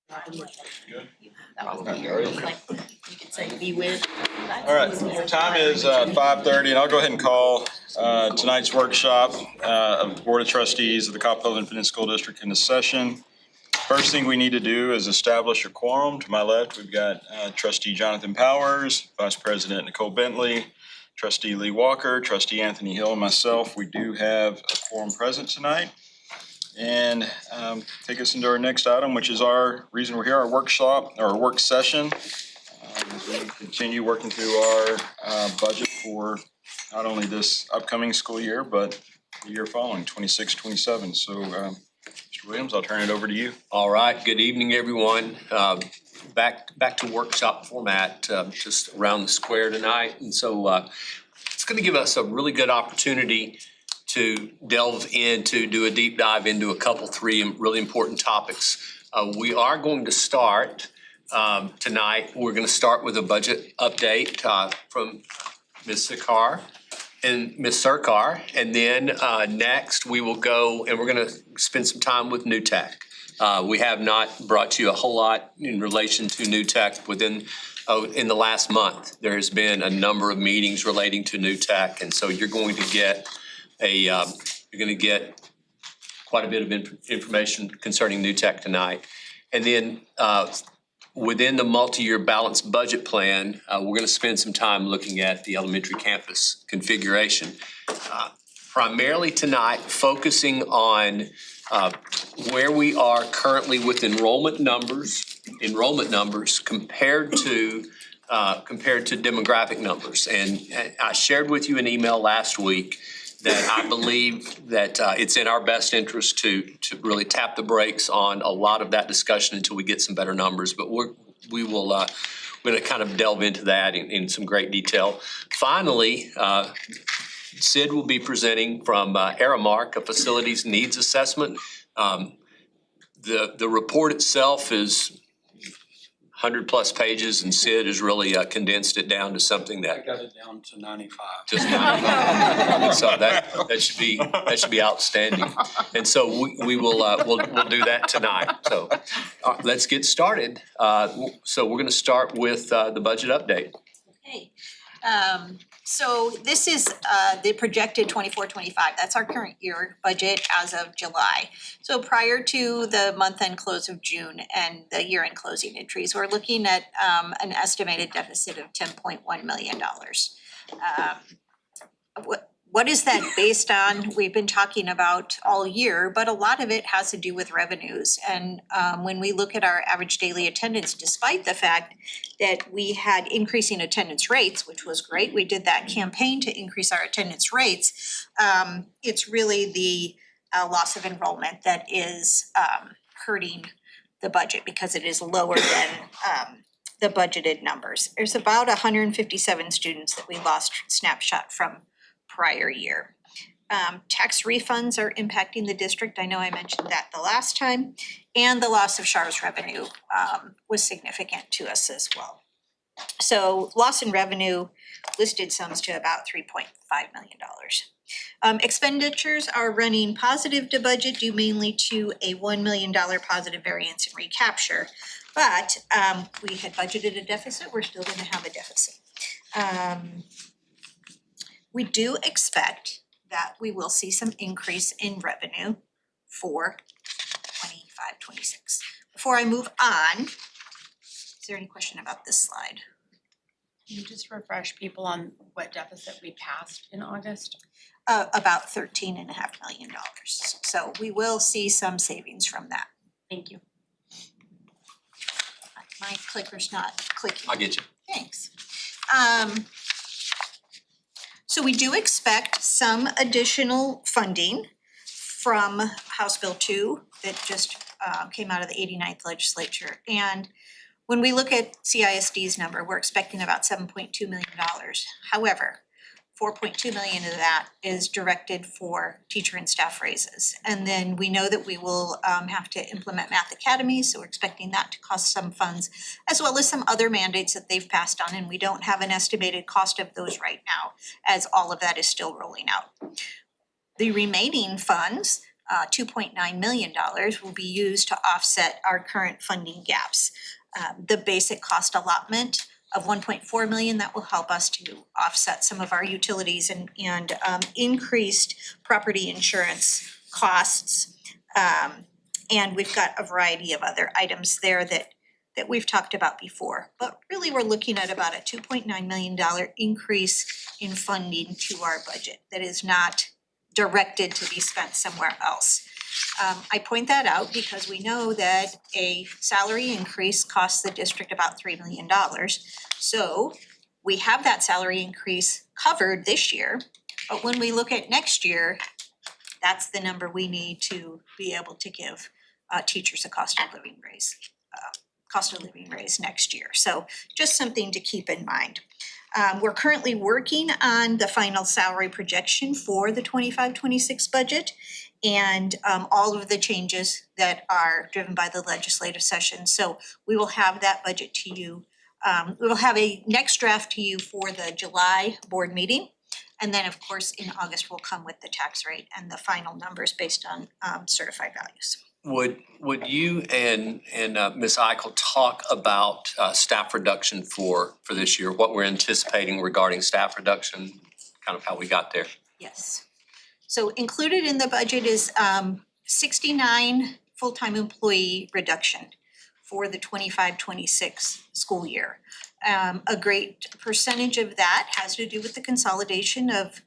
Good. That was like, you could say be with. All right, time is 5:30, and I'll go ahead and call tonight's workshop of the Board of Trustees of the Coppell Independent School District into session. First thing we need to do is establish a quorum. To my left, we've got Trustee Jonathan Powers, Vice President Nicole Bentley, Trustee Lee Walker, Trustee Anthony Hill, and myself. We do have a quorum present tonight. And take us into our next item, which is our reason we're here, our workshop, our work session. As we continue working through our budget for not only this upcoming school year, but the year following, 26-27. So, Mr. Williams, I'll turn it over to you. All right. Good evening, everyone. Back to workshop format, just around the square tonight. And so it's going to give us a really good opportunity to delve into, do a deep dive into a couple, three really important topics. We are going to start tonight. We're going to start with a budget update from Ms. Sarkar and Ms. Sarkar. And then next we will go and we're going to spend some time with New Tech. We have not brought you a whole lot in relation to New Tech within in the last month. There has been a number of meetings relating to New Tech, and so you're going to get quite a bit of information concerning New Tech tonight. And then within the multi-year balanced budget plan, we're going to spend some time looking at the elementary campus configuration. Primarily tonight, focusing on where we are currently with enrollment numbers compared to demographic numbers. And I shared with you an email last week that I believe that it's in our best interest to really tap the brakes on a lot of that discussion until we get some better numbers. But we're going to kind of delve into that in some great detail. Finally, Sid will be presenting from Aramark, a facilities needs assessment. The report itself is 100+ pages, and Sid has really condensed it down to something that I got it down to 95. just 95. So that should be outstanding. And so we will we'll do that tonight. So let's get started. So we're going to start with the budget update. Okay. So this is the projected 24-25. That's our current year budget as of July. So prior to the month-end close of June and the year-end closing entries, we're looking at an estimated deficit of $10.1 million. What is that based on? We've been talking about all year, but a lot of it has to do with revenues. And when we look at our average daily attendance, despite the fact that we had increasing attendance rates, which was great, we did that campaign to increase our attendance rates, it's really the loss of enrollment that is hurting the budget because it is lower than the budgeted numbers. There's about 157 students that we lost snapshot from prior year. Tax refunds are impacting the district. I know I mentioned that the last time. And the loss of SHARS revenue was significant to us as well. So loss in revenue listed sums to about $3.5 million. Expenditures are running positive to budget due mainly to a $1 million positive variance in recapture. But we had budgeted a deficit. We're still going to have a deficit. We do expect that we will see some increase in revenue for 25-26. Before I move on, is there any question about this slide? Can you just refresh people on what deficit we passed in August? About $13.5 million. So we will see some savings from that. Thank you. My clicker's not clicking. I'll get you. Thanks. So we do expect some additional funding from House Bill 2 that just came out of the 89th legislature. And when we look at CISD's number, we're expecting about $7.2 million. However, $4.2 million of that is directed for teacher and staff raises. And then we know that we will have to implement Math Academy, so we're expecting that to cost some funds, as well as some other mandates that they've passed on, and we don't have an estimated cost of those right now, as all of that is still rolling out. The remaining funds $2.9 million will be used to offset our current funding gaps. The basic cost allotment of $1.4 million, that will help us to offset some of our utilities and increased property insurance costs. And we've got a variety of other items there that we've talked about before. But really, we're looking at about a $2.9 million increase in funding to our budget that is not directed to be spent somewhere else. I point that out because we know that a salary increase costs the district about $3 million. So we have that salary increase covered this year, but when we look at next year, that's the number we need to be able to give teachers a cost of living raise next year. So just something to keep in mind. We're currently working on the final salary projection for the 25-26 budget and all of the changes that are driven by the legislative session. So we will have that budget to you. We will have a next draft to you for the July board meeting. And then, of course, in August, we'll come with the tax rate and the final numbers based on certified values. Would you and Ms. Eichel talk about staff reduction for this year? What we're anticipating regarding staff reduction, kind of how we got there? Yes. So included in the budget is 69 full-time employee reduction for the 25-26 school year. A great percentage of that has to do with the consolidation of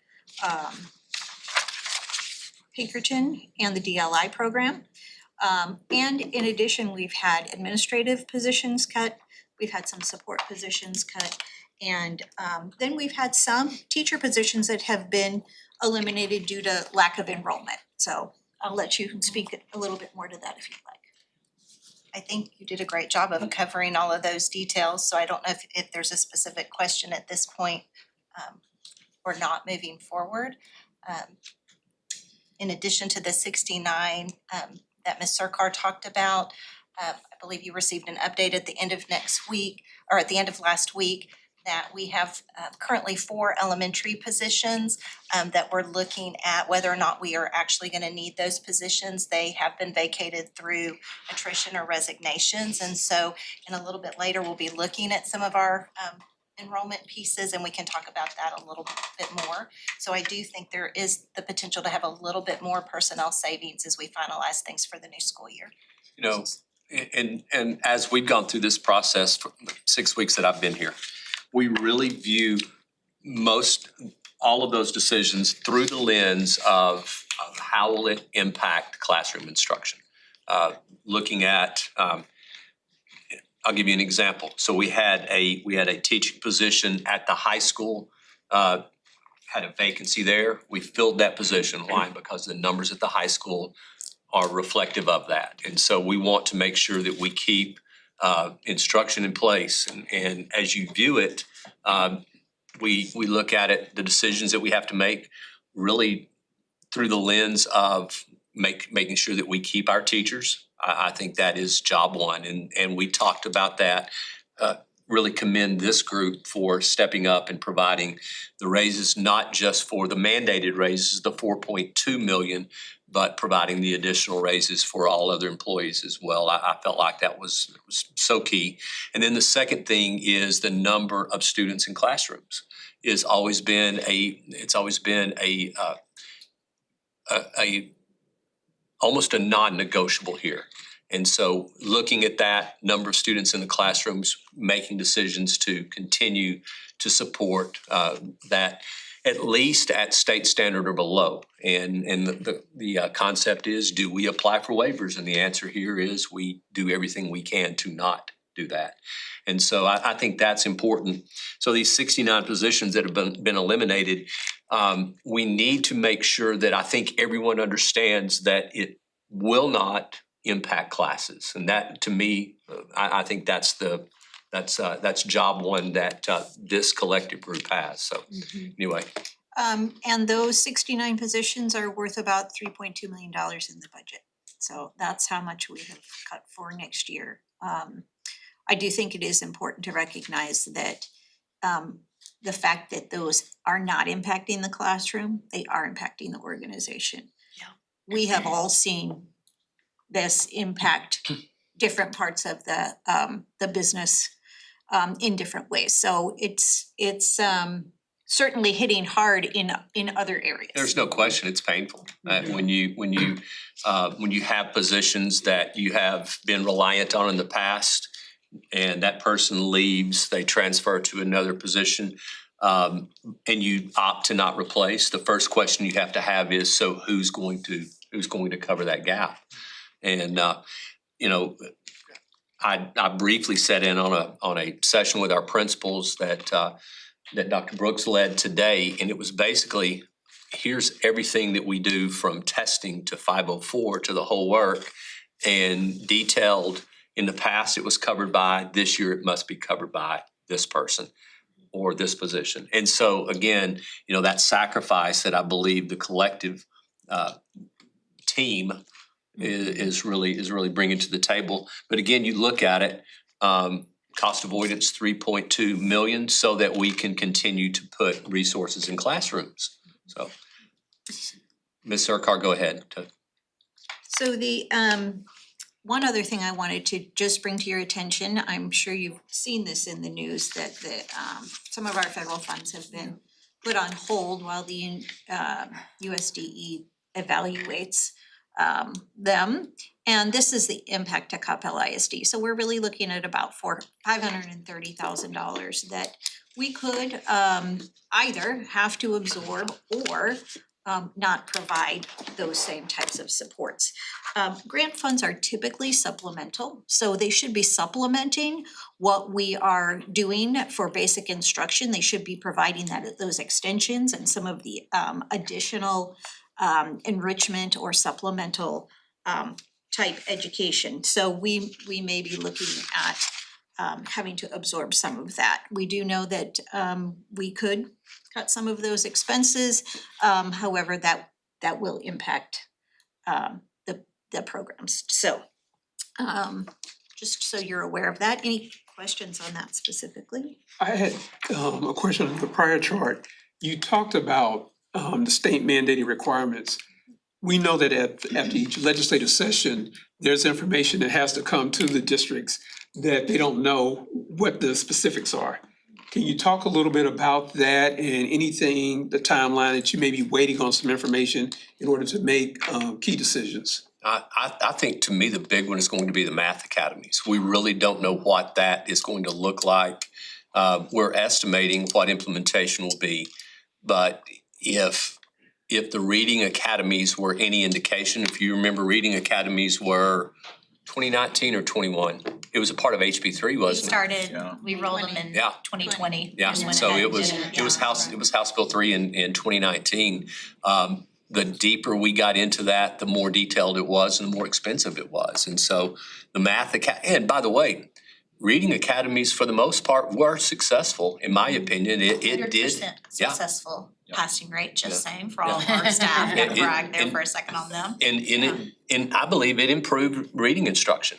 Pinkerton and the DLI program. And in addition, we've had administrative positions cut, we've had some support positions cut, and then we've had some teacher positions that have been eliminated due to lack of enrollment. So I'll let you speak a little bit more to that if you'd like. I think you did a great job of covering all of those details, so I don't know if there's a specific question at this point or not moving forward. In addition to the 69 that Ms. Sarkar talked about, I believe you received an update at the end of next week, or at the end of last week, that we have currently 4 elementary positions that we're looking at whether or not we are actually gonna need those positions. They have been vacated through attrition or resignations, and so in a little bit later, we'll be looking at some of our enrollment pieces, and we can talk about that a little bit more. So I do think there is the potential to have a little bit more personnel savings as we finalize things for the new school year. You know, and as we've gone through this process for the 6 weeks that I've been here, we really view all of those decisions through the lens of how will it impact classroom instruction. Looking at, I'll give you an example. So we had a teaching position at the high school, had a vacancy there. We filled that position. Why? Because the numbers at the high school are reflective of that. And so we want to make sure that we keep instruction in place. And as you view it, we look at it, the decisions that we have to make really through the lens of making sure that we keep our teachers. I think that is job one. And we talked about that, really commend this group for stepping up and providing the raises, not just for the mandated raises, the 4.2 million, but providing the additional raises for all other employees as well. I felt like that was so key. And then the second thing is the number of students in classrooms is always been almost a non-negotiable here. And so looking at that number of students in the classrooms, making decisions to continue to support that at least at state standard or below. And the concept is, do we apply for waivers? And the answer here is we do everything we can to not do that. And so I think that's important. So these 69 positions that have been eliminated, we need to make sure that I think everyone understands that it will not impact classes. And that, to me, I think that's job one that this collective group has. So anyway. And those 69 positions are worth about $3.2 million in the budget. So that's how much we have cut for next year. I do think it is important to recognize that the fact that those are not impacting the classroom, they are impacting the organization. Yeah. we have all seen this impact different parts of the business in different ways. So it's certainly hitting hard in other areas. There's no question, it's painful. When you have positions that you have been reliant on in the past and that person leaves, they transfer to another position, and you opt to not replace, the first question you have to have is, so who's going to cover that gap? And I briefly sat in on a session with our principals that Dr. Brooks led today, and it was basically, here's everything that we do from testing to 504 to the whole work, and detailed. In the past, it was covered by, this year it must be covered by this person or this position. And so again, that sacrifice that I believe the collective team is really bringing to the table. But again, you look at it, cost avoidance 3.2 million, so that we can continue to put resources in classrooms. So, Ms. Sarkar, go ahead. So the one other thing I wanted to just bring to your attention, I'm sure you've seen this in the news, that some of our federal funds have been put on hold while the USDE evaluates them. And this is the impact to Coppell ISD. So we're really looking at about $530,000 that we could either have to absorb or not provide those same types of supports. Grant funds are typically supplemental, so they should be supplementing what we are doing for basic instruction. They should be providing those extensions and some of the additional enrichment or supplemental type education. So we may be looking at having to absorb some of that. We do know that we could cut some of those expenses, however, that will impact the programs. So just so you're aware of that. Any questions on that specifically? I had a question on the prior chart. You talked about the state mandated requirements. We know that after each legislative session, there's information that has to come to the districts that they don't know what the specifics are. Can you talk a little bit about that and anything, the timeline that you may be waiting on some information in order to make key decisions? I think, to me, the big one is going to be the math academies. We really don't know what that is going to look like. We're estimating what implementation will be, but if the reading academies were any indication, if you remember, reading academies were 2019 or 21. It was a part of HB3, wasn't it? We rolled them in Yeah. 2020. Yeah, is when so had it was been- House Bill 3 in 2019. The deeper we got into that, the more detailed it was and the more expensive it was. And so the and by the way, reading academies for the most part were successful, in my opinion. It did. 100% Yeah. successful passing rate, just Yeah. saying, for all of our staff. Gotta It- brag there and- for a second on them. And I believe it improved reading instruction.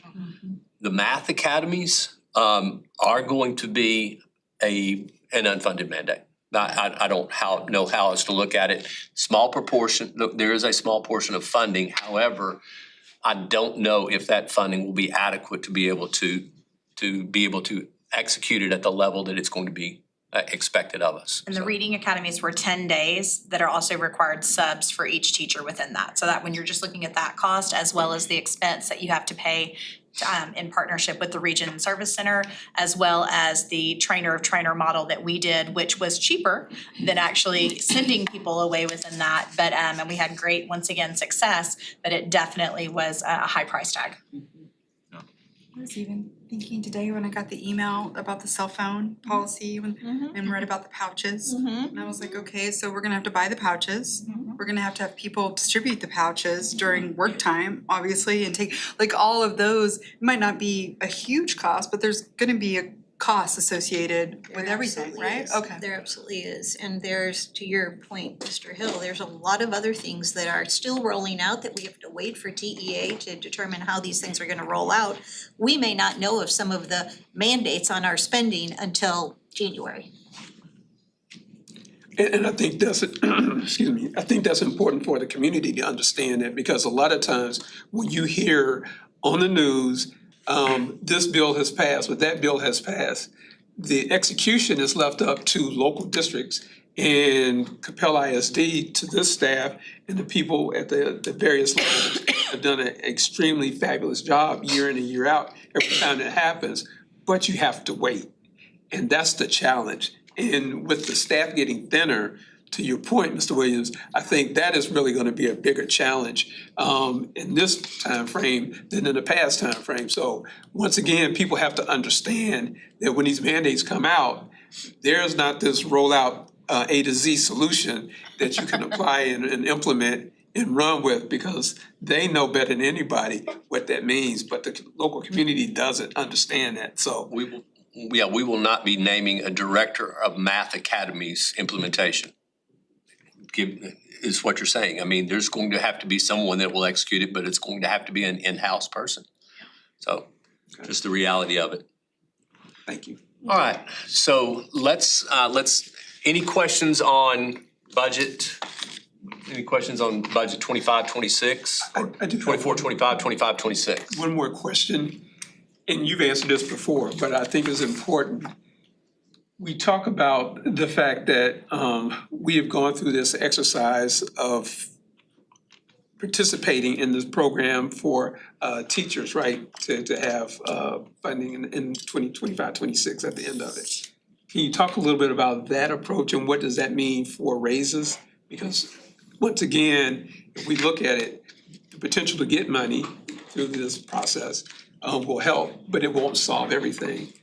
The math academies are going to be an unfunded mandate. I don't know how else to look at it. Small proportion, look, there is a small portion of funding. However, I don't know if that funding will be adequate to be able to execute it at the level that it's going to be expected of us. And the So, reading academies were 10 days that are also required subs for each teacher within that. So that when you're just looking at that cost, as well as the expense that you have to pay in partnership with the Region Service Center, as well as the trainer of trainer model that we did, which was cheaper than actually sending people away within that. But and we had great, once again, success, but it definitely was a high price tag. I was even thinking today when I got the email about the cell phone policy and read about the pouches. And I was like, okay, so we're gonna have to buy the pouches. We're gonna have to have people distribute the pouches during work time, obviously, and take, like, all of those. It might not be a huge cost, but there's gonna be a cost associated with There everything, absolutely right? is. Okay. There absolutely is, and there's, to your point, Mr. Hill, there's a lot of other things that are still rolling out that we have to wait for TEA to determine how these things are gonna roll out. We may not know of some of the mandates on our spending until January. And I think that's, excuse me, I think that's important for the community to understand that, because a lot of times when you hear on the news, this bill has passed, or that bill has passed, the execution is left up to local districts, and Coppell ISD, to this staff and the people at the various levels have done an extremely fabulous job year in and year out every time it happens, but you have to wait. And that's the challenge. And with the staff getting thinner, to your point, Mr. Williams, I think that is really gonna be a bigger challenge in this time frame than in the past time frame. So once again, people have to understand that when these mandates come out, there's not this rollout A to Z solution that you can apply and implement and run with, because they know better than anybody what that means, but the local community doesn't understand that, so. We will not be naming a director of Math Academy's implementation. Is what you're saying. I mean, there's going to have to be someone that will execute it, but it's going to have to be an in-house person. So, just the reality of it. Thank you. All right, so let's, any questions on budget? Any questions on budget 25, 26? I do have 24, 25, 25, 26? one more question, and you've answered this before, but I think it's important. We talk about the fact that we have gone through this exercise of participating in this program for teachers, right? To have funding in 2025, 26 at the end of it. Can you talk a little bit about that approach and what does that mean for raises? Because once again, if we look at it, the potential to get money through this process will help, but it won't solve everything.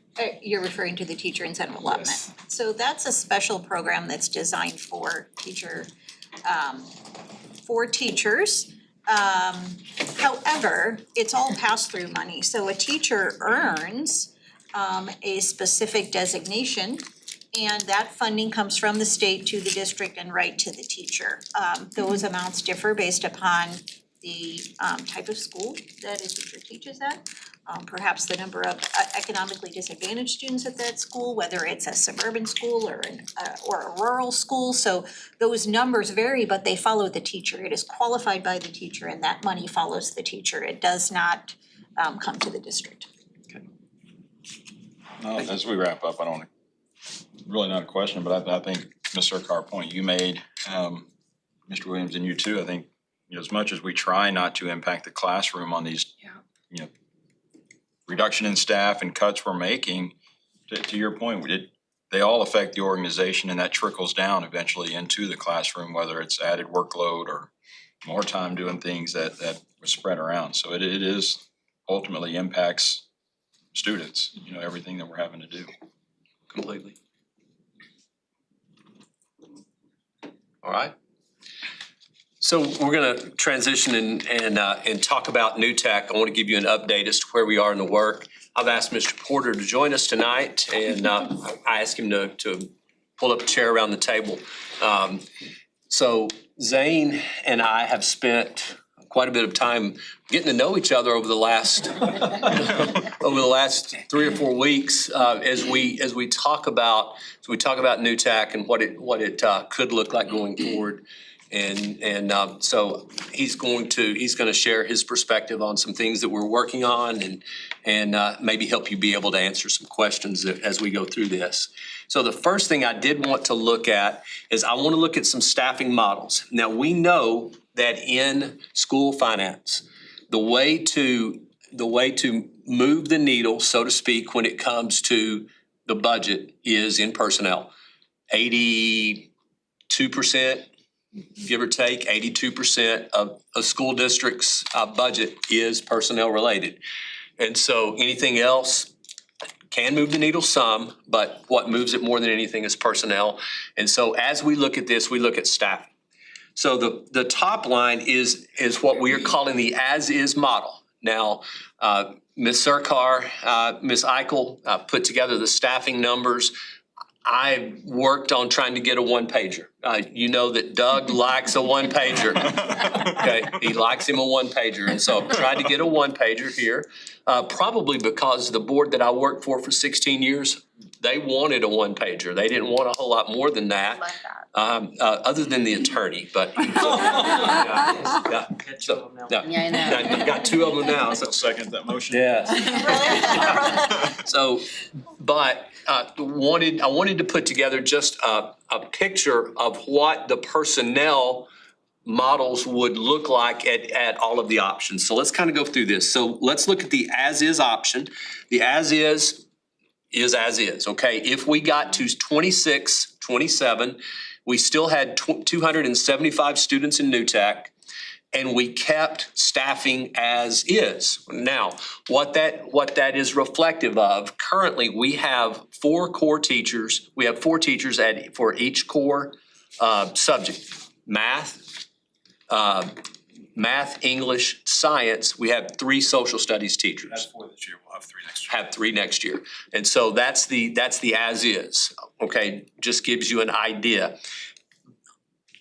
You're referring to the teacher incentive allotment. Yes. So that's a special program that's designed for teachers. However, it's all pass-through money. So a teacher earns a specific designation, and that funding comes from the state to the district and right to the teacher. Those amounts differ based upon the type of school that a teacher teaches at. Perhaps the number of economically disadvantaged students at that school, whether it's a suburban school or a rural school. So those numbers vary, but they follow the teacher. It is qualified by the teacher, and that money follows the teacher. It does not come to the district. No, as we wrap up, I don't, really not a question, but I think Ms. Sircar, point you made, Mr. Williams, and you too, I think, you know, as much as we try not to impact the classroom on these, you know, reduction in staff and cuts we're making, to your point, they all affect the organization, and that trickles down eventually into the classroom, whether it's added workload or more time doing things that were spread around. So it is ultimately impacts students, you know, everything that we're having to do. Completely. All right. So we're gonna transition and talk about new tech. I want to give you an update as to where we are in the work. I've asked Mr. Porter to join us tonight, and I asked him to pull up a chair around the table. So Zane and I have spent quite a bit of time getting to know each other over the last 3 or 4 weeks as we talk about new tech and what it could look like going forward. And so he's going to share his perspective on some things that we're working on and maybe help you be able to answer some questions as we go through this. So the first thing I did want to look at is I want to look at some staffing models. Now, we know that in school finance, the way to move the needle, so to speak, when it comes to the budget is in personnel. 82%, give or take, 82% of a school district's budget is personnel related. And so anything else can move the needle some, but what moves it more than anything is personnel. And so as we look at this, we look at staffing. So the top line is what we are calling the as-is model. Now, Ms. Sircar, Ms. Eichel put together the staffing numbers. I worked on trying to get a one-pager. You know that Doug likes a one-pager. Okay, he likes him a one-pager, and so I've tried to get a one-pager here. Probably because the board that I worked for 16 years, They wanted a one pager. They didn't want a whole lot more than that. Love that. Other than the attorney, but. Yeah, so, yeah. Yeah, I know. I got two of them now, so. I'll second that motion. Yes. So, but I wanted to put together just a picture of what the personnel models would look like at all of the options. So let's kind of go through this. So let's look at the as-is option. The as-is is as is, okay? If we got to 26, 27, we still had 275 students in New Tech, and we kept staffing as is. Now, what that is reflective of, currently, we have four core teachers. We have four teachers for each core subject. Math, English, science. We have three social studies teachers. That's 4 this year, we'll have 3 next year. Have 3 next year. And so that's the as is, okay? Just gives you an idea.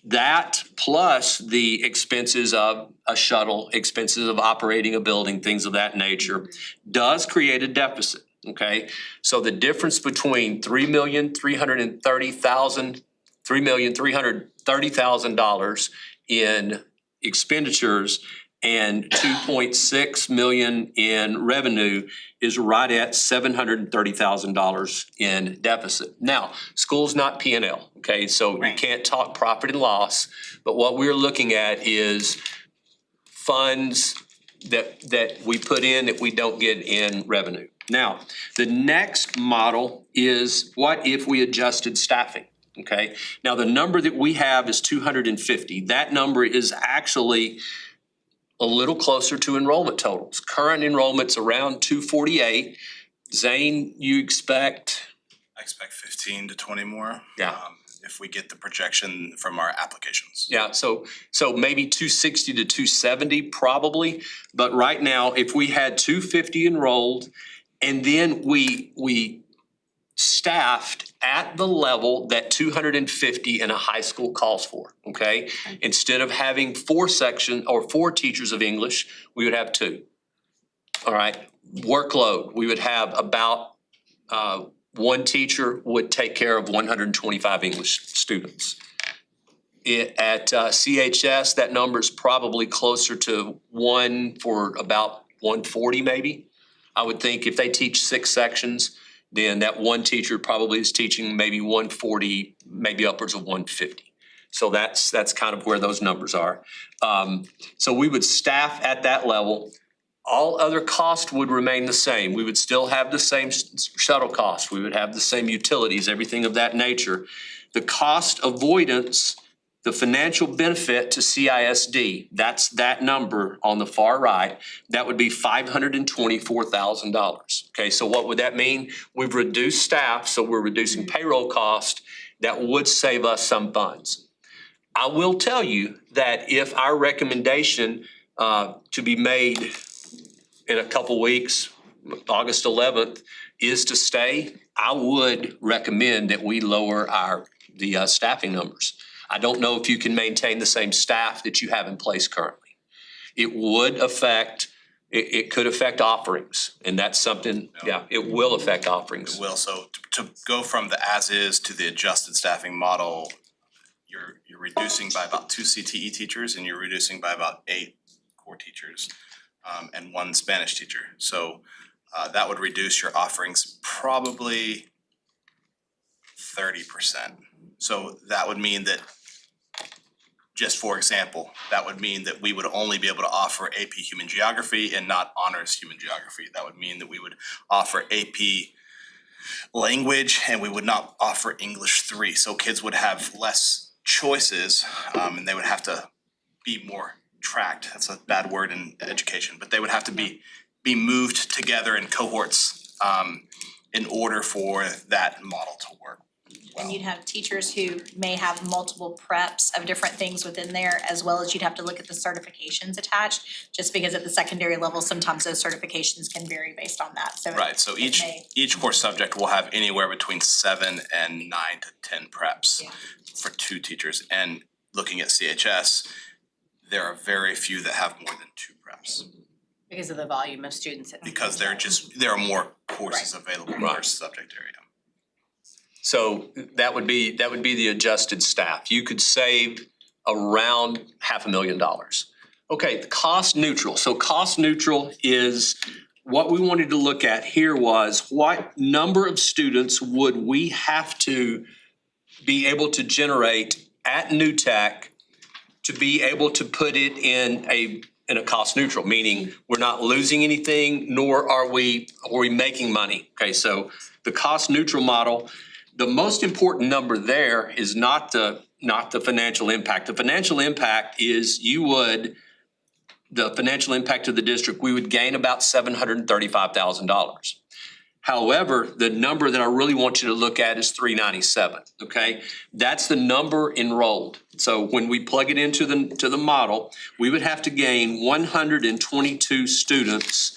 That plus the expenses of a shuttle, expenses of operating a building, things of that nature, does create a deficit, okay? So the difference between $3,330,000 in expenditures and 2.6 million in revenue is right at $730,000 in deficit. Now, school's not P&L, okay? So you can't talk profit and loss, but what we're looking at is funds that we put in that we don't get in revenue. Now, the next model is what if we adjusted staffing? Okay, now the number that we have is 250. That number is actually a little closer to enrollment totals. Current enrollment's around 248. Zane, you expect? I expect 15 to 20 more. Yeah. If we get the projection from our applications. Yeah, so maybe 260 to 270 probably. But right now, if we had 250 enrolled and then we staffed at the level that 250 in a high school calls for, okay? Instead of having 4 teachers of English, we would have 2. All right, workload, we would have about 1 teacher would take care of 125 English students. At CHS, that number is probably closer to 1 for about 140 maybe. I would think if they teach 6 sections, then that 1 teacher probably is teaching maybe 140, maybe upwards of 150. So that's kind of where those numbers are. So we would staff at that level. All other costs would remain the same. We would still have the same shuttle costs. We would have the same utilities, everything of that nature. The cost avoidance, the financial benefit to CISD, that's that number on the far right, that would be $524,000. Okay, so what would that mean? We've reduced staff, so we're reducing payroll cost. That would save us some funds. I will tell you that if our recommendation to be made in a couple weeks, August 11th, is to stay, I would recommend that we lower the staffing numbers. I don't know if you can maintain the same staff that you have in place currently. It could affect offerings, and that's something, it will affect offerings. It will. So to go from the as-is to the adjusted staffing model, you're reducing by about 2 CTE teachers and you're reducing by about 8 core teachers and 1 Spanish teacher. So that would reduce your offerings probably 30%. So that would mean that, just for example, that would mean that we would only be able to offer AP Human Geography and not Honors Human Geography. That would mean that we would offer AP Language and we would not offer English 3. So kids would have less choices and they would have to be more tracked. That's a bad word in education, but they would have to be moved together in cohorts in order for that model to work. And you'd have teachers who may have multiple preps of different things within there, as well as you'd have to look at the certifications attached, just because at the secondary level, sometimes those certifications can vary based on that, so. Right, so each course subject will have anywhere between 7 and 9 to 10 preps for 2 teachers. And looking at CHS, there are very few that have more than 2 preps. Because of the volume of students. Because there are more courses available per subject area. So that would be the adjusted staff. You could save around $500,000. Okay, the cost neutral. So cost neutral is what we wanted to look at here was what number of students would we have to be able to generate at New Tech to be able to put it in a cost neutral, meaning we're not losing anything, nor are we making money. Okay, so the cost neutral model, the most important number there is not the financial impact. The financial impact is the financial impact of the district, we would gain about $735,000. However, the number that I really want you to look at is 397, okay? That's the number enrolled. So when we plug it into the model, we would have to gain 122 students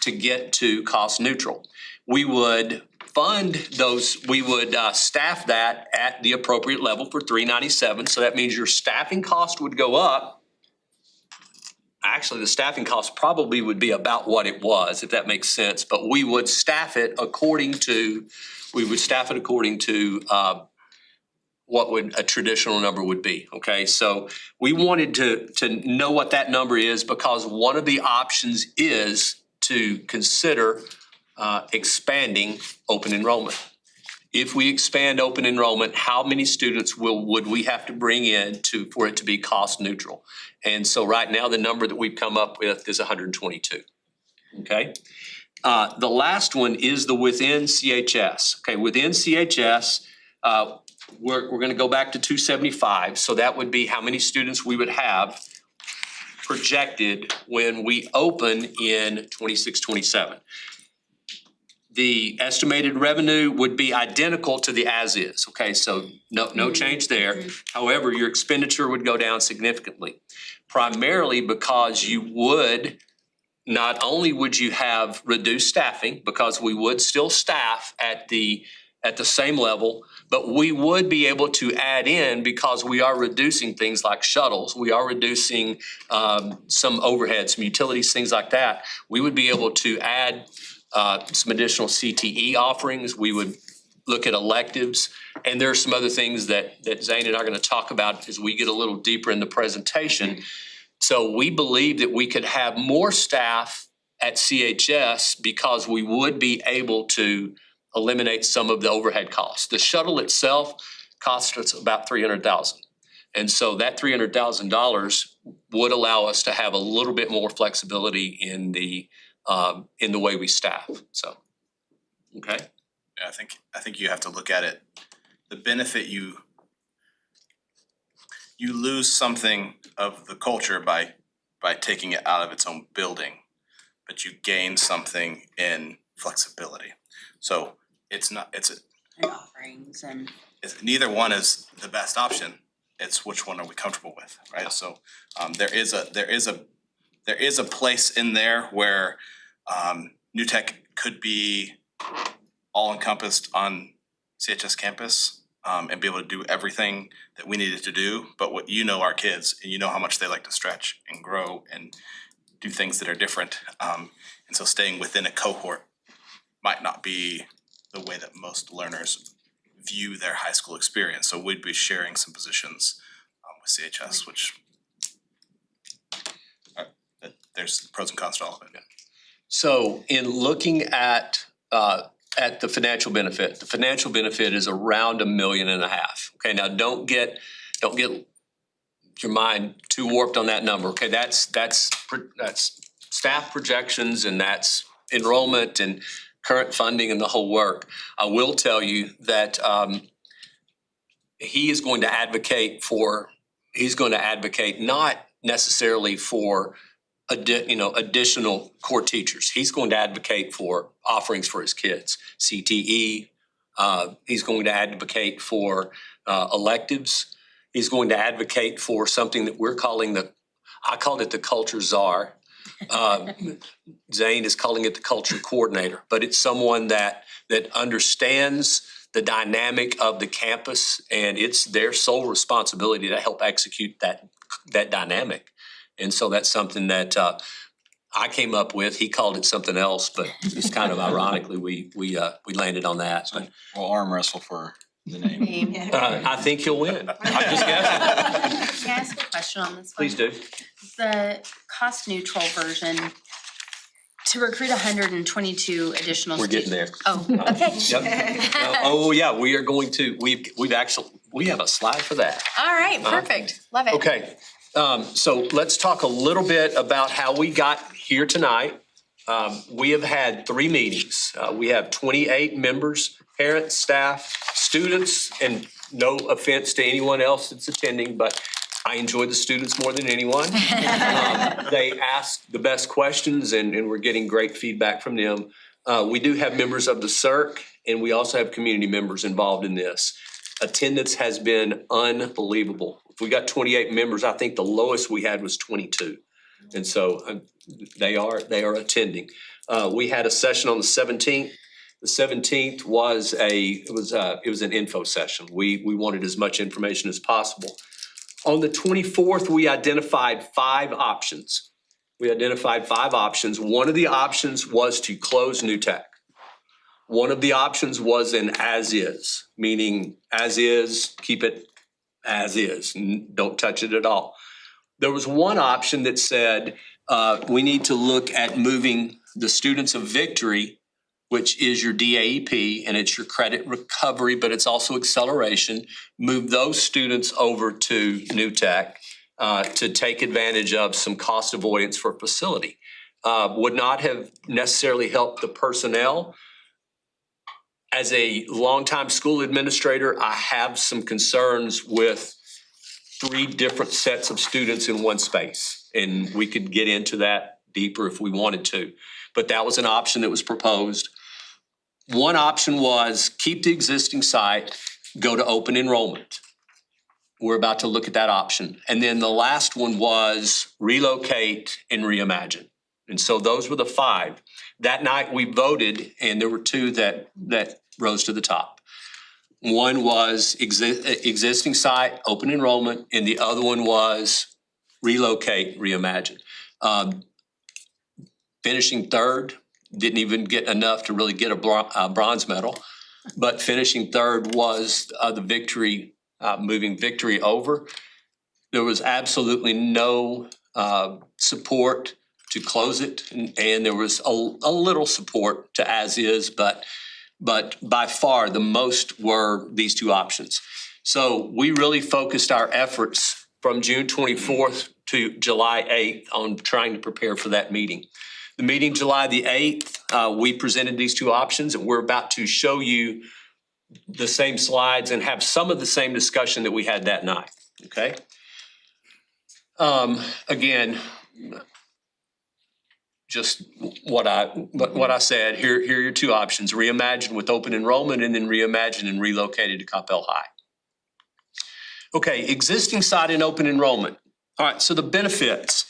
to get to cost neutral. We would fund those, we would staff that at the appropriate level for 397. So that means your staffing cost would go up. Actually, the staffing cost probably would be about what it was, if that makes sense. But we would staff it according to what would a traditional number would be. Okay, so we wanted to know what that number is because one of the options is to consider expanding open enrollment. If we expand open enrollment, how many students would we have to bring in for it to be cost neutral? And so right now, the number that we've come up with is 122, okay? The last one is the within CHS. Okay, within CHS, we're gonna go back to 275. So that would be how many students we would have projected when we open in 26-27. The estimated revenue would be identical to the as is, okay? So no change there. However, your expenditure would go down significantly, primarily because you would, not only would you have reduced staffing, because we would still staff at the same level, but we would be able to add in, because we are reducing things like shuttles, we are reducing some overhead, some utilities, things like that. We would be able to add some additional CTE offerings. We would look at electives, and there are some other things that Zane and I are going to talk about as we get a little deeper in the presentation. So we believe that we could have more staff at CHS because we would be able to eliminate some of the overhead costs. The shuttle itself costs us about $300,000. And so that $300,000 would allow us to have a little bit more flexibility in the way we staff, so, okay? Yeah, I think you have to look at it, the benefit you lose something of the culture by taking it out of its own building, but you gain something in flexibility. So it's offerings and. Neither one is the best option, it's which one are we comfortable with, right? So there is a place in there where New Tech could be all encompassed on CHS campus and be able to do everything that we needed to do. But what our kids, and you know how much they like to stretch and grow and do things that are different. And so staying within a cohort might not be the way that most learners view their high school experience. So we'd be sharing some positions with CHS, which there's pros and cons to all of it. So in looking at the financial benefit, the financial benefit is around $1.5 million. Okay, now don't get your mind too warped on that number. Okay, that's staff projections, and that's enrollment and current funding and the whole work. I will tell you that he is going to advocate not necessarily for additional core teachers. He's going to advocate for offerings for his kids, CTE. He's going to advocate for electives. He's going to advocate for something that we're calling I called it the culture czar. Zane is calling it the culture coordinator, but it's someone that understands the dynamic of the campus, and it's their sole responsibility to help execute that dynamic. And so that's something that I came up with. He called it something else, but it's kind of ironically, we landed on that. But We'll arm wrestle for the name. I think he'll win. I'm just guessing. Can I ask a question on this one? Please do. The cost neutral version, to recruit 122 additional We're getting there. Oh, okay. Yep. Oh, yeah, we are going to, we have a slide for that. All right, perfect. Love it. Okay, so let's talk a little bit about how we got here tonight. We have had 3 meetings. We have 28 members, parents, staff, students, and no offense to anyone else that's attending, but I enjoy the students more than anyone. They ask the best questions and we're getting great feedback from them. We do have members of the CERC and we also have community members involved in this. Attendance has been unbelievable. If we got 28 members, I think the lowest we had was 22. And so they are attending. We had a session on the 17th. The 17th was it was an info session. We wanted as much information as possible. On the 24th, we identified 5 options. One of the options was to close New Tech. One of the options was an as-is, meaning as is, keep it as is, don't touch it at all. There was one option that said we need to look at moving the Students of Victory, which is your DAEP, and it's your credit recovery, but it's also acceleration. Move those students over to New Tech to take advantage of some cost avoidance for facility. Would not have necessarily helped the personnel. As a longtime school administrator, I have some concerns with 3 different sets of students in one space. And we could get into that deeper if we wanted to. But that was an option that was proposed. One option was keep the existing site, go to open enrollment. We're about to look at that option. And then the last one was relocate and reimagine. And so those were the 5. That night we voted and there were 2 that rose to the top. One was existing site, open enrollment, and the other one was relocate, reimagine. Finishing third, didn't even get enough to really get a bronze medal, but finishing third was the Victory, moving Victory over. There was absolutely no support to close it, and there was a little support to as is, but by far the most were these 2 options. So we really focused our efforts from June 24th to July 8th on trying to prepare for that meeting. The meeting July the 8th, we presented these 2 options and we're about to show you the same slides and have some of the same discussion that we had that night, okay? Again, just what I said, here are your 2 options, reimagine with open enrollment and then reimagine and relocated to Coppell High. Okay, existing site and open enrollment. All right, so the benefits.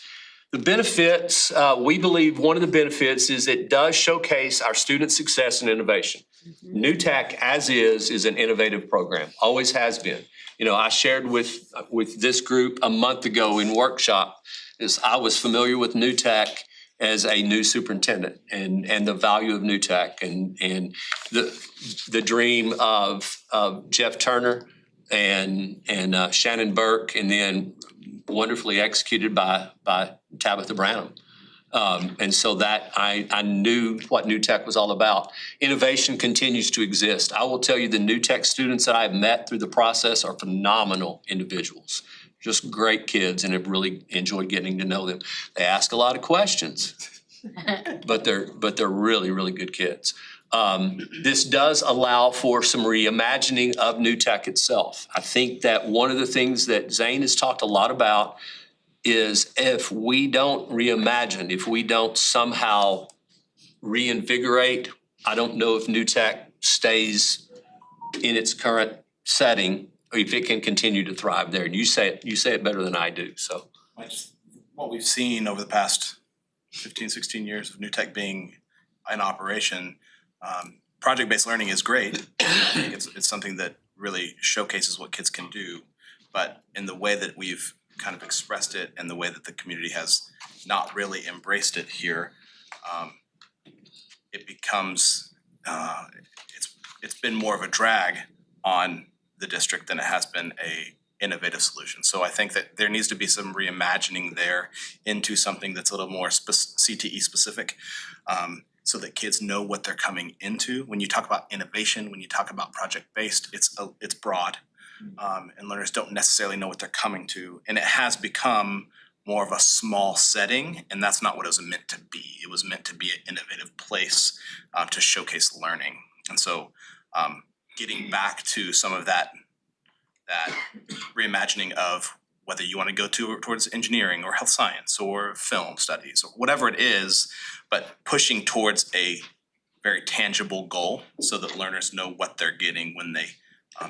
The benefits, we believe one of the benefits is it does showcase our student success and innovation. New Tech as is an innovative program, always has been. You know, I shared with this group a month ago in workshop, is I was familiar with New Tech as a new superintendent and the value of New Tech and the dream of Jeff Turner and Shannon Burke, and then wonderfully executed by Tabitha Branham. And so that I knew what New Tech was all about. Innovation continues to exist. I will tell you the New Tech students that I've met through the process are phenomenal individuals. Just great kids and have really enjoyed getting to know them. They ask a lot of questions, but they're really, really good kids. This does allow for some reimagining of New Tech itself. I think that one of the things that Zane has talked a lot about is if we don't reimagine, if we don't somehow reinvigorate, I don't know if New Tech stays in its current setting, or if it can continue to thrive there. And you say it better than I do, so. What we've seen over the past 15, 16 years of New Tech being in operation, project-based learning is great. I think it's something that really showcases what kids can do. But in the way that we've kind of expressed it and the way that the community has not really embraced it here, it becomes, it's been more of a drag on the district than it has been a innovative solution. So I think that there needs to be some reimagining there into something that's a little more CTE specific, so that kids know what they're coming into. When you talk about innovation, when you talk about project-based, it's broad. And learners don't necessarily know what they're coming to. And it has become more of a small setting, and that's not what it was meant to be. It was meant to be an innovative place to showcase learning. And so getting back to some of that reimagining of whether you want to go towards engineering or health science or film studies or whatever it is, but pushing towards a very tangible goal so that learners know what they're getting when they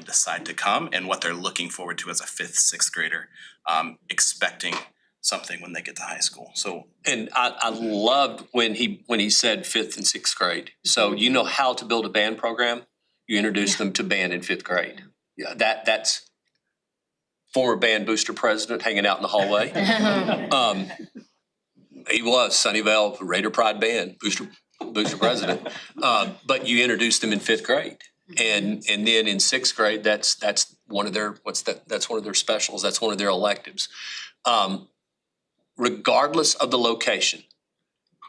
decide to come and what they're looking forward to as a fifth, sixth grader, expecting something when they get to high school. So And I loved when he said fifth and sixth grade. So you know how to build a band program, you introduce them to band in fifth grade. Yeah, that's former band booster president hanging out in the hallway. He was Sunnyvale Raider Pride band booster president. But you introduced them in fifth grade. And then in sixth grade, that's one of their, that's one of their specials. That's one of their electives. Regardless of the location,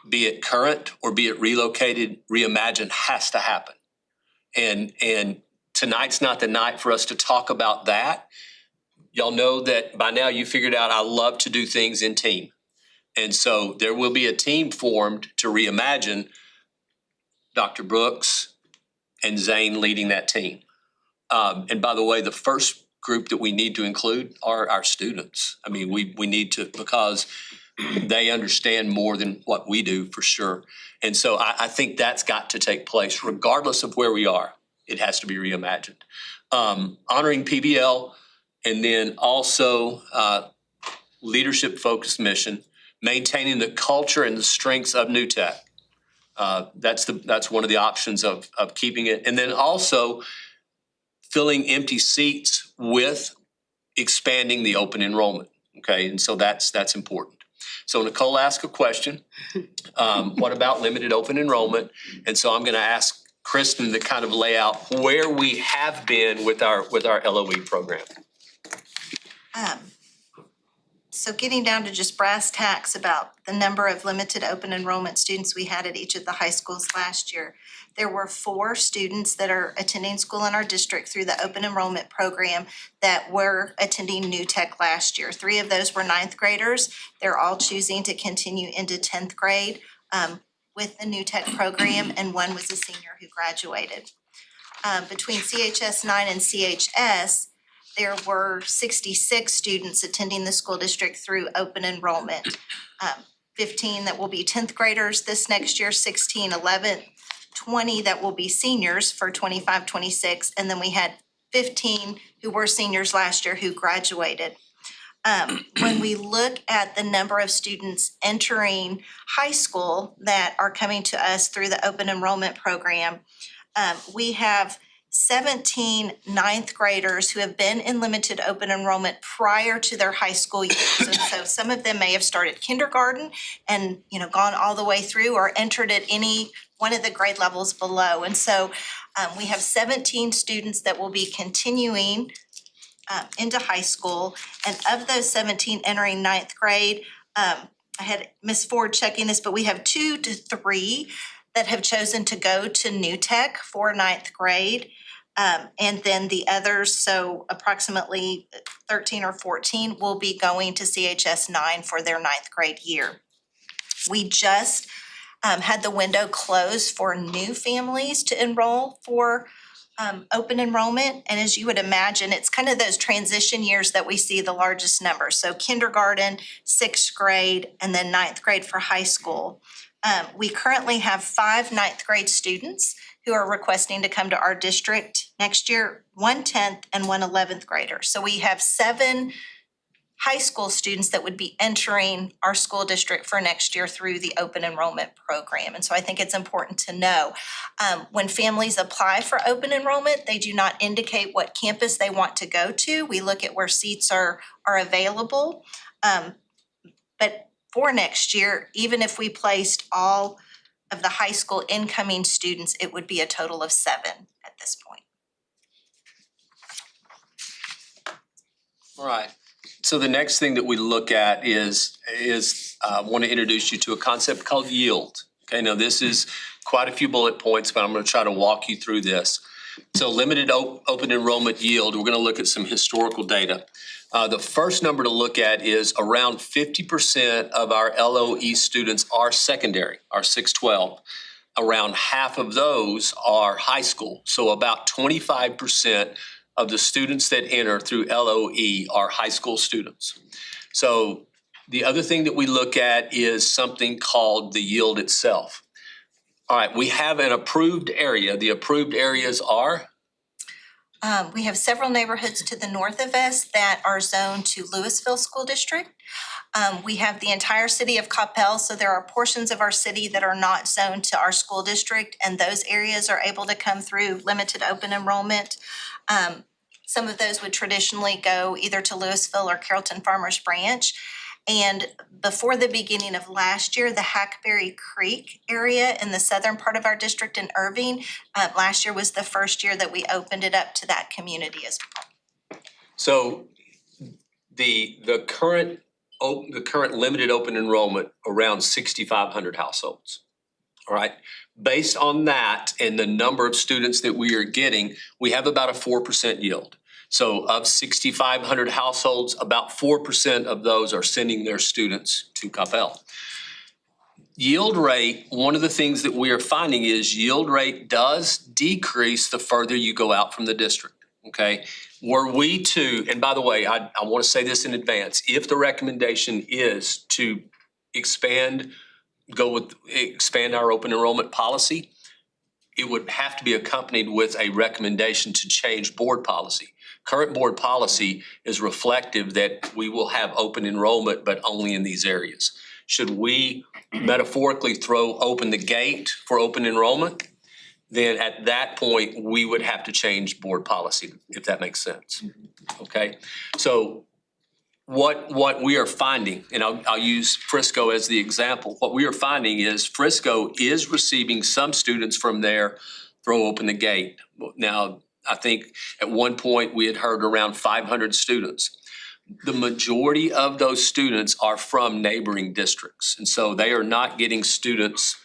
be it current or be it relocated, reimagine has to happen. And tonight's not the night for us to talk about that. Y'all know that by now you figured out I love to do things in team. And so there will be a team formed to reimagine. Dr. Brooks and Zane leading that team. And by the way, the first group that we need to include are our students. I mean, we need to, because they understand more than what we do for sure. And so I think that's got to take place regardless of where we are. It has to be reimagined. Honoring PBL, and then also leadership focused mission, maintaining the culture and the strengths of New Tech. That's one of the options of keeping it. And then also filling empty seats with expanding the open enrollment. Okay, and so that's important. So Nicole asked a question. What about limited open enrollment? And so I'm going to ask Kristen to kind of lay out where we have been with our LOE program. So getting down to just brass tacks about the number of limited open enrollment students we had at each of the high schools last year. There were 4 students that are attending school in our district through the open enrollment program that were attending New Tech last year. 3 of those were 9th graders. They're all choosing to continue into 10th grade with the New Tech program, and 1 was a senior who graduated. Between CHS 9 and CHS, there were 66 students attending the school district through open enrollment. 15 that will be 10th graders this next year, 16, 11, 20 that will be seniors for 25, 26, and then we had 15 who were seniors last year who graduated. When we look at the number of students entering high school that are coming to us through the open enrollment program, we have 17 9th graders who have been in limited open enrollment prior to their high school years. And so some of them may have started kindergarten and, gone all the way through or entered at any one of the grade levels below. And so we have 17 students that will be continuing into high school. And of those 17 entering 9th grade, I had Ms. Ford checking this, but we have 2 to 3 that have chosen to go to New Tech for 9th grade. And then the others, so approximately 13 or 14 will be going to CHS 9 for their 9th grade year. We just had the window closed for new families to enroll for open enrollment. And as you would imagine, it's kind of those transition years that we see the largest numbers. So kindergarten, 6th grade, and then 9th grade for high school. We currently have 5 9th grade students who are requesting to come to our district next year, 1 10th and 1 11th grader. So we have 7 high school students that would be entering our school district for next year through the open enrollment program. And so I think it's important to know, when families apply for open enrollment, they do not indicate what campus they want to go to. We look at where seats are available. But for next year, even if we placed all of the high school incoming students, it would be a total of 7 at this point. All right. So the next thing that we look at is I want to introduce you to a concept called yield. Okay, now this is quite a few bullet points, but I'm going to try to walk you through this. So limited open enrollment yield, we're going to look at some historical data. The first number to look at is around 50% of our LOE students are secondary, are 612. Around half of those are high school. So about 25% of the students that enter through LOE are high school students. So the other thing that we look at is something called the yield itself. All right, we have an approved area. The approved areas are? We have several neighborhoods to the north of us that are zoned to Louisville School District. We have the entire city of Coppell, so there are portions of our city that are not zoned to our school district, and those areas are able to come through limited open enrollment. Some of those would traditionally go either to Louisville or Carrollton Farmers Branch. And before the beginning of last year, the Hackberry Creek area in the southern part of our district in Irving, last year was the first year that we opened it up to that community as well. So the current limited open enrollment around 6,500 households. All right. Based on that and the number of students that we are getting, we have about a 4% yield. So of 6,500 households, about 4% of those are sending their students to Coppell. Yield rate, one of the things that we are finding is yield rate does decrease the further you go out from the district, okay? Were we to, and by the way, I want to say this in advance, if the recommendation is to expand our open enrollment policy, it would have to be accompanied with a recommendation to change board policy. Current board policy is reflective that we will have open enrollment, but only in these areas. Should we metaphorically throw open the gate for open enrollment, then at that point, we would have to change board policy, if that makes sense. Okay, so what we are finding, and I'll use Frisco as the example, what we are finding is Frisco is receiving some students from there, throw open the gate. Now, I think at one point we had heard around 500 students. The majority of those students are from neighboring districts. And so they are not getting students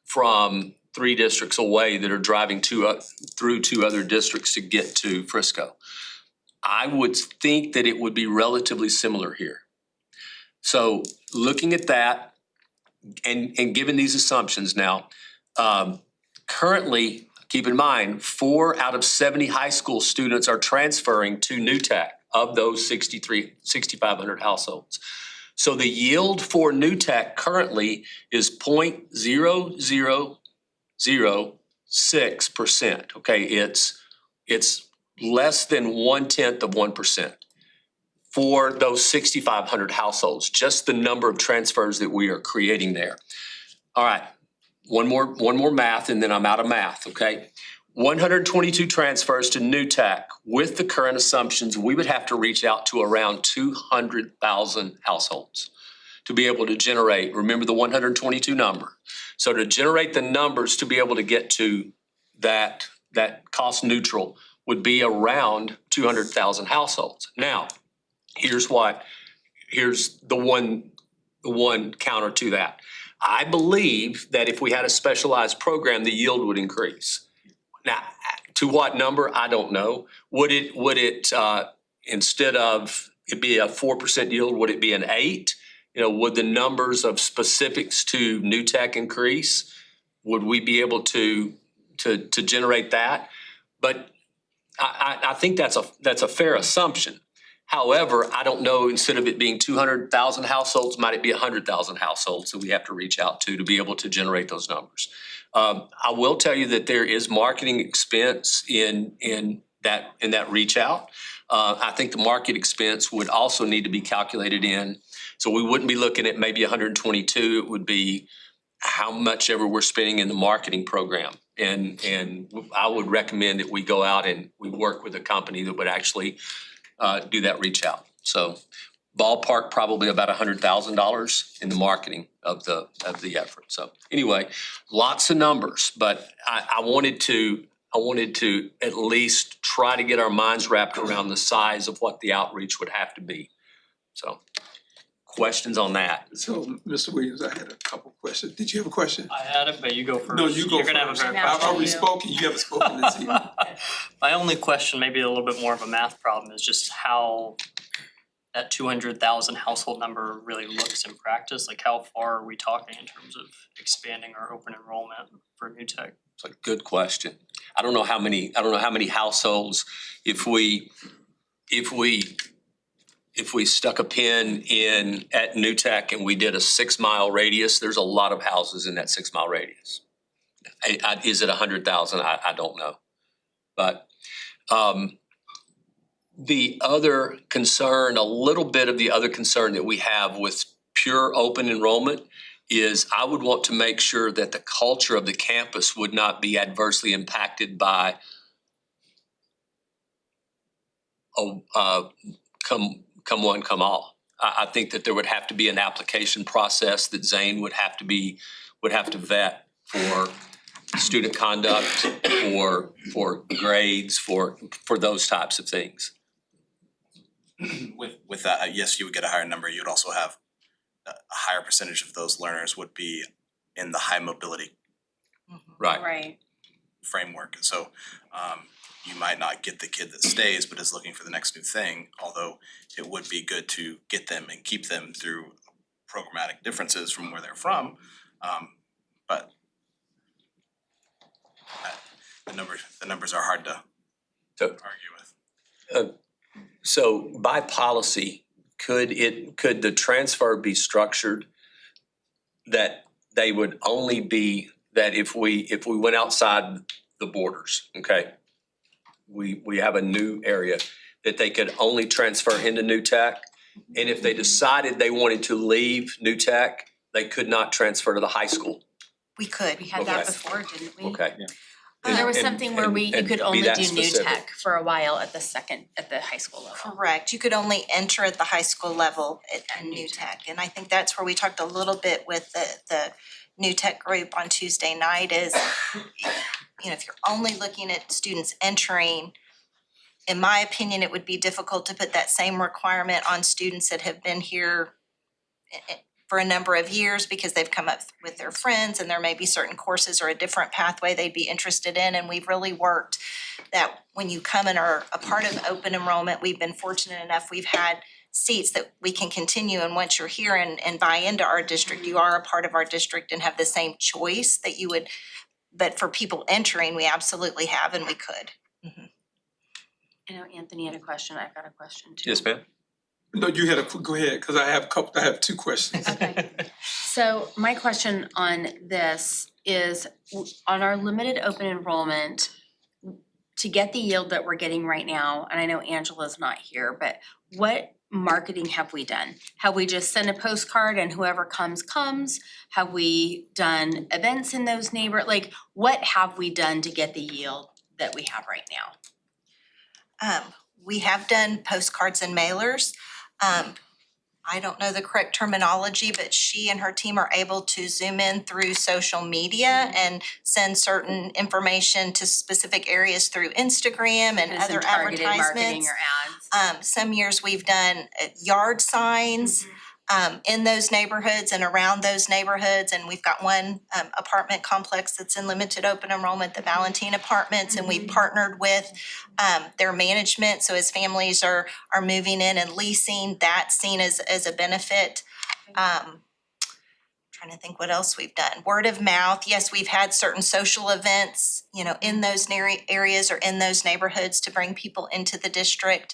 from 3 districts away that are driving through 2 other districts to get to Frisco. I would think that it would be relatively similar here. So looking at that and given these assumptions now, currently, keep in mind, 4 out of 70 high school students are transferring to New Tech of those 6,500 households. So the yield for New Tech currently is 0.0006%. Okay, it's less than 1/10 for those 6,500 households, just the number of transfers that we are creating there. All right, one more math and then I'm out of math, okay? 122 transfers to New Tech. With the current assumptions, we would have to reach out to around 200,000 households to be able to generate, remember the 122 number. So to generate the numbers to be able to get to that cost neutral would be around 200,000 households. Now, here's the one counter to that. I believe that if we had a specialized program, the yield would increase. Now, to what number, I don't know. Would it instead of it be a 4% yield, would it be an 8? You know, would the numbers of specifics to New Tech increase? Would we be able to generate that? But I think that's a fair assumption. However, I don't know, instead of it being 200,000 households, might it be 100,000 households that we have to reach out to be able to generate those numbers? I will tell you that there is marketing expense in that reach out. I think the market expense would also need to be calculated in. So we wouldn't be looking at maybe 122, it would be how much ever we're spending in the marketing program. And I would recommend that we go out and we work with a company that would actually do that reach out. So ballpark probably about $100,000 in the marketing of the effort. So anyway, lots of numbers, but I wanted to at least try to get our minds wrapped around the size of what the outreach would have to be. So questions on that? So, Mr. Williams, I had a couple questions. Did you have a question? I had it, but you go first. No, you go You're gonna have a first. better I'm I've already you. spoken, you haven't spoken this evening. My only question, maybe a little bit more of a math problem, is just how that 200,000 household number really looks in practice. Like, how far are we talking in terms of expanding our open enrollment for new tech? It's a good question. I don't know how many households, if we stuck a pin in at New Tech and we did a 6-mile radius, there's a lot of houses in that 6-mile radius. Is it 100,000? I don't know. But the other concern, a little bit of the other concern that we have with pure open enrollment is I would want to make sure that the culture of the campus would not be adversely impacted by come one, come all. I think that there would have to be an application process that Zane would have to vet for student conduct, for grades, for those types of things. With that, yes, you would get a higher number. You'd also have a higher percentage of those learners would be in the high mobility Right. Right. framework. So you might not get the kid that stays but is looking for the next new thing, although it would be good to get them and keep them through programmatic differences from where they're from. But the numbers are hard to So- argue with. So by policy, could the transfer be structured that they would only be, that if we went outside the borders, okay? We have a new area that they could only transfer into New Tech. And if they decided they wanted to leave New Tech, they could not transfer to the high school. We could. We had that Okay. before, didn't we? Okay. There was And- something where you and could be only that do new specific. tech for a while at the high school level. Correct. You could only enter at the high school level at At New New Tech. And I think that's where we talked a little bit with the New Tech group on Tuesday night is, you know, if you're only looking at students entering, in my opinion, it would be difficult to put that same requirement on students that have been here for a number of years because they've come up with their friends and there may be certain courses or a different pathway they'd be interested in. And we've really worked that when you come and are a part of open enrollment, we've been fortunate enough, we've had seats that we can continue. And once you're here and buy into our district, you are a part of our district and have the same choice that you would. But for people entering, we absolutely have and we could. I know Anthony had a question. I've got a question too. Yes, ma'am? No, you had go ahead, because I have 2 questions. Okay. So my question on this is, on our limited open enrollment, to get the yield that we're getting right now, and I know Angela's not here, but what marketing have we done? Have we just sent a postcard and whoever comes, comes? Have we done events in those like, what have we done to get the yield that we have right now? We have done postcards and mailers. I don't know the correct terminology, but she and her team are able to zoom in through social media and send certain information to specific areas through Instagram and Kind of some other targeted marketing advertisements. or ads? Some years we've done yard signs in those neighborhoods and around those neighborhoods. And we've got one apartment complex that's in limited open enrollment, the Valentine Apartments, and we've partnered with their management. So as families are moving in and leasing, that's seen as a benefit. Trying to think what else we've done. Word of mouth, yes, we've had certain social events, you know, in those areas or in those neighborhoods to bring people into the district.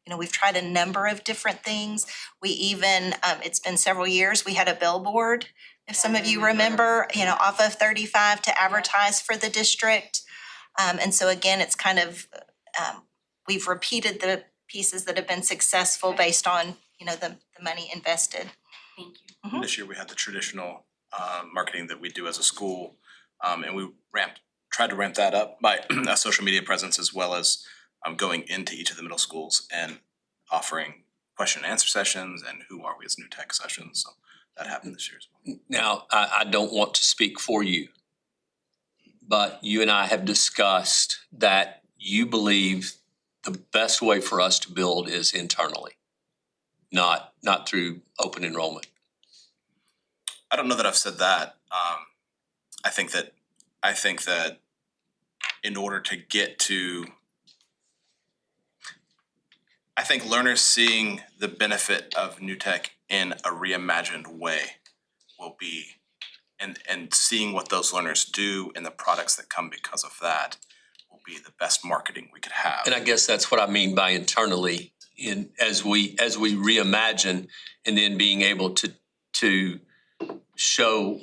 You know, we've tried a number of different things. We even, it's been several years, we had a billboard, if some of you remember, you know, off of 35 to advertise for the district. And so again, it's kind of we've repeated the pieces that have been successful based on, you know, the money invested. Thank you. This year we had the traditional marketing that we do as a school. And we tried to ramp that up by a social media presence as well as going into each of the middle schools and offering question and answer sessions and who are we as new tech sessions. So that happened this year as well. Now, I don't want to speak for you, but you and I have discussed that you believe the best way for us to build is internally, not through open enrollment. I don't know that I've said that. I think that in order to get to, I think learners seeing the benefit of new tech in a reimagined way will be, and seeing what those learners do and the products that come because of that will be the best marketing we could have. And I guess that's what I mean by internally, as we reimagine and then being able to show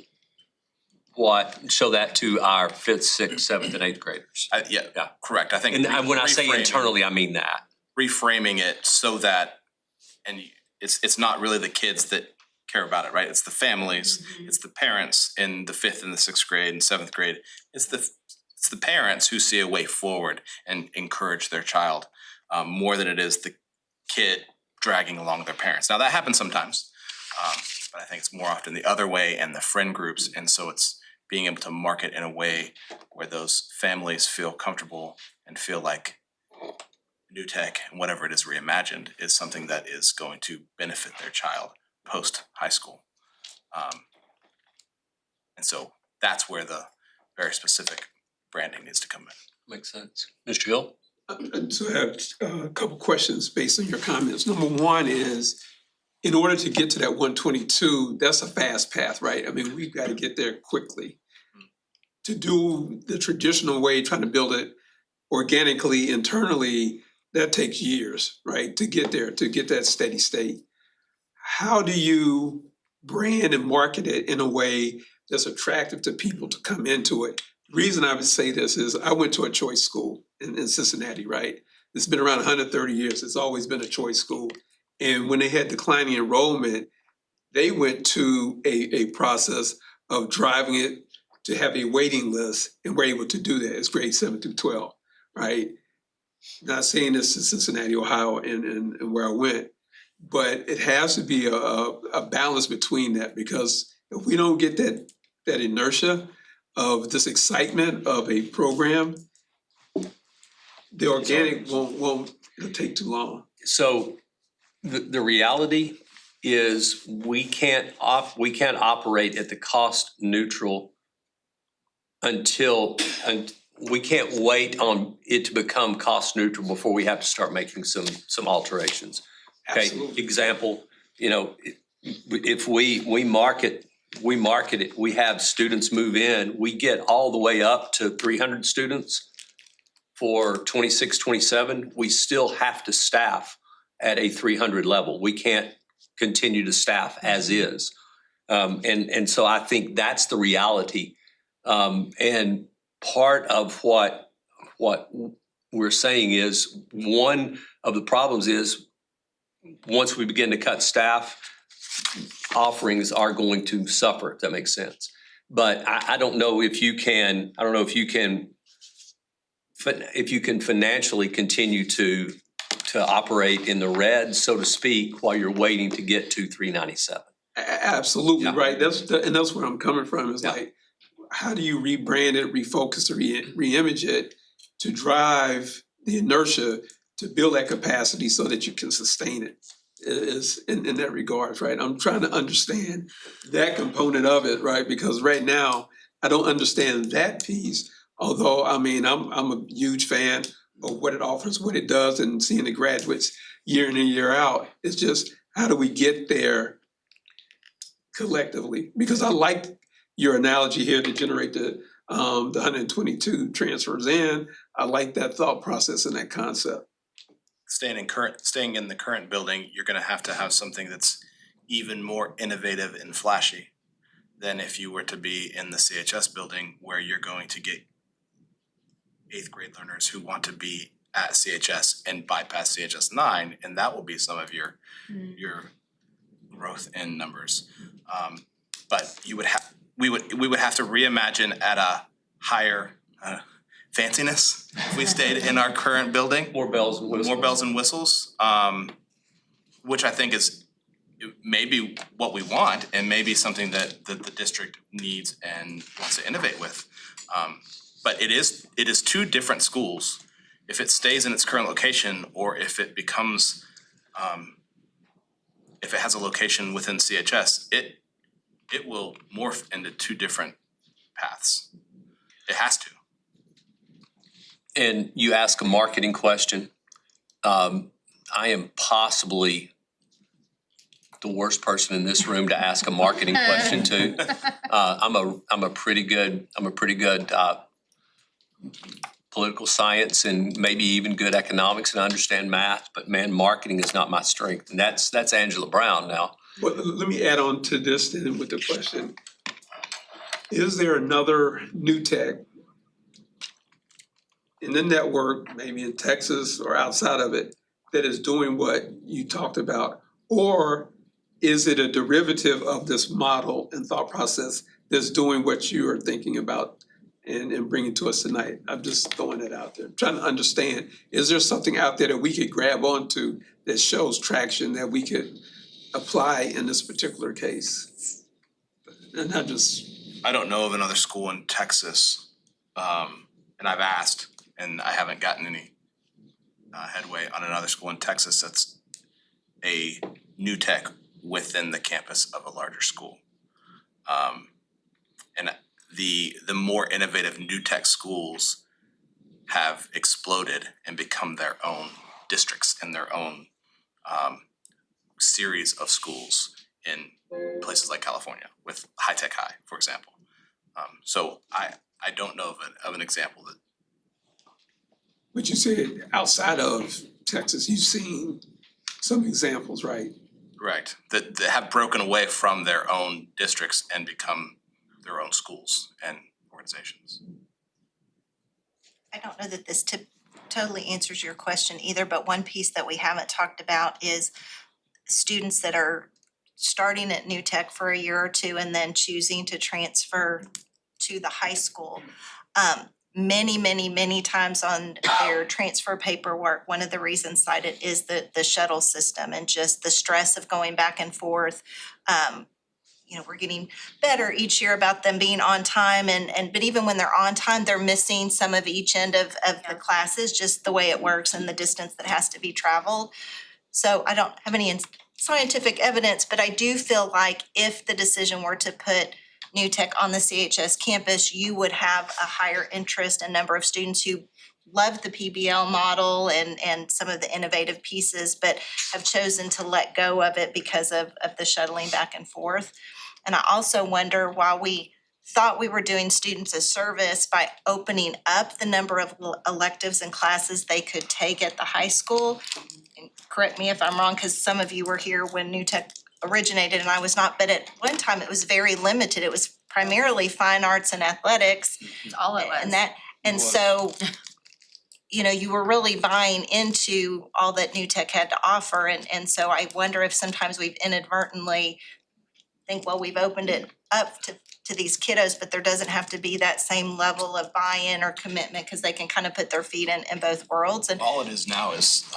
that to our 5th, 6th, 7th, and 8th graders. Yeah, correct. I think. And when I say internally, I mean that. Reframing it so that, and it's not really the kids that care about it, right? It's the families, it's the parents in the 5th and the 6th grade and 7th grade. It's the parents who see a way forward and encourage their child more than it is the kid dragging along their parents. Now that happens sometimes, but I think it's more often the other way and the friend groups. And so it's being able to market in a way where those families feel comfortable and feel like new tech and whatever it is reimagined is something that is going to benefit their child post high school. And so that's where the very specific branding needs to come in. Makes sense. Mr. Hill? So I have a couple questions based on your comments. Number one is, in order to get to that 122, that's a fast path, right? I mean, we've got to get there quickly. To do the traditional way, trying to build it organically, internally, that takes years, right? To get there, to get that steady state. How do you brand and market it in a way that's attractive to people to come into it? The reason I would say this is I went to a choice school in Cincinnati, right? It's been around 130 years. It's always been a choice school. And when they had declining enrollment, they went to a process of driving it to have a waiting list, and were able to do that. It's grades 7 through 12, right? Not saying this in Cincinnati, Ohio, and where I went, but it has to be a balance between that, because if we don't get that inertia of this excitement of a program, the organic won't it'll take too long. So the reality is we can't operate at the cost neutral until we can't wait on it to become cost neutral before we have to start making some alterations. Okay, Absolutely. example, if we market it, we have students move in, we get all the way up to 300 students for 26, 27, we still have to staff at a 300 level. We can't continue to staff as is. And so I think that's the reality. And part of what we're saying is, one of the problems is once we begin to cut staff, offerings are going to suffer, if that makes sense. But I don't know if you can financially continue to operate in the red, so to speak, while you're waiting to get to 397. Absolutely, Yeah. right. And that's where I'm coming from. Is like, how do you rebrand it, refocus, reimage it to drive the inertia to build that capacity so that you can sustain it? Is in that regards, right? I'm trying to understand that component of it, right? Because right now I don't understand that piece. Although I mean, I'm a huge fan of what it offers, what it does, and seeing the graduates year in and year out. It's just, how do we get there collectively? Because I like your analogy here to generate the 122 transfers in. I like that thought process and that concept. Staying in the current building, you're gonna have to have something that's even more innovative and flashy than if you were to be in the CHS building, where you're going to get 8th grade learners who want to be at CHS and bypass CHS 9, and that will be some of your growth in numbers. But we would have to reimagine at a higher fanciness if we stayed in our current building. More bells and whistles. More bells and whistles, which I think is maybe what we want and maybe something that the district needs and wants to innovate with. But it is two different schools. If it stays in its current location or if it becomes, if it has a location within CHS, it will morph into two different paths. It has to. And you ask a marketing question. I am possibly the worst person in this room to ask a marketing question to. I'm a pretty good political science and maybe even good economics and understand math, but man, marketing is not my strength. And that's Angela Brown now. Well, let me add on to this then with the question. Is there another new tech in the network, maybe in Texas or outside of it, that is doing what you talked about? Or is it a derivative of this model and thought process that's doing what you are thinking about and bringing to us tonight? I'm just throwing it out there, trying to understand, is there something out there that we could grab onto that shows traction that we could apply in this particular case? And not just. I don't know of another school in Texas, and I've asked, and I haven't gotten any headway on another school in Texas that's a new tech within the campus of a larger school. And the more innovative new tech schools have exploded and become their own districts and their own series of schools in places like California with High Tech High, for example. So I don't know of an example that. But you said outside of Texas, you've seen some examples, right? Right, that have broken away from their own districts and become their own schools and organizations. I don't know that this totally answers your question either, but one piece that we haven't talked about is students that are starting at New Tech for a year or two and then choosing to transfer to the high school. Many times on their transfer paperwork, one of the reasons cited is the shuttle system and just the stress of going back and forth. We're getting better each year about them being on time but even when they're on time, they're missing some of each end of the classes, just the way it works and the distance that has to be traveled. So I don't have any scientific evidence, but I do feel like if the decision were to put New Tech on the CHS campus, you would have a higher interest and number of students who love the PBL model and some of the innovative pieces, but have chosen to let go of it because of the shuttling back and forth. And I also wonder, while we thought we were doing students a service by opening up the number of electives and classes they could take at the high school, and correct me if I'm wrong, because some of you were here when New Tech originated and I was not, but at one time it was very limited. It was primarily fine arts and athletics. That's all it was. So you were really buying into all that New Tech had to offer. And so I wonder if sometimes we've inadvertently think, well, we've opened it up to these kiddos, but there doesn't have to be that same level of buy-in or commitment because they can kind of put their feet in both worlds. And All it is now is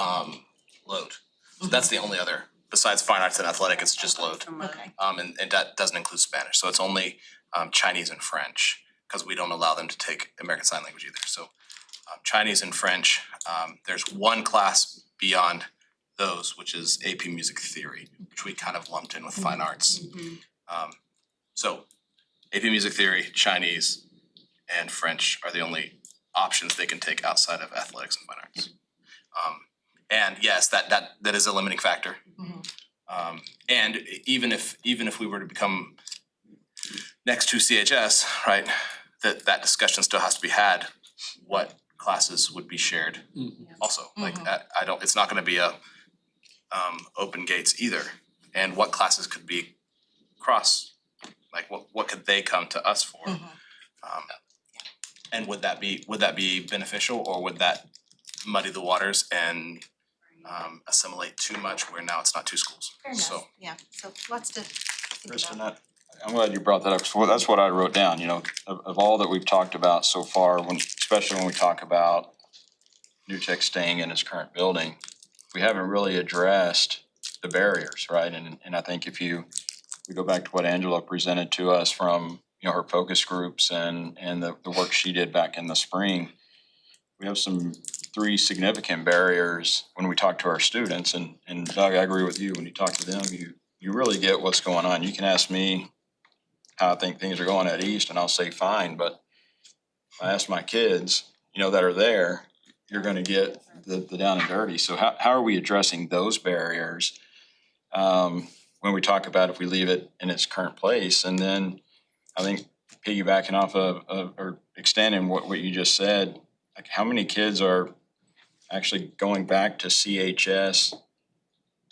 load. So that's the only other, besides fine arts and athletic, it's just load. okay. And that doesn't include Spanish. So it's only Chinese and French because we don't allow them to take American Sign Language either. So Chinese and French, there's one class beyond those, which is AP Music Theory, which we kind of lumped in with fine arts. So AP Music Theory, Chinese, and French are the only options they can take outside of athletics and fine arts. And yes, that is a limiting factor. And even if we were to become next to CHS, right, that discussion still has to be had. What classes would be shared also? Like it's not gonna be a open gates either. And what classes could be cross, like what could they come to us for? And would that be beneficial, or would that muddy the waters and assimilate too much where now it's not two schools. Fair So enough, yeah, so lots to think Kristen, about. I'm glad you brought that up, so that's what I wrote down, you know, of all that we've talked about so far, especially when we talk about New Tech staying in its current building, we haven't really addressed the barriers, right? And I think if we go back to what Angela presented to us from, you know, her focus groups and the work she did back in the spring, we have some 3 significant barriers when we talk to our students, and Doug, I agree with you, when you talk to them, you really get what's going on. You can ask me how I think things are going at East, and I'll say fine, but if I ask my kids, you know, that are there, you're gonna get the down and dirty. So how are we addressing those barriers? When we talk about if we leave it in its current place, and then I think piggybacking off of or extending what you just said, like how many kids are actually going back to CHS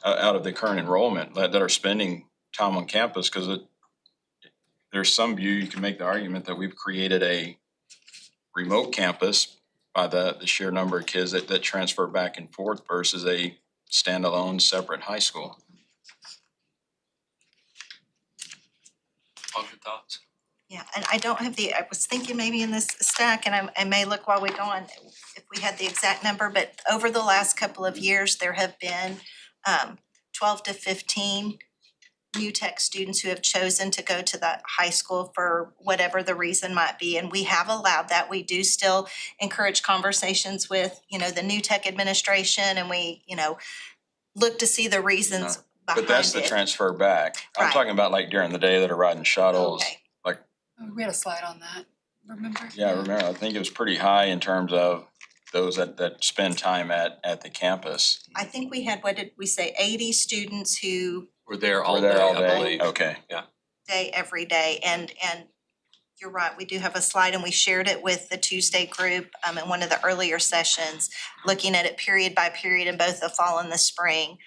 out of the current enrollment that are spending time on campus? Because there's some view, you can make the argument that we've created a remote campus by the sheer number of kids that transfer back and forth versus a standalone separate high school. Other thoughts? Yeah, and I don't have I was thinking maybe in this stack, and I may look while we go on, if we had the exact number, but over the last couple of years, there have been 12 to 15 New Tech students who have chosen to go to the high school for whatever the reason might be, and we have allowed that. We do still encourage conversations with, you know, the New Tech administration, and we, you know, look to see the reasons behind it. But that's the transfer back. I'm Right. talking about like during the day that are riding shuttles. Okay. We had a slide on that, remember? Yeah, I remember, I think it was pretty high in terms of those that spend time at the campus. I think we had, what did we say, 80 students who We're there all Were day, there all I day? believe. Okay. day every day, and you're right, we do have a slide, and we shared it with the Tuesday group in one of the earlier sessions, looking at it period by period in both the fall and the spring.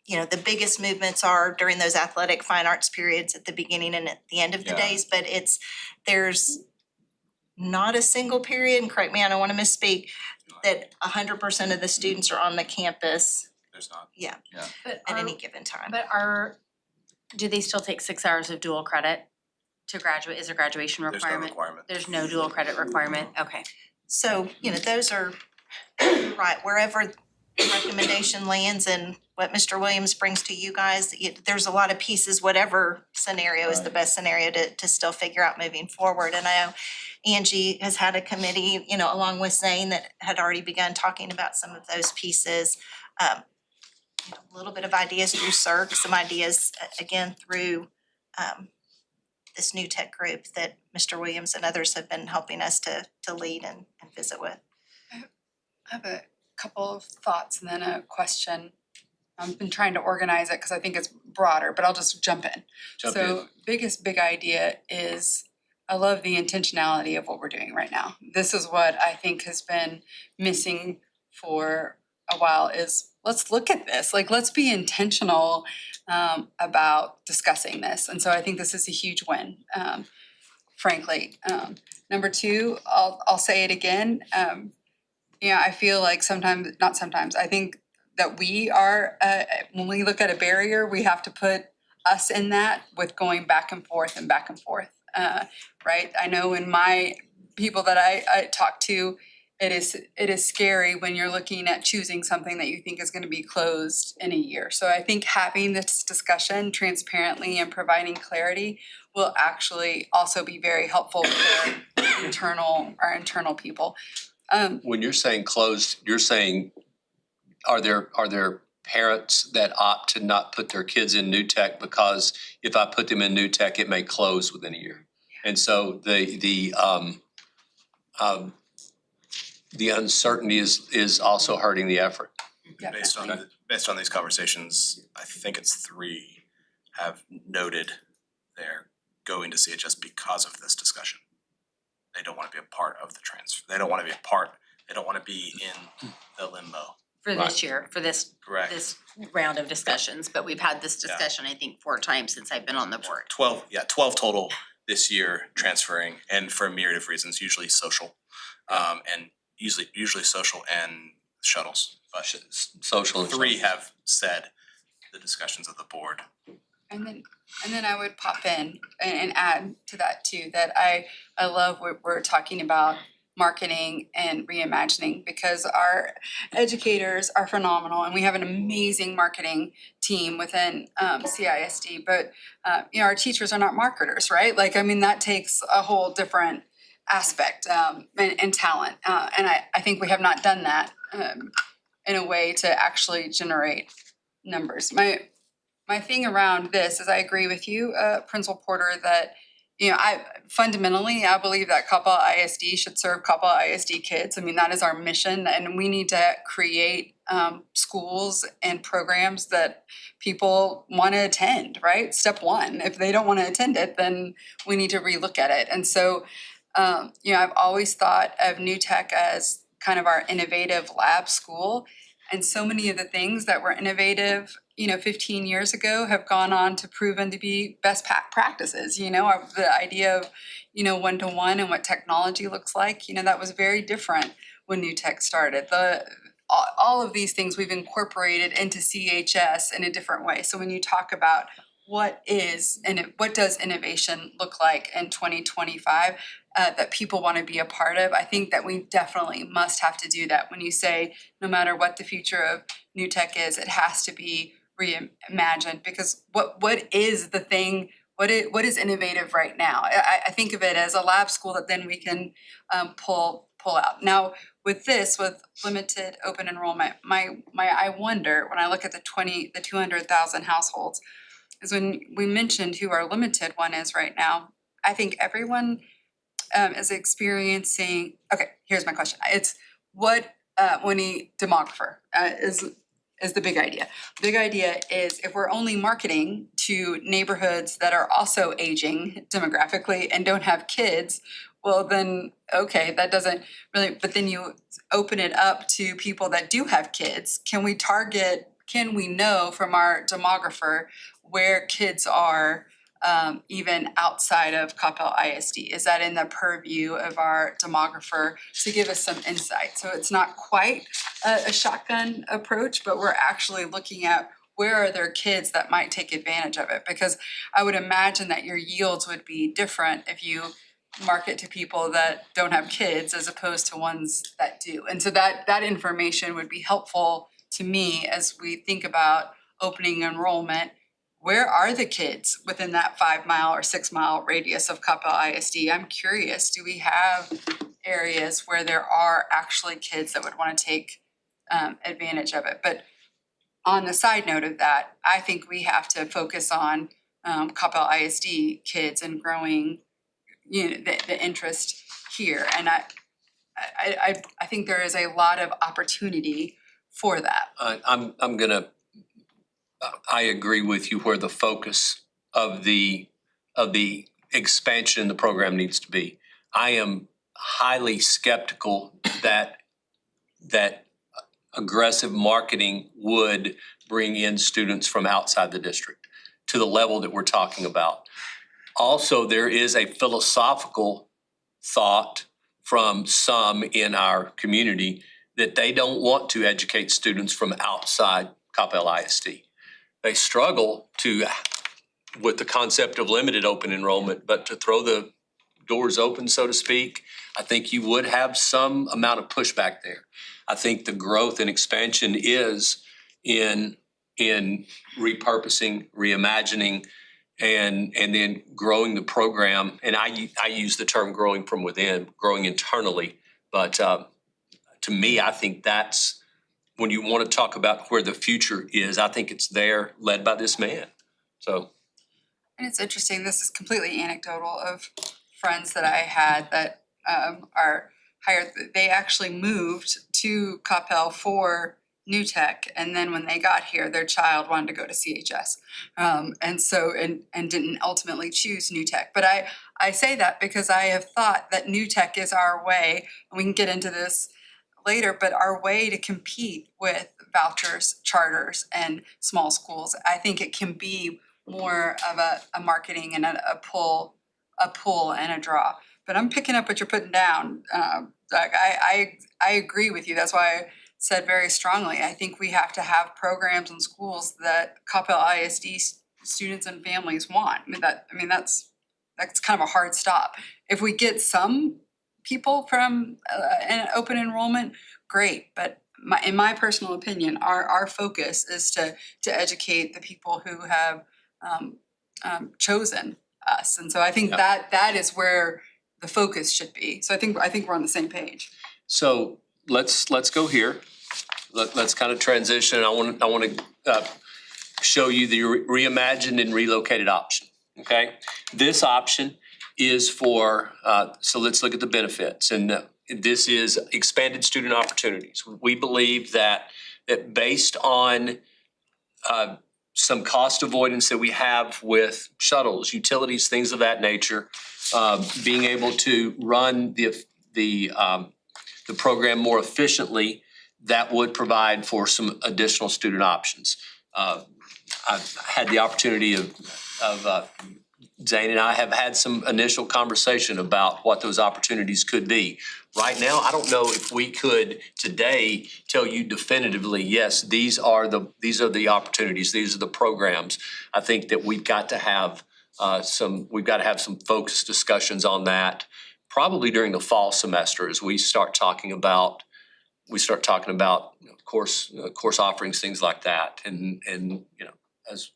You know, the biggest movements are during those athletic fine arts periods at the beginning and at the end of the Yeah. days, but there's not a single period, and correct me, I don't wanna misspeak, that 100% of the students are on the campus there's not. But at any given time. do they still take 6 hours of dual credit to graduate? Is there graduation There's no requirement? requirement. There's no dual credit requirement, okay. So, you know, those are, right, wherever the recommendation lands and what Mr. Williams brings to you guys, there's a lot of pieces, whatever scenario is the best scenario to still figure out moving forward. And I know Angie has had a committee, you know, along with Zane, that had already begun talking about some of those pieces. You know, a little bit of ideas through CERC, some ideas, again, through this New Tech group that Mr. Williams and others have been helping us to lead and visit with. I have a couple of thoughts and then a question. I've been trying to organize it because I think it's broader, but I'll just jump in. Jump So biggest big idea is I love the intentionality of what we're doing right now. This is what I think has been missing for a while is let's look at this, like let's be intentional about discussing this. And so I think this is a huge win, frankly. Number two, I'll say it again. Yeah, I feel like not sometimes, I think that we are, when we look at a barrier, we have to put us in that with going back and forth and back and forth, right? I know in my people that I talk to, it is scary when you're looking at choosing something that you think is gonna be closed in a year. So I think having this discussion transparently and providing clarity will actually also be very helpful for our internal people. When you're saying closed, you're saying, are there parents that opt to not put their kids in New Tech because if I put them in New Tech, it may close within a year? And so the uncertainty is also hurting the effort. Based on these conversations, I think it's 3 have noted they're going to CHS because of this discussion. They don't wanna be a part of the transfer. They don't wanna be in the limbo. For this year, for this Correct. this round of discussions, but we've had this discussion, I think, 4 times since I've been on the board. 12 total this year transferring, and for a myriad of reasons, usually social. And usually social and shuttles, but Social and three social. have said the discussions of the board. And then I would pop in and add to that too, that I love what we're talking about marketing and reimagining, because our educators are phenomenal and we have an amazing marketing team within CISD, but our teachers are not marketers, right? Like, I mean, that takes a whole different aspect and talent. And I think we have not done that in a way to actually generate numbers. My thing around this is I agree with you, Principal Porter, that, I believe that Coppell ISD should serve Coppell ISD kids. I mean, that is our mission, and we need to create schools and programs that people want to attend, right? Step one. If they don't want to attend it, then we need to relook at it. And so, I've always thought of New Tech as kind of our innovative lab school. And so many of the things that were innovative, 15 years ago have gone on to proven to be best practices, the idea of, one-to-one and what technology looks like, that was very different when New Tech started. All of these things we've incorporated into CHS in a different way. So when you talk about what does innovation look like in 2025, that people want to be a part of, I think that we definitely must have to do that. When you say, no matter what the future of New Tech is, it has to be reimagined, because what is the thing, what is innovative right now? I think of it as a lab school that then we can pull out. Now, with limited open enrollment, I wonder, when I look at the 200,000 households, is when we mentioned who our limited one is right now, I think everyone is experiencing, okay, here's my question. It's what we need demographer is the big idea. Big idea is, if we're only marketing to neighborhoods that are also aging demographically and don't have kids, well then, okay, that doesn't really, but then you open it up to people that do have kids. Can we know from our demographer where kids are even outside of Coppell ISD? Is that in the purview of our demographer to give us some insight? So it's not quite a shotgun approach, but we're actually looking at where are there kids that might take advantage of it? Because I would imagine that your yields would be different if you market to people that don't have kids as opposed to ones that do. And so that information would be helpful to me as we think about opening enrollment. Where are the kids within that 5 mile or 6 mile radius of Coppell ISD? I'm curious, do we have areas where there are actually kids that would want to take advantage of it? But on the side note of that, I think we have to focus on Coppell ISD kids and growing, the interest here. And I think there is a lot of opportunity for that. I agree with you where the focus of the expansion in the program needs to be. I am highly skeptical that aggressive marketing would bring in students from outside the district to the level that we're talking about. Also, there is a philosophical thought from some in our community that they don't want to educate students from outside Coppell ISD. They struggle with the concept of limited open enrollment, but to throw the doors open, so to speak, I think you would have some amount of pushback there. I think the growth and expansion is in repurposing, reimagining, and then growing the program. And I use the term growing from within, growing internally. But to me, I think that's, when you want to talk about where the future is, I think it's there, led by this man. So. And it's interesting, this is completely anecdotal, of friends that I had that are hired. They actually moved to Coppell for New Tech, and then when they got here, their child wanted to go to CHS, and didn't ultimately choose New Tech. But I say that because I have thought that New Tech is our way, and we can get into this later, but our way to compete with vouchers, charters, and small schools. I think it can be more of a marketing and a pull and a draw. But I'm picking up what you're putting down, Doug, I agree with you. That's why I said very strongly, I think we have to have programs in schools that Coppell ISD students and families want. That's kind of a hard stop. If we get some people from an open enrollment, great, but in my personal opinion, our focus is to educate the people who have chosen us. And so I think that is where the focus should be. So I think we're on the same page. So let's go here. Let's kind of transition. I want to show you the reimagined and relocated option, okay? This option is for, so let's look at the benefits. And this is expanded student opportunities. We believe that based on some cost avoidance that we have with shuttles, utilities, things of that nature, being able to run the program more efficiently, that would provide for some additional student options. I've had the opportunity of Zane and I have had some initial conversation about what those opportunities could be. Right now, I don't know if we could today tell you definitively, yes, these are the opportunities, these are the programs. I think that we've got to have some focused discussions on that, probably during the fall semester as we start talking about course offerings, things like that, and as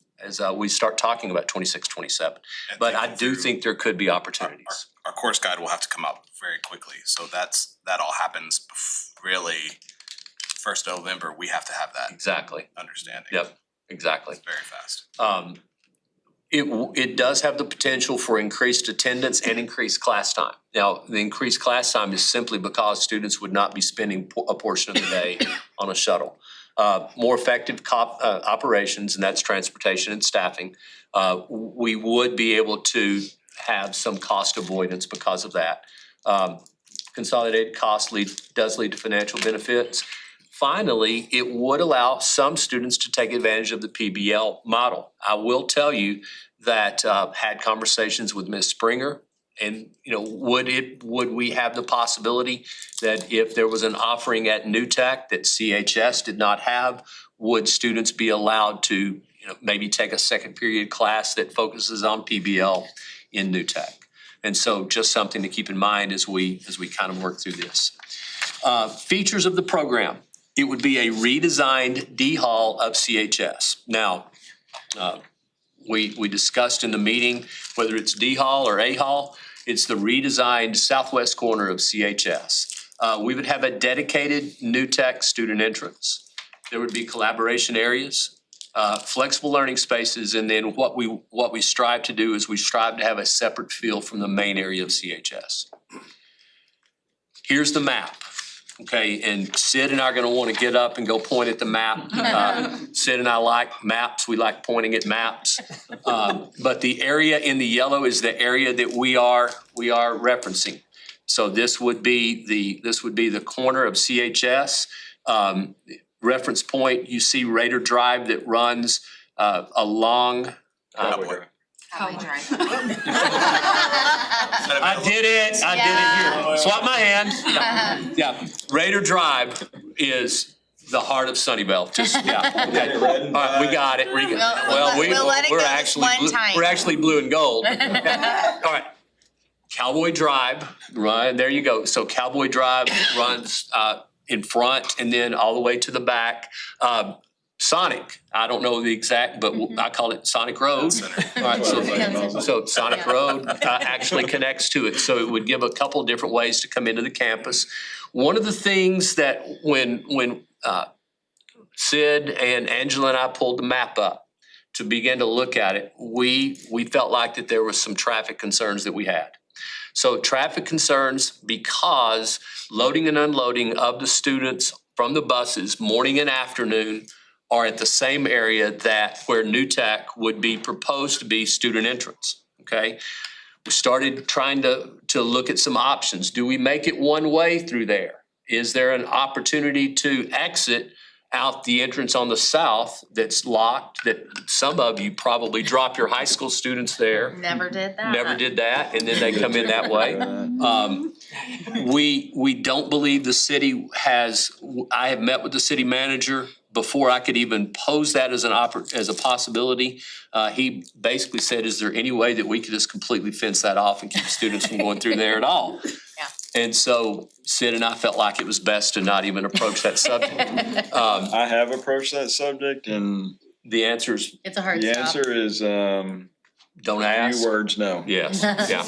we start talking about 26, 27. But I do think there could be opportunities. Our course guide will have to come up very quickly, so that all happens really 1st of November. We have to have that Exactly. understanding. Yep, exactly. It's very fast. It does have the potential for increased attendance and increased class time. Now, the increased class time is simply because students would not be spending a portion of the day on a shuttle. More effective operations, and that's transportation and staffing. We would be able to have some cost avoidance because of that. Consolidated cost does lead to financial benefits. Finally, it would allow some students to take advantage of the PBL model. I will tell you that had conversations with Ms. Springer, and would we have the possibility that if there was an offering at New Tech that CHS did not have, would students be allowed to maybe take a second period class that focuses on PBL in New Tech? And so just something to keep in mind as we kind of work through this. Features of the program. It would be a redesigned D Hall of CHS. Now, we discussed in the meeting whether it's D Hall or A Hall. It's the redesigned southwest corner of CHS. We would have a dedicated New Tech student entrance. There would be collaboration areas, flexible learning spaces, and then what we strive to do is we strive to have a separate feel from the main area of CHS. Here's the map. Okay, and Sid and I are gonna wanna get up and go point at the map. Sid and I like maps, we like pointing at maps. But the area in the yellow is the area that we are referencing. So this would be the corner of CHS. Reference point, you see Raider Drive that runs along. I did it here. Swap my hand. Yeah. Raider Drive is the heart of Sunnyvale. All right, we got it. We're actually blue and gold. All right. Cowboy Drive, right, there you go. So Cowboy Drive runs in front and then all the way to the back. Sonic, I don't know the exact, but I call it Sonic Road. All right, so Sonic Road actually connects to it. So it would give a couple of different ways to come into the campus. One of the things that when Sid and Angela and I pulled the map up to begin to look at it, we felt like that there was some traffic concerns that we had. So traffic concerns because loading and unloading of the students from the buses morning and afternoon are at the same area where New Tech would be proposed to be student entrance, okay? We started trying to look at some options. Do we make it one way through there? Is there an opportunity to exit out the entrance on the south that's locked, that some of you probably drop your high school students there? Never did that. Never did that, and then they come in that way. We don't believe the city has, I have met with the city manager before I could even pose that as as a possibility. He basically said, is there any way that we could just completely fence that off and keep students from going through there at all? Yeah. And so Sid and I felt like it was best to not even approach that subject. I have approached that subject and The answer is It's a hard the stop. answer is, don't ask. few words, no. Yes, yeah.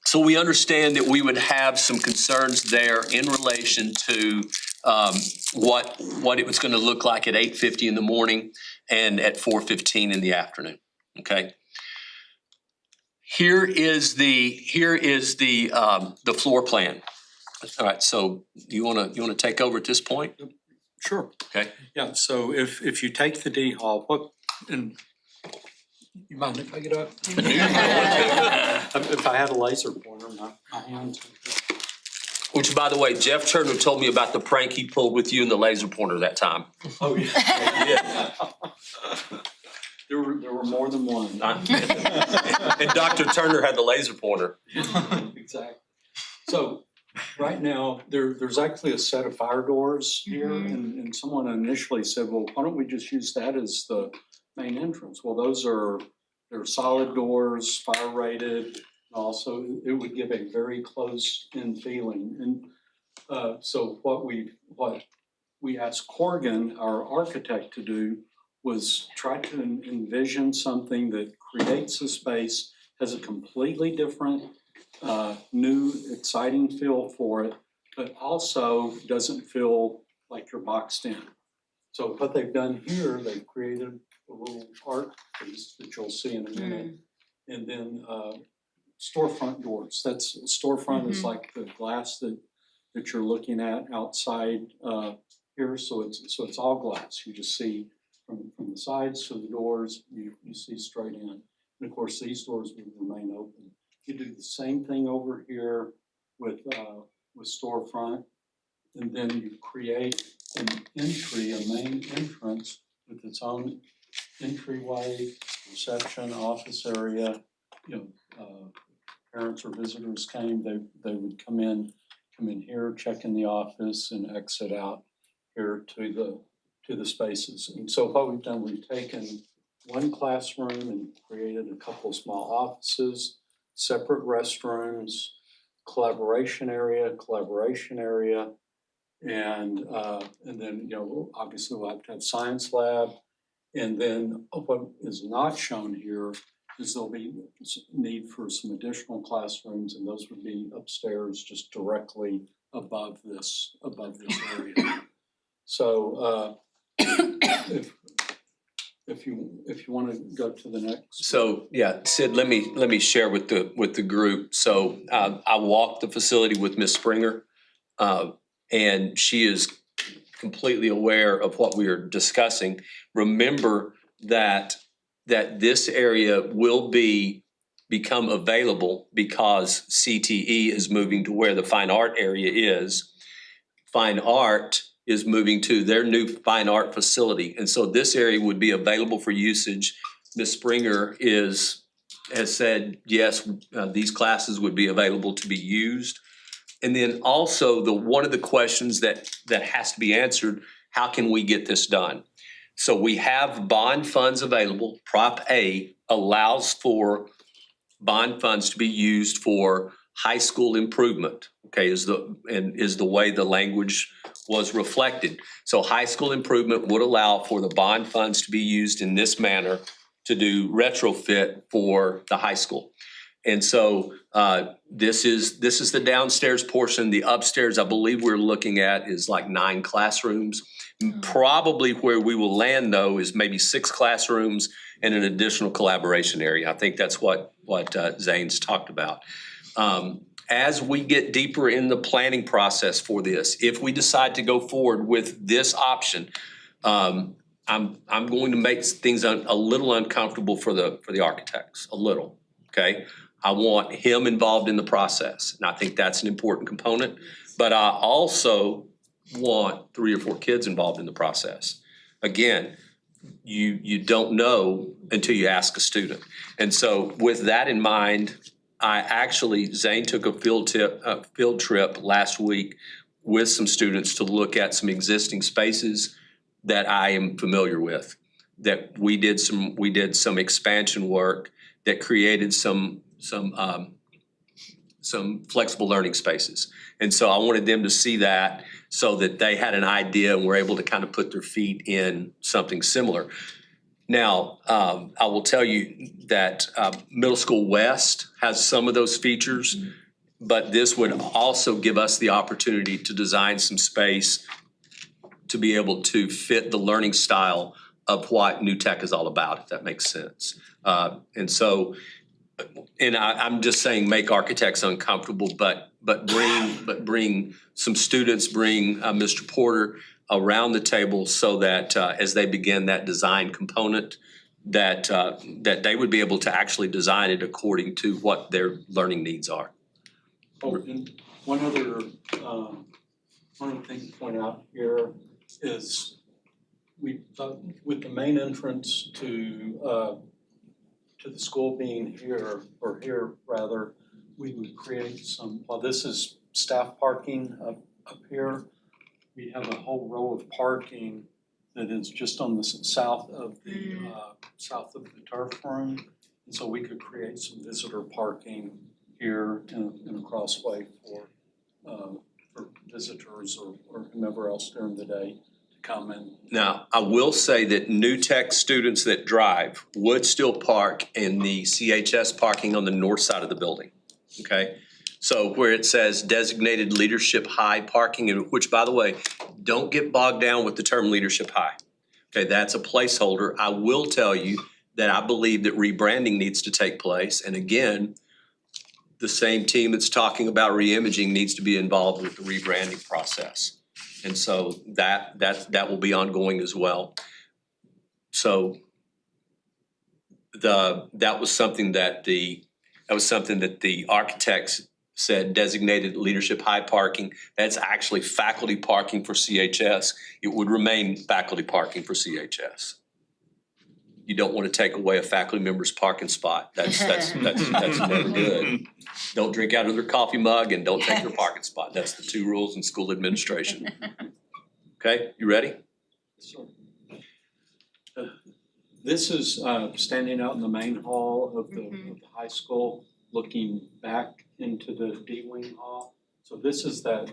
So we understand that we would have some concerns there in relation to what it was gonna look like at 8:50 in the morning and at 4:15 in the afternoon, okay? Here is the floor plan. All right, so you wanna take over at this point? Sure. Okay. Yeah, so if you take the D Hall, what, and you mind if I get up? If I had a laser pointer, my hands. Which, by the way, Jeff Turner told me about the prank he pulled with you and the laser pointer that time. Oh, yeah. There were more than one. And Dr. Turner had the laser pointer. Exactly. So right now, there's actually a set of fire doors here, and someone initially said, well, why don't we just use that as the main entrance? Well, they're solid doors, fire rated. Also, it would give a very close-in feeling. And so what we asked Corrigan, our architect, to do was try to envision something that creates a space, has a completely different, new, exciting feel for it, but also doesn't feel like you're boxed in. So what they've done here, they've created a little art piece that you'll see in a minute, and then storefront doors. That's storefront is like the glass that you're looking at outside here. So it's all glass. You just see from the sides to the doors. You see straight in. And of course, these doors will remain open. You do the same thing over here with storefront, and then you create an entry, a main entrance with its own entryway, reception, office area. You know, parents or visitors came, they would come in here, check in the office, and exit out here to the spaces. And so what we've done, we've taken one classroom and created a couple of small offices, separate restrooms, collaboration area, and then, you know, obviously we'll have to have science lab. And then what is not shown here is there'll be need for some additional classrooms, and those would be upstairs, just directly above this area. So if you want to go to the next. So, yeah, Sid, let me share with the group. So I walked the facility with Ms. Springer, and she is completely aware of what we are discussing. Remember that this area will become available because CTE is moving to where the fine art area is. Fine art is moving to their new fine art facility. And so this area would be available for usage. Ms. Springer has said, yes, these classes would be available to be used. And then also one of the questions that has to be answered, how can we get this done? So we have bond funds available. Prop A allows for bond funds to be used for high school improvement, okay, is the way the language was reflected. So high school improvement would allow for the bond funds to be used in this manner to do retrofit for the high school. And so this is the downstairs portion. The upstairs, I believe we're looking at is like 9 classrooms. Probably where we will land though is maybe 6 classrooms and an additional collaboration area. I think that's what Zane's talked about. As we get deeper in the planning process for this, if we decide to go forward with this option, I'm going to make things a little uncomfortable for the architects, a little, okay? I want him involved in the process, and I think that's an important component. But I also want 3 or 4 kids involved in the process. Again, you don't know until you ask a student. And so with that in mind, Zane took a field trip last week with some students to look at some existing spaces that I am familiar with. That we did some expansion work that created some flexible learning spaces. And so I wanted them to see that so that they had an idea and were able to kind of put their feet in something similar. Now, I will tell you that Middle School West has some of those features, but this would also give us the opportunity to design some space to be able to fit the learning style of what New Tech is all about, if that makes sense. And I'm just saying, make architects uncomfortable, but bring some students, bring Mr. Porter around the table so that as they begin that design component, that they would be able to actually design it according to what their learning needs are. Oh, and one other thing to point out here is we thought with the main entrance to the school being here, or here rather, we would create some, while this is staff parking up here, we have a whole row of parking that is just on the south of the turf room. And so we could create some visitor parking here in a crossway for visitors or whomever else during the day to come in. Now, I will say that New Tech students that drive would still park in the CHS parking on the north side of the building, okay? So where it says designated leadership high parking, and which, by the way, don't get bogged down with the term leadership high. Okay, that's a placeholder. I will tell you that I believe that rebranding needs to take place. And again, the same team that's talking about reimaging needs to be involved with the rebranding process. And so that will be ongoing as well. So that was something that the architects said designated leadership high parking. That's actually faculty parking for CHS. It would remain faculty parking for CHS. You don't want to take away a faculty member's parking spot. That's never good. Don't drink out of their coffee mug and don't take their parking spot. That's the two rules in school administration. Okay, you ready? So, this is standing out in the main hall of the high school, looking back into the D-wing hall. So this is that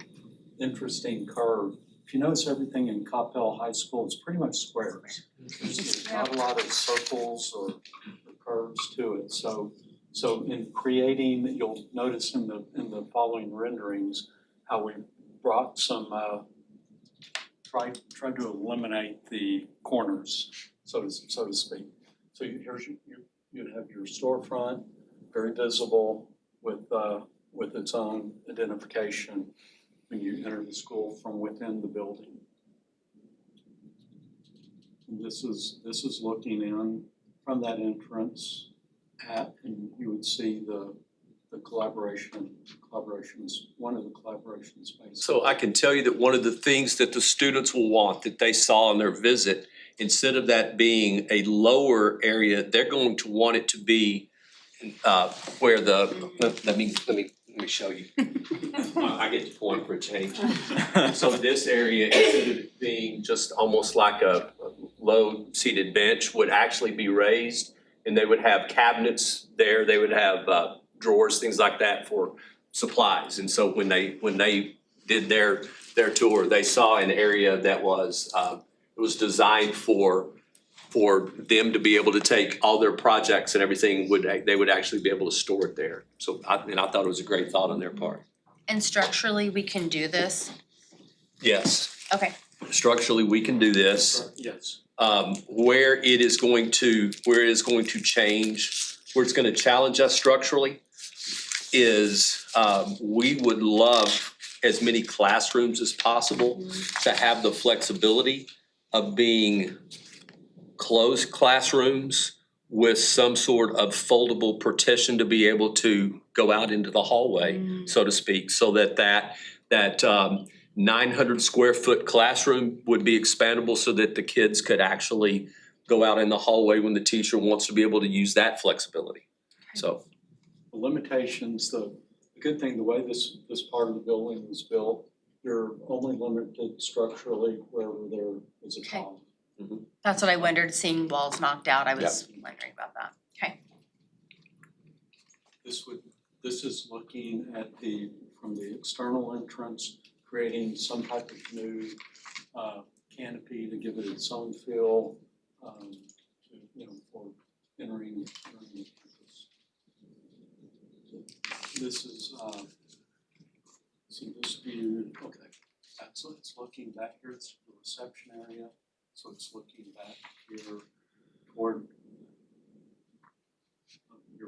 interesting curve. If you notice, everything in Coppell High School is pretty much squares. There's not a lot of circles or curves to it. So in creating, you'll notice in the following renderings how we brought some tried to eliminate the corners, so to speak. So here's you'd have your storefront, very visible with its own identification when you enter the school from within the building. And this is looking in from that entrance and you would see the collaborations, one of the collaboration spaces. So I can tell you that one of the things that the students will want that they saw on their visit, instead of that being a lower area, they're going to want it to be where let me show you. I get the point for a change. So this area, instead of it being just almost like a low seated bench, would actually be raised, and they would have cabinets there. They would have drawers, things like that for supplies. And so when they did their tour, they saw an area that was it was designed for them to be able to take all their projects and everything, they would actually be able to store it there. So I thought it was a great thought on their part. And structurally, we can do this? Yes. Okay. Structurally, we can do this. Yes. Where it is going to change, where it's going to challenge us structurally is we would love as many classrooms as possible to have the flexibility of being closed classrooms with some sort of foldable partition to be able to go out into the hallway, so to speak, so that 900 square foot classroom would be expandable so that the kids could actually go out in the hallway when the teacher wants to be able to use that flexibility. So limitations, the good thing, the way this part of the building was built, you're only limited structurally wherever there is a Okay. column. That's what I wondered, seeing walls knocked out, I was wondering about that. Okay. This is looking at from the external entrance, creating some type of new canopy to give it its own feel, for entering the campus. This is, so this view, okay, so it's looking back here, it's the reception area, so it's looking back here toward.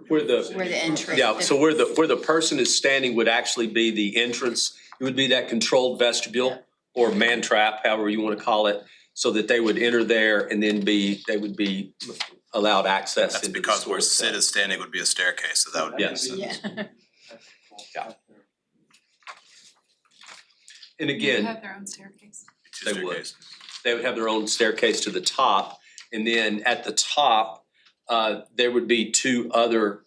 Where the entrance. Yeah, so where the person is standing would actually be the entrance. It would be that controlled vestibule or man trap, however you wanna call it, so that they would enter there and then they would be allowed access That's into the because store where Sid itself. is standing would be a staircase, so that would be. Yes. Yeah. Yeah. And They again, have their own staircase. Two They would. staircases. they would have their own staircase to the top. And then at the top, there would be two other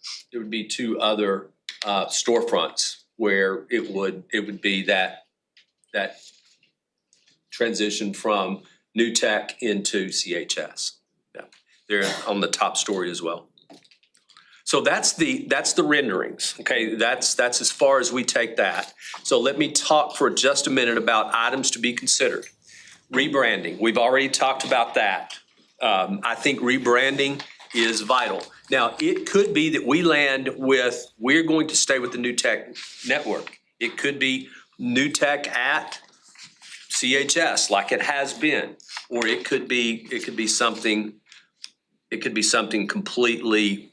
storefronts where it would be that transition from New Tech into CHS. Yeah, they're on the top story as well. So that's the renderings, okay? That's as far as we take that. So let me talk for just a minute about items to be considered. Rebranding, we've already talked about that. I think rebranding is vital. Now, it could be that we land with, we're going to stay with the New Tech network. It could be New Tech at CHS like it has been, or it could be something completely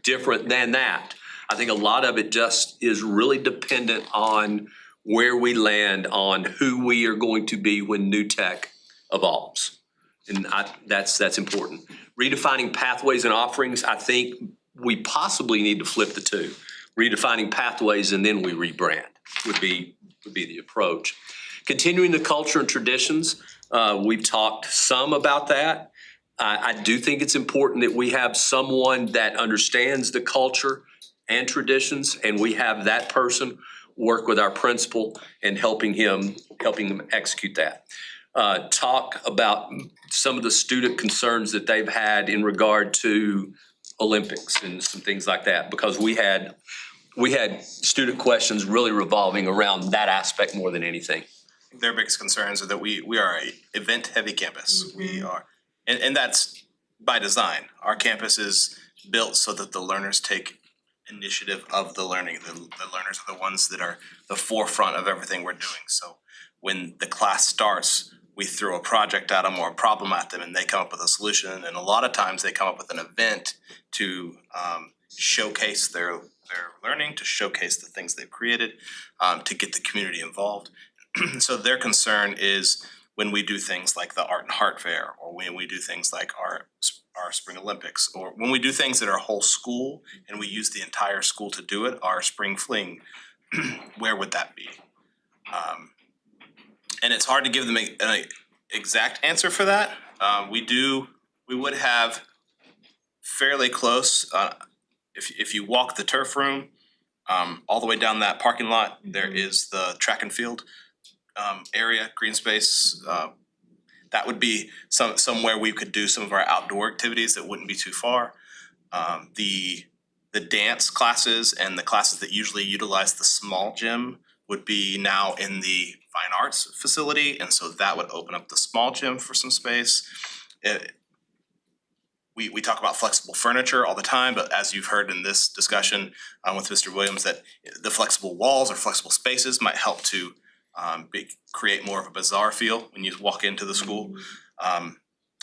different than that. I think a lot of it just is really dependent on where we land on who we are going to be when New Tech evolves. And that's important. Redefining pathways and offerings, I think we possibly need to flip the two. Redefining pathways and then we rebrand would be the approach. Continuing the culture and traditions, we've talked some about that. I do think it's important that we have someone that understands the culture and traditions, and we have that person work with our principal and helping them execute that. Talk about some of the student concerns that they've had in regard to Olympics and some things like that, because we had student questions really revolving around that aspect more than anything. Their biggest concerns are that we are a event-heavy campus. We are, and that's by design. Our campus is built so that the learners take initiative of the learning. The learners are the ones that are the forefront of everything we're doing. So when the class starts, we throw a project at them or a problem at them and they come up with a solution. And a lot of times they come up with an event to showcase their learning, to showcase the things they've created, to get the community involved. So their concern is when we do things like the Art and Heart Fair, or when we do things like our Spring Olympics, or when we do things that are whole school and we use the entire school to do it, our Spring Fling, where would that be? And it's hard to give them an exact answer for that. We would have fairly close, if you walk the turf room, all the way down that parking lot, there is the track and field area, green space. That would be somewhere we could do some of our outdoor activities that wouldn't be too far. The dance classes and the classes that usually utilize the small gym would be now in the fine arts facility, and so that would open up the small gym for some space. We talk about flexible furniture all the time, but as you've heard in this discussion with Mr. Williams, that the flexible walls or flexible spaces might help to create more of a bazaar feel when you walk into the school.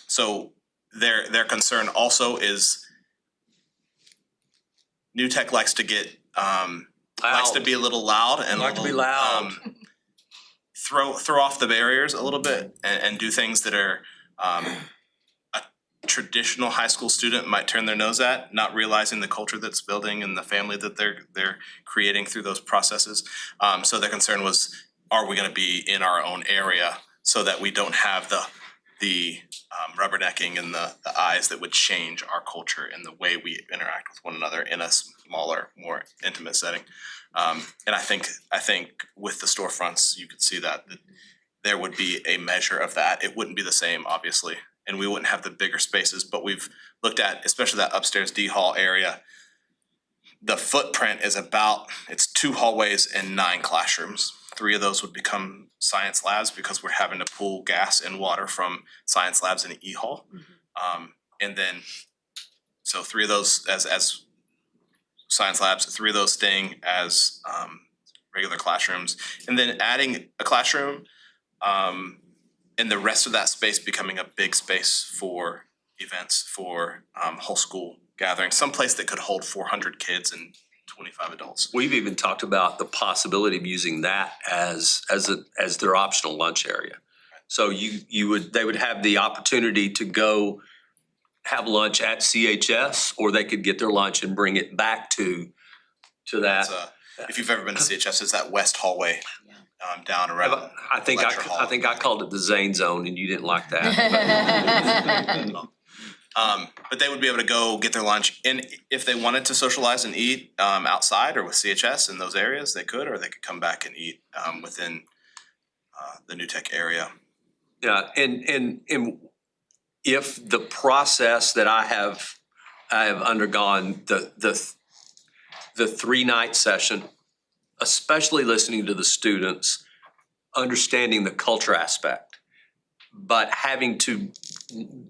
So their concern also is New Tech likes to get likes to be a little loud and Like to be loud. Throw off the barriers a little bit and do things that are a traditional high school student might turn their nose at, not realizing the culture that's building and the family that they're creating through those processes. So their concern was, are we gonna be in our own area so that we don't have the rubbernecking in the eyes that would change our culture and the way we interact with one another in a smaller, more intimate setting. And I think with the storefronts, you could see that there would be a measure of that. It wouldn't be the same, obviously, and we wouldn't have the bigger spaces, but we've looked at, especially that upstairs D hall area. The footprint is it's 2 hallways and 9 classrooms. 3 of those would become science labs because we're having to pull gas and water from science labs in the E hall. And then, so 3 of those as science labs, 3 of those staying as regular classrooms. And then adding a classroom, and the rest of that space becoming a big space for events, for whole school gatherings, someplace that could hold 400 kids and 25 adults. We've even talked about the possibility of using that as their optional lunch area. So they would have the opportunity to go have lunch at CHS, or they could get their lunch and bring it back to that. If you've ever been to CHS, it's that west hallway down around. I think lecture hall. I called it the Zane Zone, and you didn't like that. But they would be able to go get their lunch, and if they wanted to socialize and eat outside or with CHS in those areas, they could, or they could come back and eat within the New Tech area. Yeah, and if the process that I have undergone, the 3-night session, especially listening to the students, understanding the culture aspect, but having to,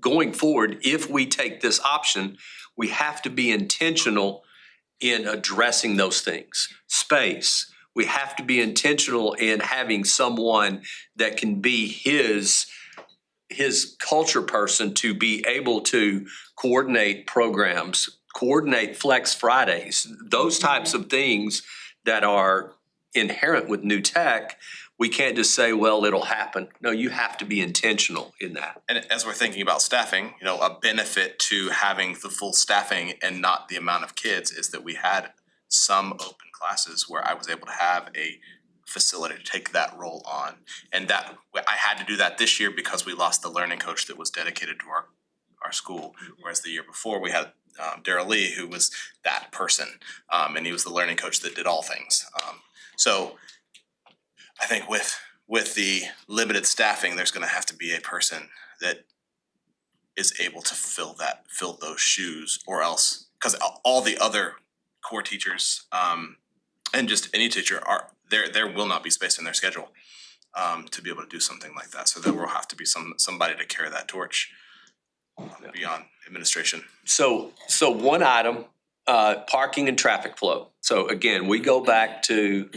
going forward, if we take this option, we have to be intentional in addressing those things. Space, we have to be intentional in having someone that can be his culture person to be able to coordinate programs, coordinate Flex Fridays, those types of things that are inherent with New Tech. We can't just say, well, it'll happen. No, you have to be intentional in that. And as we're thinking about staffing, a benefit to having the full staffing and not the amount of kids is that we had some open classes where I was able to have a facility to take that role on. And that I had to do that this year because we lost the learning coach that was dedicated to our school. Whereas the year before we had Daryl Lee, who was that person. And he was the learning coach that did all things. So I think with the limited staffing, there's gonna have to be a person that is able to fill those shoes, or else, because all the other core teachers and just any teacher there will not be space in their schedule to be able to do something like that. So there will have to be somebody to carry that torch beyond administration. So one item, parking and traffic flow. So again, we go back to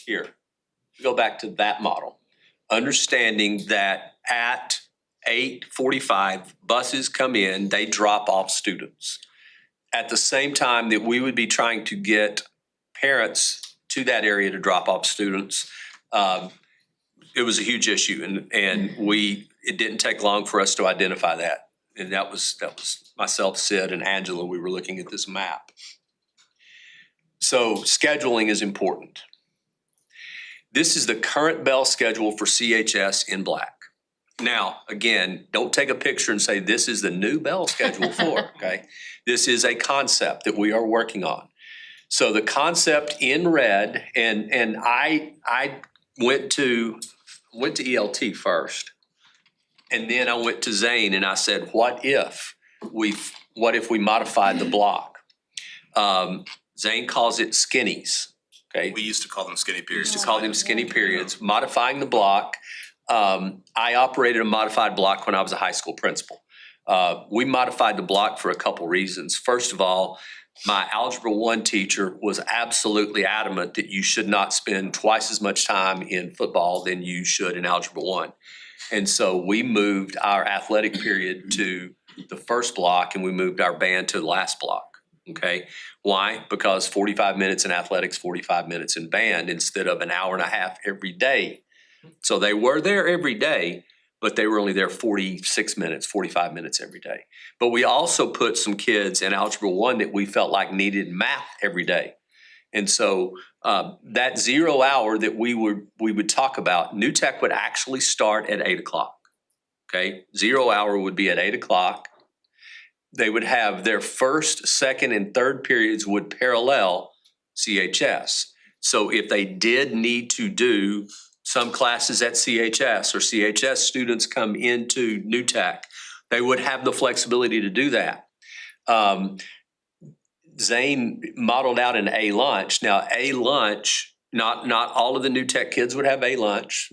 here. We go back to that model. Understanding that at 8:45, buses come in, they drop off students. At the same time that we would be trying to get parents to that area to drop off students, it was a huge issue, and it didn't take long for us to identify that. And that was myself, Sid, and Angela. We were looking at this map. So scheduling is important. This is the current bell schedule for CHS in black. Now, again, don't take a picture and say this is the new bell schedule for, okay? This is a concept that we are working on. So the concept in red, and I went to ELT first, and then I went to Zane and I said, what if we modified the block? Zane calls it skinnies, okay? We used to call them skinny periods. Used to call them skinny periods, modifying the block. I operated a modified block when I was a high school principal. We modified the block for a couple reasons. First of all, my Algebra 1 teacher was absolutely adamant that you should not spend twice as much time in football than you should in Algebra 1. And so we moved our athletic period to the first block, and we moved our band to the last block, okay? Why? Because 45 minutes in athletics, 45 minutes in band, instead of an hour and a half every day. So they were there every day, but they were only there 46 minutes, 45 minutes every day. But we also put some kids in Algebra 1 that we felt like needed math every day. And so that 0 hour that we would talk about, New Tech would actually start at 8 o'clock. okay? 0 hour would be at 8 o'clock. They would have their first, second, and third periods would parallel CHS. So if they did need to do some classes at CHS or CHS students come into New Tech, they would have the flexibility to do that. Zane modeled out an A lunch. Now, A lunch, not all of the New Tech kids would have A lunch.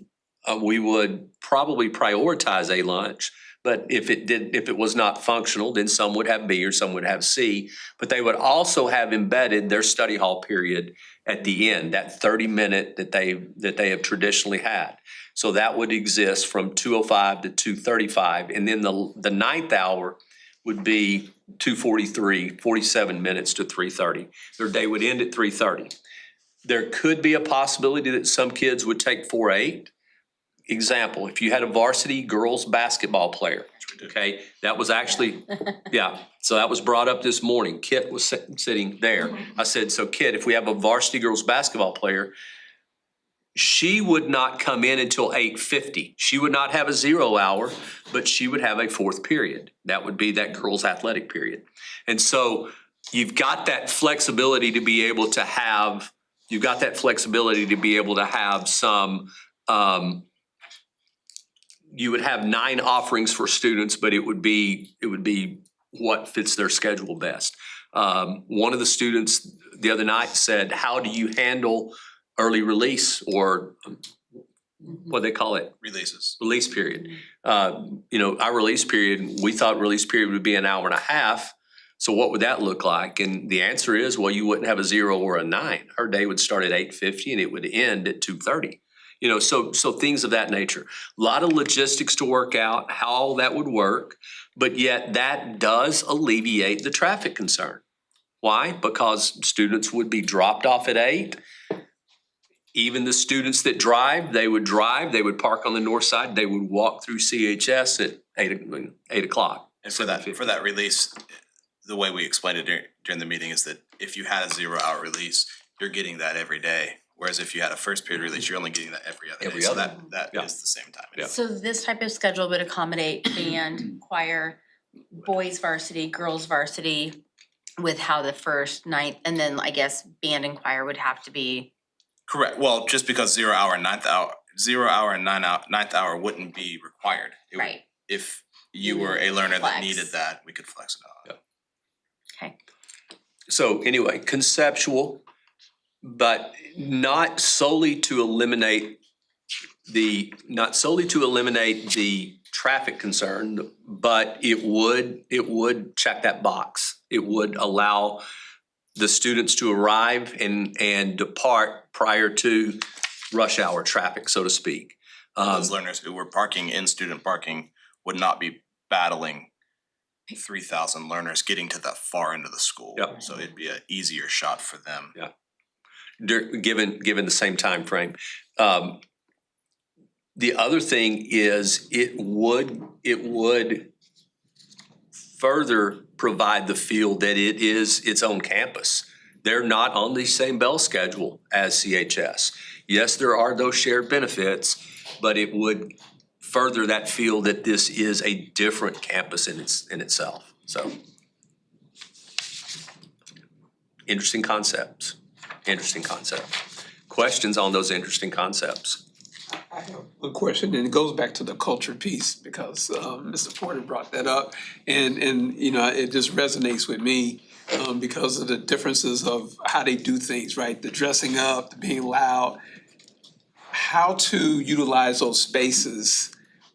We would probably prioritize A lunch, but if it was not functional, then some would have B or some would have C. But they would also have embedded their study hall period at the end, that 30-minute that they have traditionally had. So that would exist from 2:05 to 2:35, and then the ninth hour would be 2:43, 47 minutes to 3:30. Their day would end at 3:30. There could be a possibility that some kids would take 4-8. Example, if you had a varsity girls basketball player, okay, that was actually, yeah, so that was brought up this morning. Kit was sitting there. I said, so Kit, if we have a varsity girls basketball player, she would not come in until 8:50. She would not have a 0 hour, but she would have a fourth period. That would be that girls' athletic period. And so you've got that flexibility to be able to have, some, you would have 9 offerings for students, but it would be what fits their schedule best. One of the students the other night said, how do you handle early release, or what they call it? Release period. Our release period, we thought release period would be an hour and a half. So what would that look like? And the answer is, well, you wouldn't have a 0 or a 9. Her day would start at 8:50 and it would end at 2:30. So things of that nature. A lot of logistics to work out, how all that would work, but yet that does alleviate the traffic concern. Why? Because students would be dropped off at 8. Even the students that drive, they would park on the north side, they would walk through CHS at 8 o'clock. And for that release, the way we explained it during the meeting is that if you had a 0 hour release, you're getting that every day. Whereas if you had a first period release, you're only getting that every other day. So that is the same time. Yeah. So this type of schedule would accommodate band, choir, boys varsity, girls varsity, with how the first, ninth, and then I guess band and choir would have to be. Correct. Well, just because 0 hour and ninth hour wouldn't be required. It would- Right. If you were a learner that Flex. needed that, we could flex it out. Okay. So anyway, conceptual, but not solely to eliminate the traffic concern, but it would check that box. It would allow the students to arrive and depart prior to rush hour traffic, so to speak. Those learners who were parking in student parking would not be battling 3,000 learners getting to the far end of the school. Yep. So it'd be an easier shot for them. Yeah. Given the same time frame. The other thing is it would further provide the feel that it is its own campus. They're not on the same bell schedule as CHS. Yes, there are those shared benefits, but it would further that feel that this is a different campus in itself. So interesting concept. Questions on those interesting concepts? I have a question, and it goes back to the culture piece, because Mr. Porter brought that up, and it just resonates with me because of the differences of how they do things, right? The dressing up, the being loud, how to utilize those spaces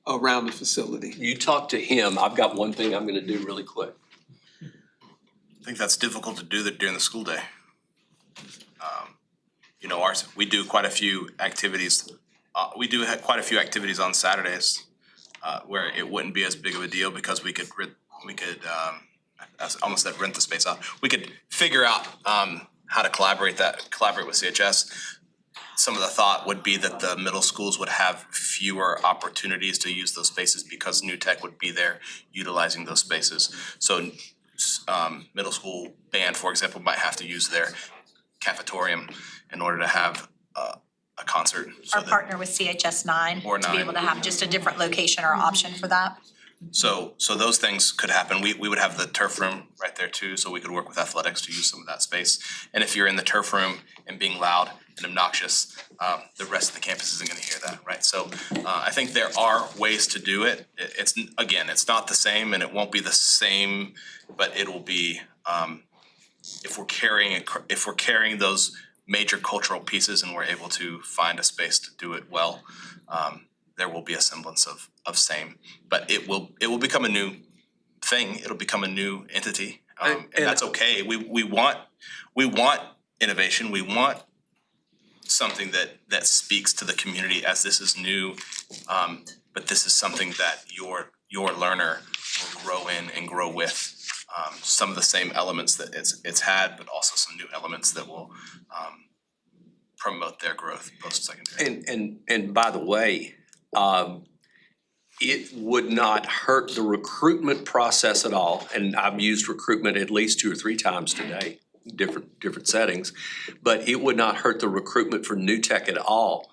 around the facility. You talk to him. I've got one thing I'm gonna do really quick. I think that's difficult to do that during the school day. We do quite a few activities. We do have quite a few activities on Saturdays where it wouldn't be as big of a deal because we could as almost that rent the space out. We could figure out how to collaborate with CHS. Some of the thought would be that the middle schools would have fewer opportunities to use those spaces because New Tech would be there utilizing those spaces. So middle school band, for example, might have to use their cafetorium in order to have a a concert. So Or that- partner with CHS 9 Or to be 9. able to have just a different location or option for that. So those things could happen. We would have the turf room right there too, so we could work with athletics to use some of that space. And if you're in the turf room and being loud and obnoxious, the rest of the campus isn't gonna hear that, right? So I think there are ways to do it. It's, again, it's not the same and it won't be the same, but it will be, if we're carrying those major cultural pieces and we're able to find a space to do it well, there will be a semblance of same, but it will become a new thing. It'll become a new entity, and that's okay. We want innovation. We want something that speaks to the community as this is new, but this is something that your learner will grow in and grow with. Some of the same elements that it's had, but also some new elements that will promote their growth post-secondary. And by the way, it would not hurt the recruitment process at all, and I've used recruitment at least 2 or 3 times today, different settings, but it would not hurt the recruitment for New Tech at all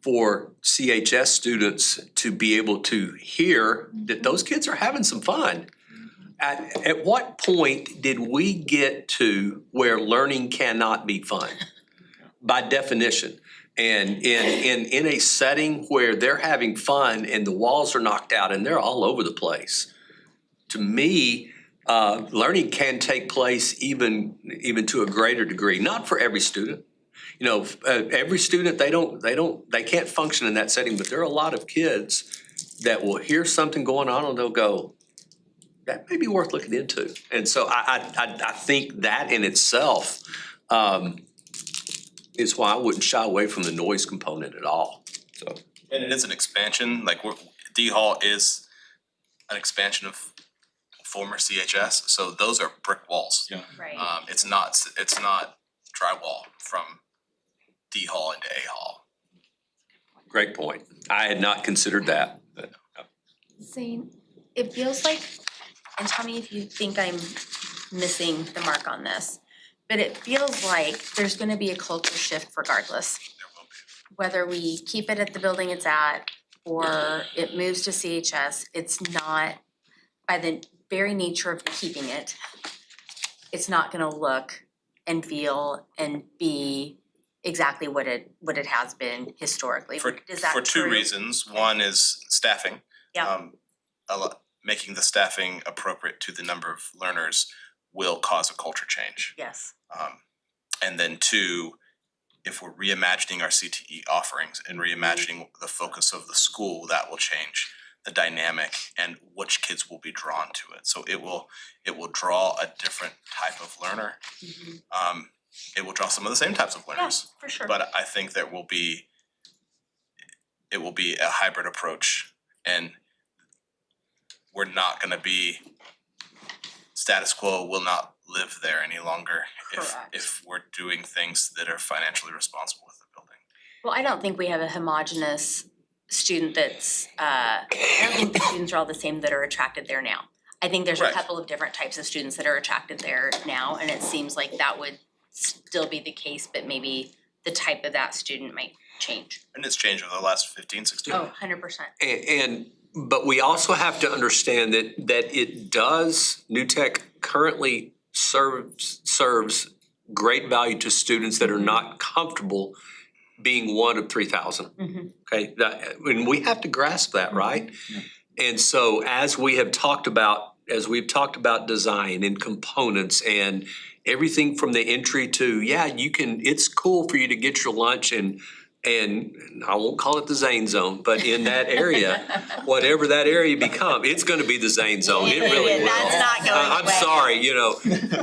for CHS students to be able to hear that those kids are having some fun. At what point did we get to where learning cannot be fun? By definition. And in a setting where they're having fun and the walls are knocked out and they're all over the place, to me, learning can take place even to a greater degree. Not for every student. You know, every student, they can't function in that setting, but there are a lot of kids that will hear something going on and they'll go, that may be worth looking into. And so I think that in itself, is why I wouldn't shy away from the noise component at all, so. And it is an expansion, like D Hall is an expansion of former CHS, so those are brick walls. Yeah. Right. It's not drywall from D Hall into A Hall. Great point. I had not considered that, but. Zane, it feels like, and tell me if you think I'm missing the mark on this, but it feels like there's gonna be a culture shift regardless. There will be. Whether we keep it at the building it's at or it moves to CHS, it's not, by the very nature of keeping it, it's not gonna look and feel and be exactly what it has been historically. Is that For two true? reasons. One is staffing. Yeah. Making the staffing appropriate to the number of learners will cause a culture change. Yes. And then 2, if we're reimagining our CTE offerings and reimagining the focus of the school, that will change the dynamic and which kids will be drawn to it. So it will draw a different type of learner. It will draw some of the same types of learners. For sure. But I think it will be a hybrid approach, and we're not gonna be, status quo will not live there any longer if we're doing things that are financially responsible with the building. Well, I don't think we have a homogeneous student that's, I don't think the students are all the same that are attracted there now. I think there's a Right. couple of different types of students that are attracted there now, and it seems like that would still be the case, but maybe the type of that student might change. And it's changed over the last 15, 16 years. 100%. But we also have to understand that it does, New Tech currently serves great value to students that are not comfortable being one of 3,000. Okay, and we have to grasp that, right? And so as we've talked about design and components and everything from the entry to, it's cool for you to get your lunch and I won't call it the Zane Zone, but in that area, whatever that area become, it's gonna be the Zane Zone, it really will. That's not going I'm away. sorry,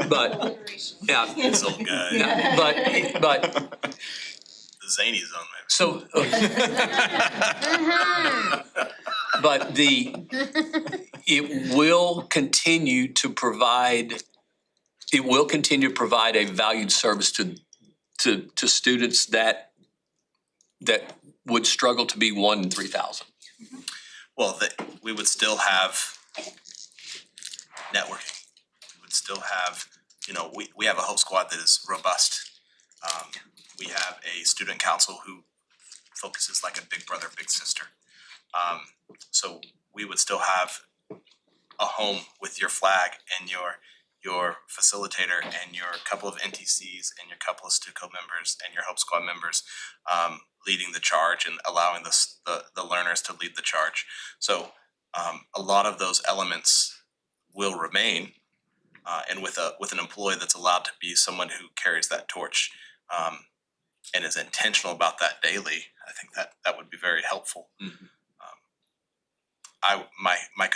but, yeah, This old guy, yeah, but, the zany zone, maybe. so. But it will continue to provide a valued service to students that would struggle to be 1 in 3,000. Well, we would still have networking. We would still have, we have a Hope Squad that is robust. We have a student council who focuses like a big brother, big sister. So we would still have a home with your flag and your facilitator and your couple of NTCs and your couple of STUCO members and your Hope Squad members leading the charge and allowing the learners to lead the charge. So a lot of those elements will remain, and with an employee that's allowed to be someone who carries that torch and is intentional about that daily, I think that would be very helpful. Mhm. My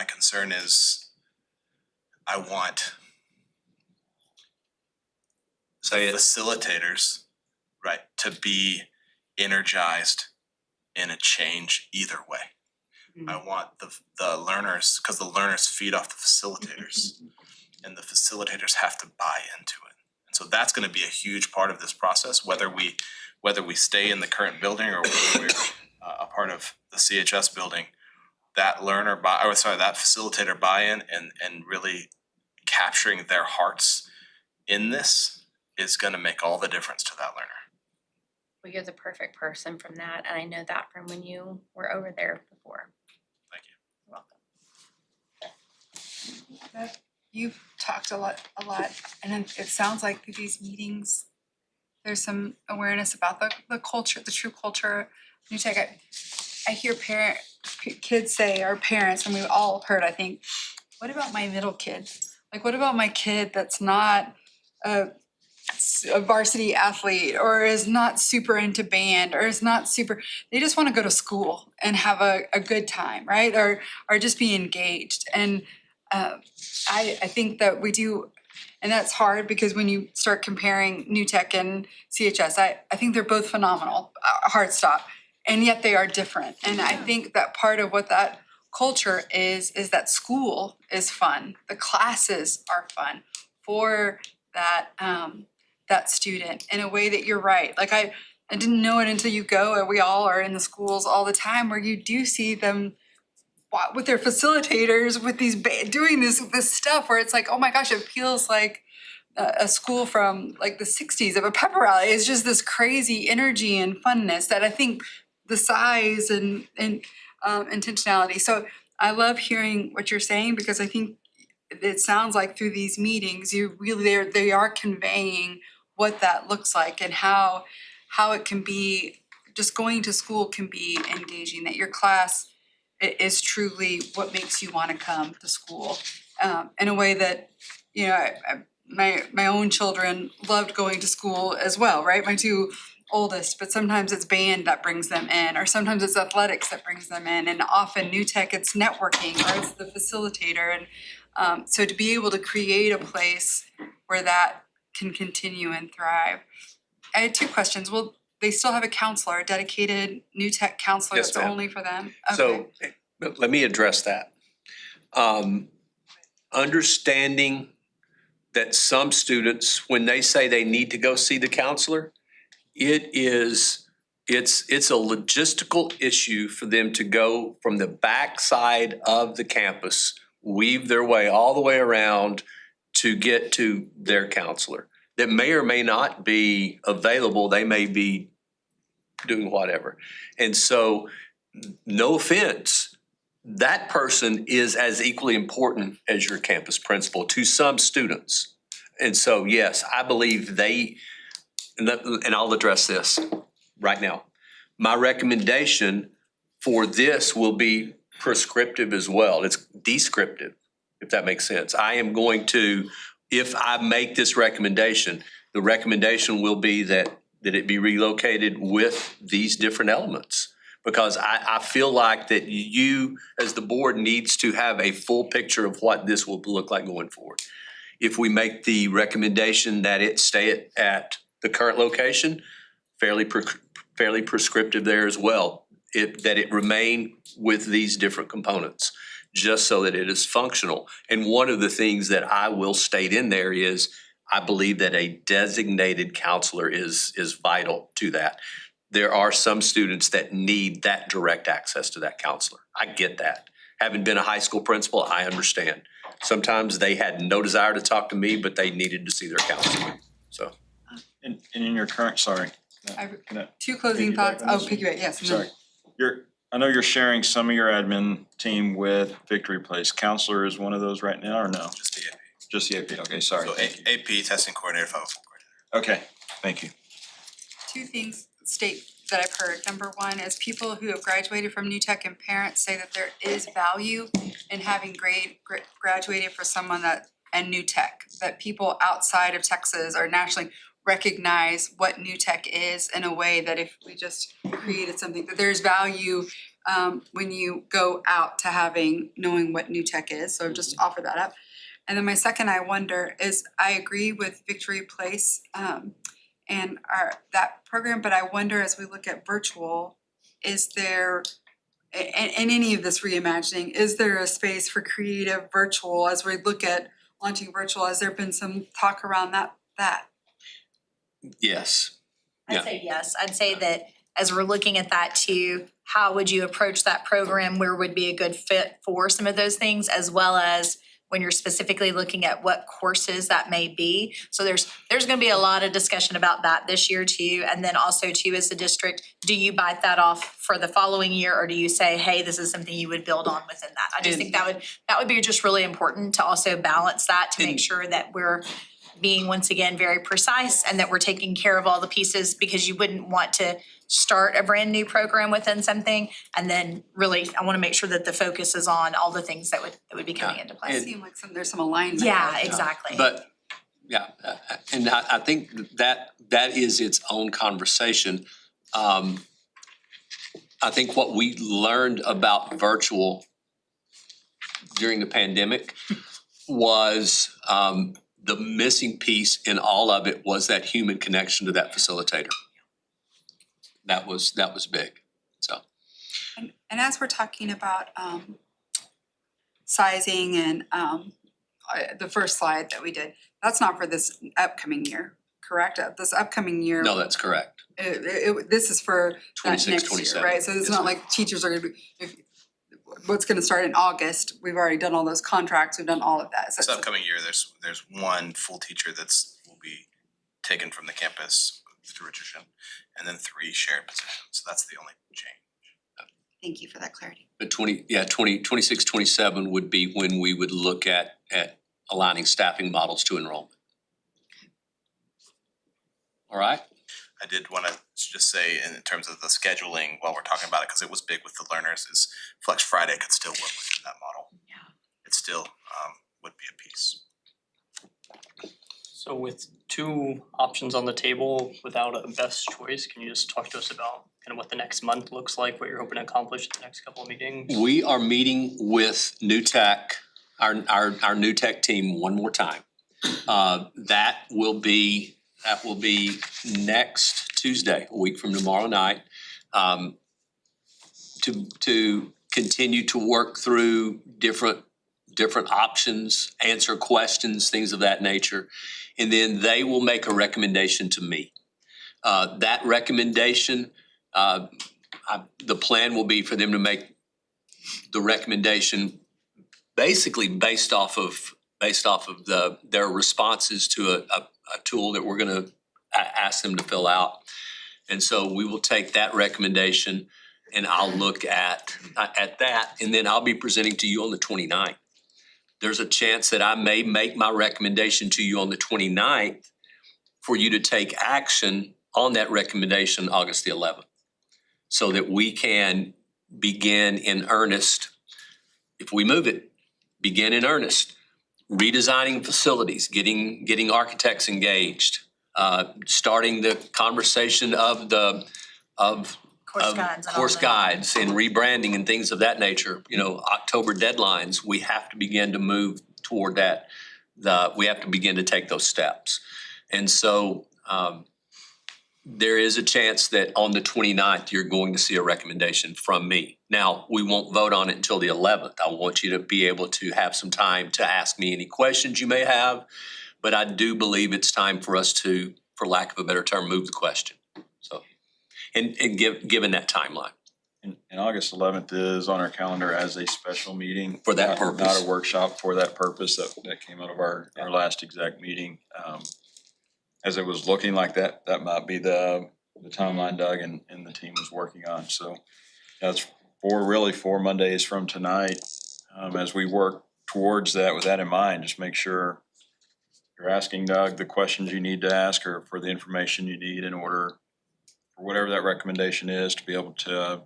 concern is I want Say it. facilitators, right, to be energized in a change either way. I want the learners, because the learners feed off the facilitators, and the facilitators have to buy into it. And so that's going to be a huge part of this process, whether we stay in the current building or whether we're a part of the CHS building. That that facilitator buy-in and really capturing their hearts in this is going to make all the difference to that learner. Well, you're the perfect person from that, and I know that from when you were over there before. Thank you. You're welcome. You've talked a lot, and it sounds like through these meetings, there's some awareness about the culture, the true culture. New Tech, I hear kids say, or parents, and we've all heard, I think, what about my middle kid? Like, what about my kid that's not a varsity athlete or is not super into band or is not super, they just want to go to school and have a good time, right? Or just be engaged. And I think that we do, and that's hard because when you start comparing New Tech and CHS, I think they're both phenomenal, hard stop, and yet they are different. And I think that part of what that culture is that school is fun, the classes are fun for that that student in a way that you're right. Like I didn't know it until you go, and we all are in the schools all the time where you do see them with their facilitators, with these doing this stuff where it's like, oh my gosh, it feels like a school from like the 60s of a pep rally. It's just this crazy energy and funness that I think the size and intentionality. So I love hearing what you're saying because I think it sounds like through these meetings, you really they are conveying what that looks like and how it can be, just going to school can be engaging, that your class is truly what makes you want to come to school in a way that, you know, my own children loved going to school as well, right? My two oldest, but sometimes it's band that brings them in, or sometimes it's athletics that brings them in, and often New Tech, it's networking or it's the facilitator. And so to be able to create a place where that can continue and thrive. I had two questions. Will they still have a counselor, a dedicated New Tech counselor Yes, that's ma'am. only for them? Okay. So let me address that. Understanding that some students, when they say they need to go see the counselor, it's a logistical issue for them to go from the backside of the campus, weave their way all the way around to get to their counselor that may or may not be available. They may be doing whatever. And so, no offense, that person is as equally important as your campus principal to some students. And so, yes, I believe and I'll address this right now. My recommendation for this will be prescriptive as well. It's descriptive, if that makes sense. I am going to, if I make this recommendation, the recommendation will be that it be relocated with these different elements. Because I feel like that you, as the board, needs to have a full picture of what this will look like going forward. If we make the recommendation that it stay at the current location, fairly prescriptive there as well, that it remain with these different components, just so that it is functional. And one of the things that I will state in there is, I believe that a designated counselor is vital to that. There are some students that need that direct access to that counselor. I get that. Having been a high school principal, I understand. Sometimes they had no desire to talk to me, but they needed to see their counselor, so. And in your current, sorry, Can I- Two closing Piggyback thoughts. on Oh, this one? piggyback, yes. and then- Sorry. I know you're sharing some of your admin team with Victory Place. Counselor is one of those right now or no? Just the AP. Just the AP, okay, sorry. So AP, testing coordinator, 504 coordinator. Okay, thank you. Two things that I've heard. Number one is people who have graduated from New Tech and parents say that there is value in having graduated for someone and New Tech. That people outside of Texas or nationally recognize what New Tech is in a way that if we just created something, that there's value when you go out to knowing what New Tech is. So just offer that up. And then my second I wonder is, I agree with Victory Place and that program, but I wonder as we look at virtual, is there, in any of this reimagining, is there a space for creative virtual as we look at launching virtual? Has there been some talk around that? Yes. Yeah. I'd say yes. I'd say that as we're looking at that too, how would you approach that program? Where would be a good fit for some of those things, as well as when you're specifically looking at what courses that may be. So there's gonna be a lot of discussion about that this year too. And then also too, as a district, do you bite that off for the following year, or do you say, hey, this is something you would build on within that? I just think that would be just really important to also balance that, to make sure that we're being, once again, very precise and that we're taking care of all the pieces, because you wouldn't want to start a brand new program within something and then really, I wanna make sure that the focus is on all the things that would be coming into play. It seems like there's some alignment. Yeah, exactly. But, yeah, and I think that is its own conversation. I think what we learned about virtual during the pandemic was the missing piece in all of it was that human connection to that facilitator. That was big, so. And as we're talking about sizing and the first slide that we did, that's not for this upcoming year, correct? This upcoming year. No, that's correct. This is for that 26, next year, 27. right? So it's Yes, not ma'am. like teachers are gonna be, what's gonna start in August, we've already done all those contracts, we've done all of that. So This upcoming year, there's one full teacher will be taken from the campus through attrition, and then 3 shared positions, so that's the only change. thank you for that clarity. But 26, 27 would be when we would look at aligning staffing models to enrollment. All right? I did wanna just say in terms of the scheduling, while we're talking about it, cause it was big with the learners, is Flex Friday could still work within that model. Yeah. It still would be a piece. So with 2 options on the table without a best choice, can you just talk to us about kind of what the next month looks like, what you're hoping to accomplish at the next couple of meetings? We are meeting with New Tech, our New Tech team one more time. That will be next Tuesday, a week from tomorrow night. To continue to work through different options, answer questions, things of that nature. And then they will make a recommendation to me. That recommendation, the plan will be for them to make the recommendation basically based off of their responses to a tool that we're gonna ask them to fill out. And so we will take that recommendation and I'll look at that, and then I'll be presenting to you on the 29th. There's a chance that I may make my recommendation to you on the 29th for you to take action on that recommendation August the 11th. So that we can begin in earnest, if we move it, begin in earnest, redesigning facilities, getting architects engaged, starting the conversation of Course guides and all course that. guides and rebranding and things of that nature. You know, October deadlines, we have to begin to move toward that. We have to begin to take those steps. And so there is a chance that on the 29th, you're going to see a recommendation from me. Now, we won't vote on it until the 11th. I want you to be able to have some time to ask me any questions you may have. But I do believe it's time for us to, for lack of a better term, move the question. So, and given that timeline. And August 11th is on our calendar as a special meeting. For that not- purpose. Not a workshop for that purpose that came out of our last exec meeting. As it was looking like that might be the the timeline Doug and the team was working on. So that's really 4 Mondays from tonight. As we work towards that, with that in mind, just make sure you're asking Doug the questions you need to ask her for the information you need in order for whatever that recommendation is to be able to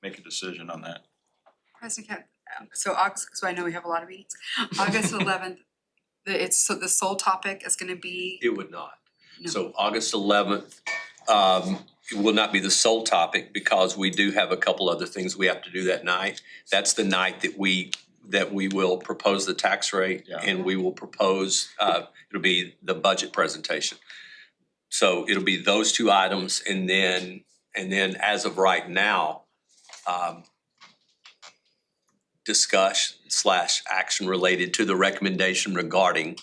make a decision on that. President Cat, so August, so I know we have a lot of meetings, August 11th, so the sole topic is gonna be, It would not. No. So August 11th, it will not be the sole topic because we do have a couple other things we have to do that night. That's the night that we will propose the tax rate Yeah. and we will propose, it'll be the budget presentation. So it'll be those two items and then as of right now, discuss / action related to the recommendation regarding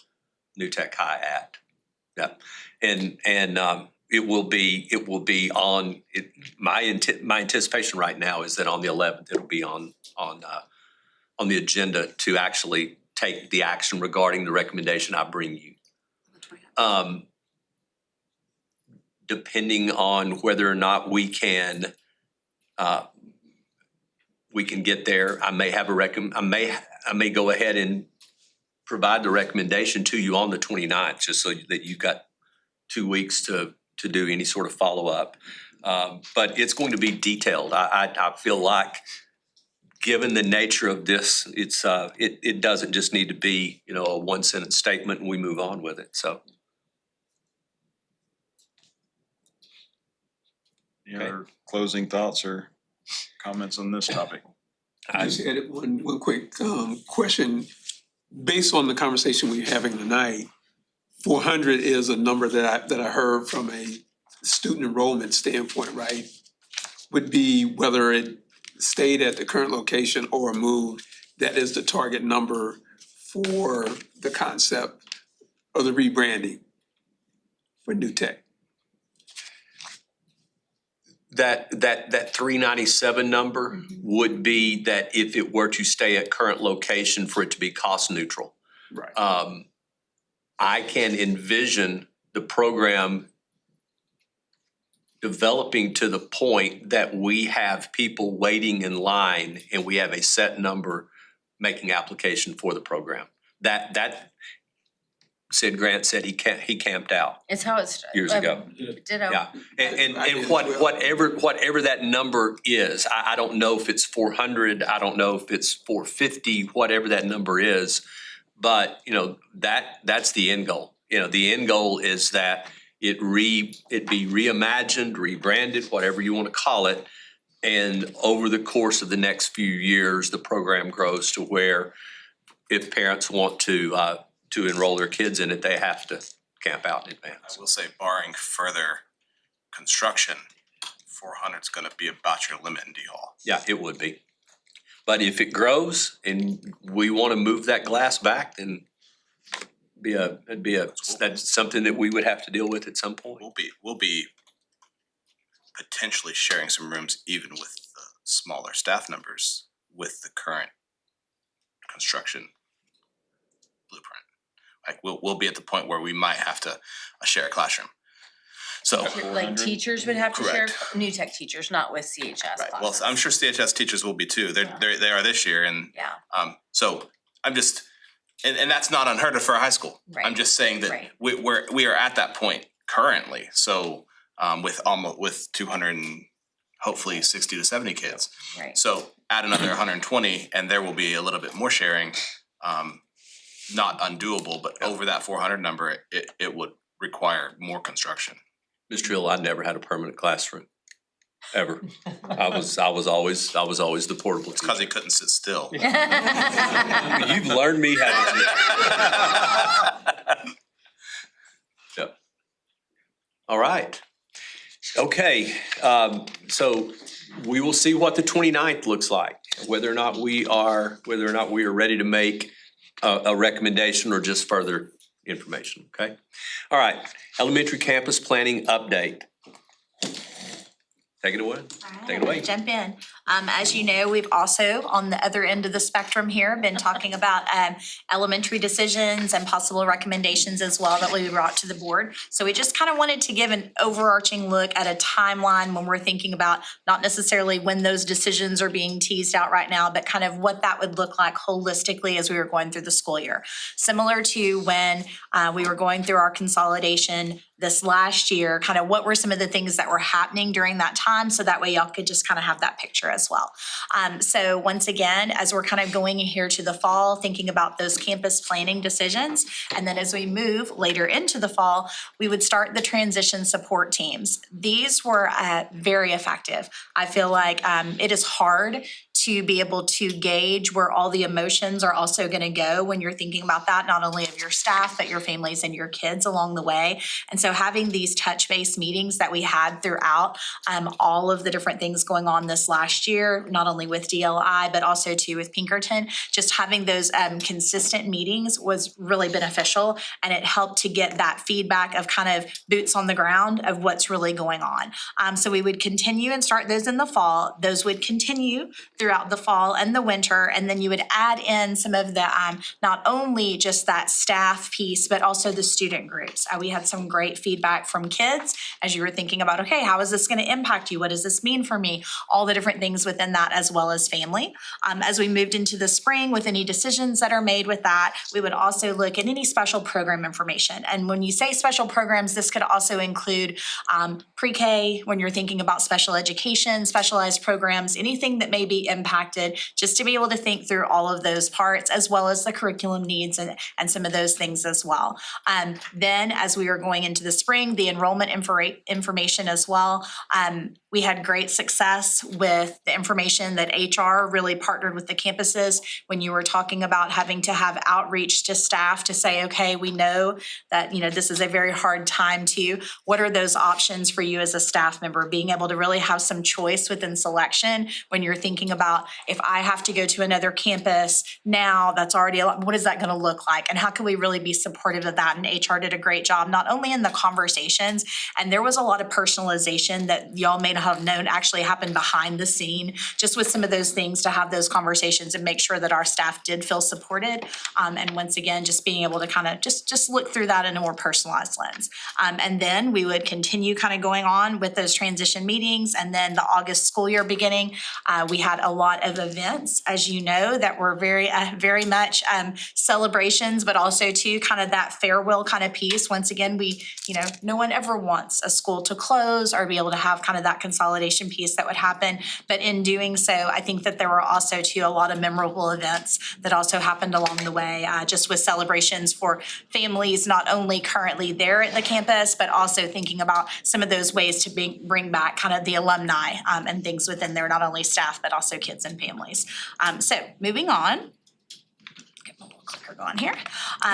New Tech High Act. Yeah, and it will be on, my anticipation right now is that on the 11th, it'll be on the agenda to actually take the action regarding the recommendation I bring you. the 29th. Depending on whether or not we can get there, I may have I may go ahead and provide the recommendation to you on the 29th, just so that you've got 2 weeks to do any sort of follow-up. But it's going to be detailed. I feel like, given the nature of this, it doesn't just need to be, a one-sentence statement and we move on with it, so. Any other closing thoughts or comments on this topic? I just added one quick question. Based on the conversation we're having tonight, 400 is a number that I heard from a student enrollment standpoint, right? Would be whether it stayed at the current location or moved, that is the target number for the concept of the rebranding for New Tech. That 397 number would be that if it were to stay at current location for it to be cost neutral. Right. I can envision the program developing to the point that we have people waiting in line and we have a set number making application for the program. That Sid Grant said he camped out It's how it's. years ago. Ditto. Yeah, and whatever that number is, I don't know if it's 400, I don't know if it's 450, whatever that number is. But, that's the end goal. The end goal is that it be reimagined, rebranded, whatever you want to call it. And over the course of the next few years, the program grows to where if parents want to enroll their kids in it, they have to camp out in advance. I will say barring further construction, 400 is gonna be about your limit in D-Hall. Yeah, it would be. But if it grows and we want to move that glass back, then that's something that we would have to deal with at some point. We'll be potentially sharing some rooms even with the smaller staff numbers with the current construction blueprint. Like we'll be at the point where we might have to share a classroom. So, Like teachers would have to share, Correct. New Tech teachers, not with CHS right, well, classes. I'm sure CHS teachers will be too. They are this year and Yeah, so I'm just, and that's not unheard of for a high school. I'm Right. just saying that Right. we are at that point currently, so with 200 and hopefully 60 to 70 kids. right. So add another 120 and there will be a little bit more sharing, not undoable, but over that 400 number, it would require more construction. Mr. Hill, I never had a permanent classroom, ever. I was always the portable It's because teacher. he couldn't sit still. You've learned me how to teach. Yep. All right. Okay, so we will see what the 29th looks like, whether or not we are ready to make a recommendation or just further information, okay? All right, elementary campus planning update. Take it away. Take it away. Jump in. As you know, we've also, on the other end of the spectrum here, been talking about elementary decisions and possible recommendations as well that we brought to the board. So we just kind of wanted to give an overarching look at a timeline when we're thinking about not necessarily when those decisions are being teased out right now, but kind of what that would look like holistically as we were going through the school year. Similar to when we were going through our consolidation this last year, kind of what were some of the things that were happening during that time, so that way y'all could just kind of have that picture as well. So once again, as we're kind of going here to the fall, thinking about those campus planning decisions, and then as we move later into the fall, we would start the transition support teams. These were very effective. I feel like it is hard to be able to gauge where all the emotions are also going to go when you're thinking about that, not only of your staff, but your families and your kids along the way. And so having these touch-base meetings that we had throughout all of the different things going on this last year, not only with DLI, but also too with Pinkerton, just having those consistent meetings was really beneficial, and it helped to get that feedback of kind of boots on the ground of what's really going on. So we would continue and start those in the fall. Those would continue throughout the fall and the winter, and then you would add in some of the not only just that staff piece, but also the student groups. We had some great feedback from kids as you were thinking about, okay, how is this going to impact you? What does this mean for me? All the different things within that, as well as family. As we moved into the spring with any decisions that are made with that, we would also look at any special program information. And when you say special programs, this could also include pre-K, when you're thinking about special education, specialized programs, anything that may be impacted, just to be able to think through all of those parts, as well as the curriculum needs and some of those things as well. Then as we were going into the spring, the enrollment information as well. We had great success with the information that HR really partnered with the campuses when you were talking about having to have outreach to staff to say, okay, we know that, this is a very hard time to, what are those options for you as a staff member? Being able to really have some choice within selection when you're thinking about, if I have to go to another campus now, that's already a lot, what is that going to look like? And how can we really be supportive of that? And HR did a great job, not only in the conversations, and there was a lot of personalization that y'all may not have known actually happened behind the scene, just with some of those things, to have those conversations and make sure that our staff did feel supported. And once again, just being able to kind of just look through that in a more personalized lens. And then we would continue kind of going on with those transition meetings. And then the August school year beginning, we had a lot of events, as you know, that were very much celebrations, but also too kind of that farewell kind of piece. Once again, no one ever wants a school to close or be able to have kind of that consolidation piece that would happen. But in doing so, I think that there were also too a lot of memorable events that also happened along the way, just with celebrations for families, not only currently there at the campus, but also thinking about some of those ways to bring back kind of the alumni and things within there, not only staff, but also kids and families. So moving on. Clicker going here.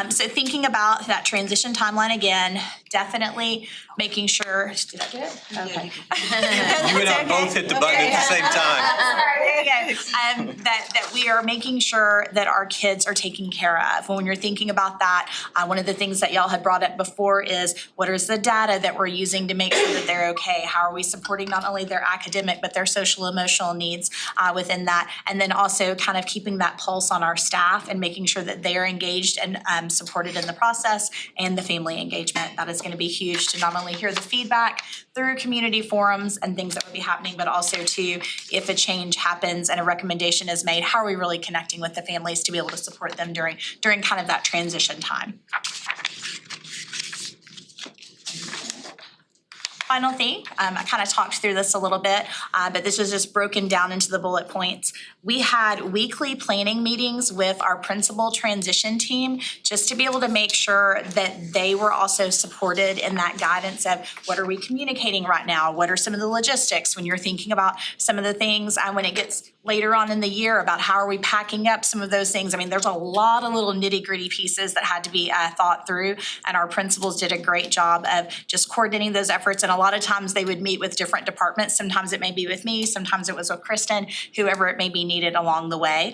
So thinking about that transition timeline again, definitely making sure, did I get it? Okay. You and I both hit the button at the same time. Sorry, okay. That we are making sure that our kids are taken care of. When you're thinking about that, one of the things that y'all had brought up before is, what is the data that we're using to make sure that they're okay? How are we supporting not only their academic, but their social emotional needs within that? And then also kind of keeping that pulse on our staff and making sure that they are engaged and supported in the process, and the family engagement. That is going to be huge to not only hear the feedback through community forums and things that would be happening, but also to, if a change happens and a recommendation is made, how are we really connecting with the families to be able to support them during kind of that transition time. Final thing, I kind of talked through this a little bit, but this is just broken down into the bullet points. We had weekly planning meetings with our principal transition team, just to be able to make sure that they were also supported in that guidance of, what are we communicating right now? What are some of the logistics when you're thinking about some of the things when it gets later on in the year, about how are we packing up some of those things? I mean, there's a lot of little nitty-gritty pieces that had to be thought through, and our principals did a great job of just coordinating those efforts. And a lot of times they would meet with different departments. Sometimes it may be with me, sometimes it was with Kristen, whoever it may be needed along the way.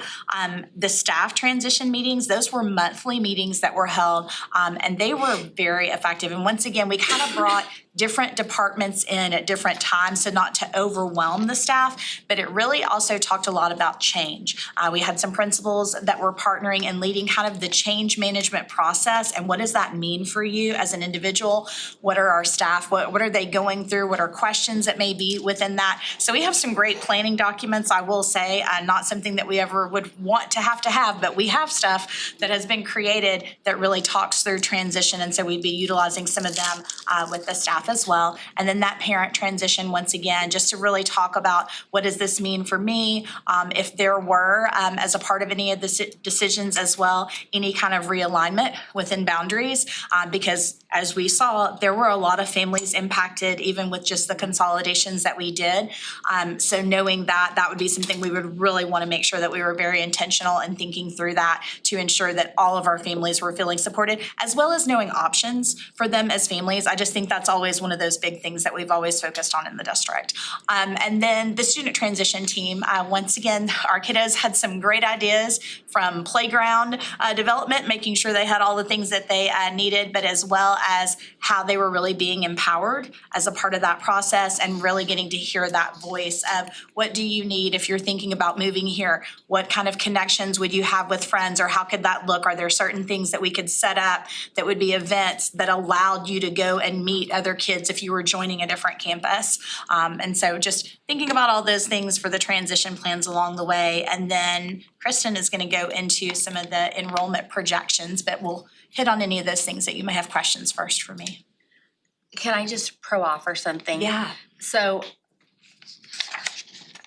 The staff transition meetings, those were monthly meetings that were held, and they were very effective. And once again, we kind of brought different departments in at different times, so not to overwhelm the staff, but it really also talked a lot about change. We had some principals that were partnering and leading kind of the change management process, and what does that mean for you as an individual? What are our staff, what are they going through? What are questions that may be within that? So we have some great planning documents, I will say, not something that we ever would want to have, but we have stuff that has been created that really talks through transition, and so we'd be utilizing some of them with the staff as well. And then that parent transition, once again, just to really talk about what does this mean for me, if there were, as a part of any of the decisions as well, any kind of realignment within boundaries, because as we saw, there were a lot of families impacted even with just the consolidations that we did. So knowing that, that would be something we would really want to make sure that we were very intentional in thinking through that to ensure that all of our families were feeling supported, as well as knowing options for them as families. I just think that's always one of those big things that we've always focused on in the district. And then the student transition team, once again, our kiddos had some great ideas from playground development, making sure they had all the things that they needed, but as well as how they were really being empowered as a part of that process and really getting to hear that voice of what do you need if you're thinking about moving here? What kind of connections would you have with friends, or how could that look? Are there certain things that we could set up that would be events that allowed you to go and meet other kids if you were joining a different campus? And so just thinking about all those things for the transition plans along the way. And then Kristen is going to go into some of the enrollment projections, but we'll hit on any of those things that you may have questions first for me. Can I just pro-offer something? Yeah. So,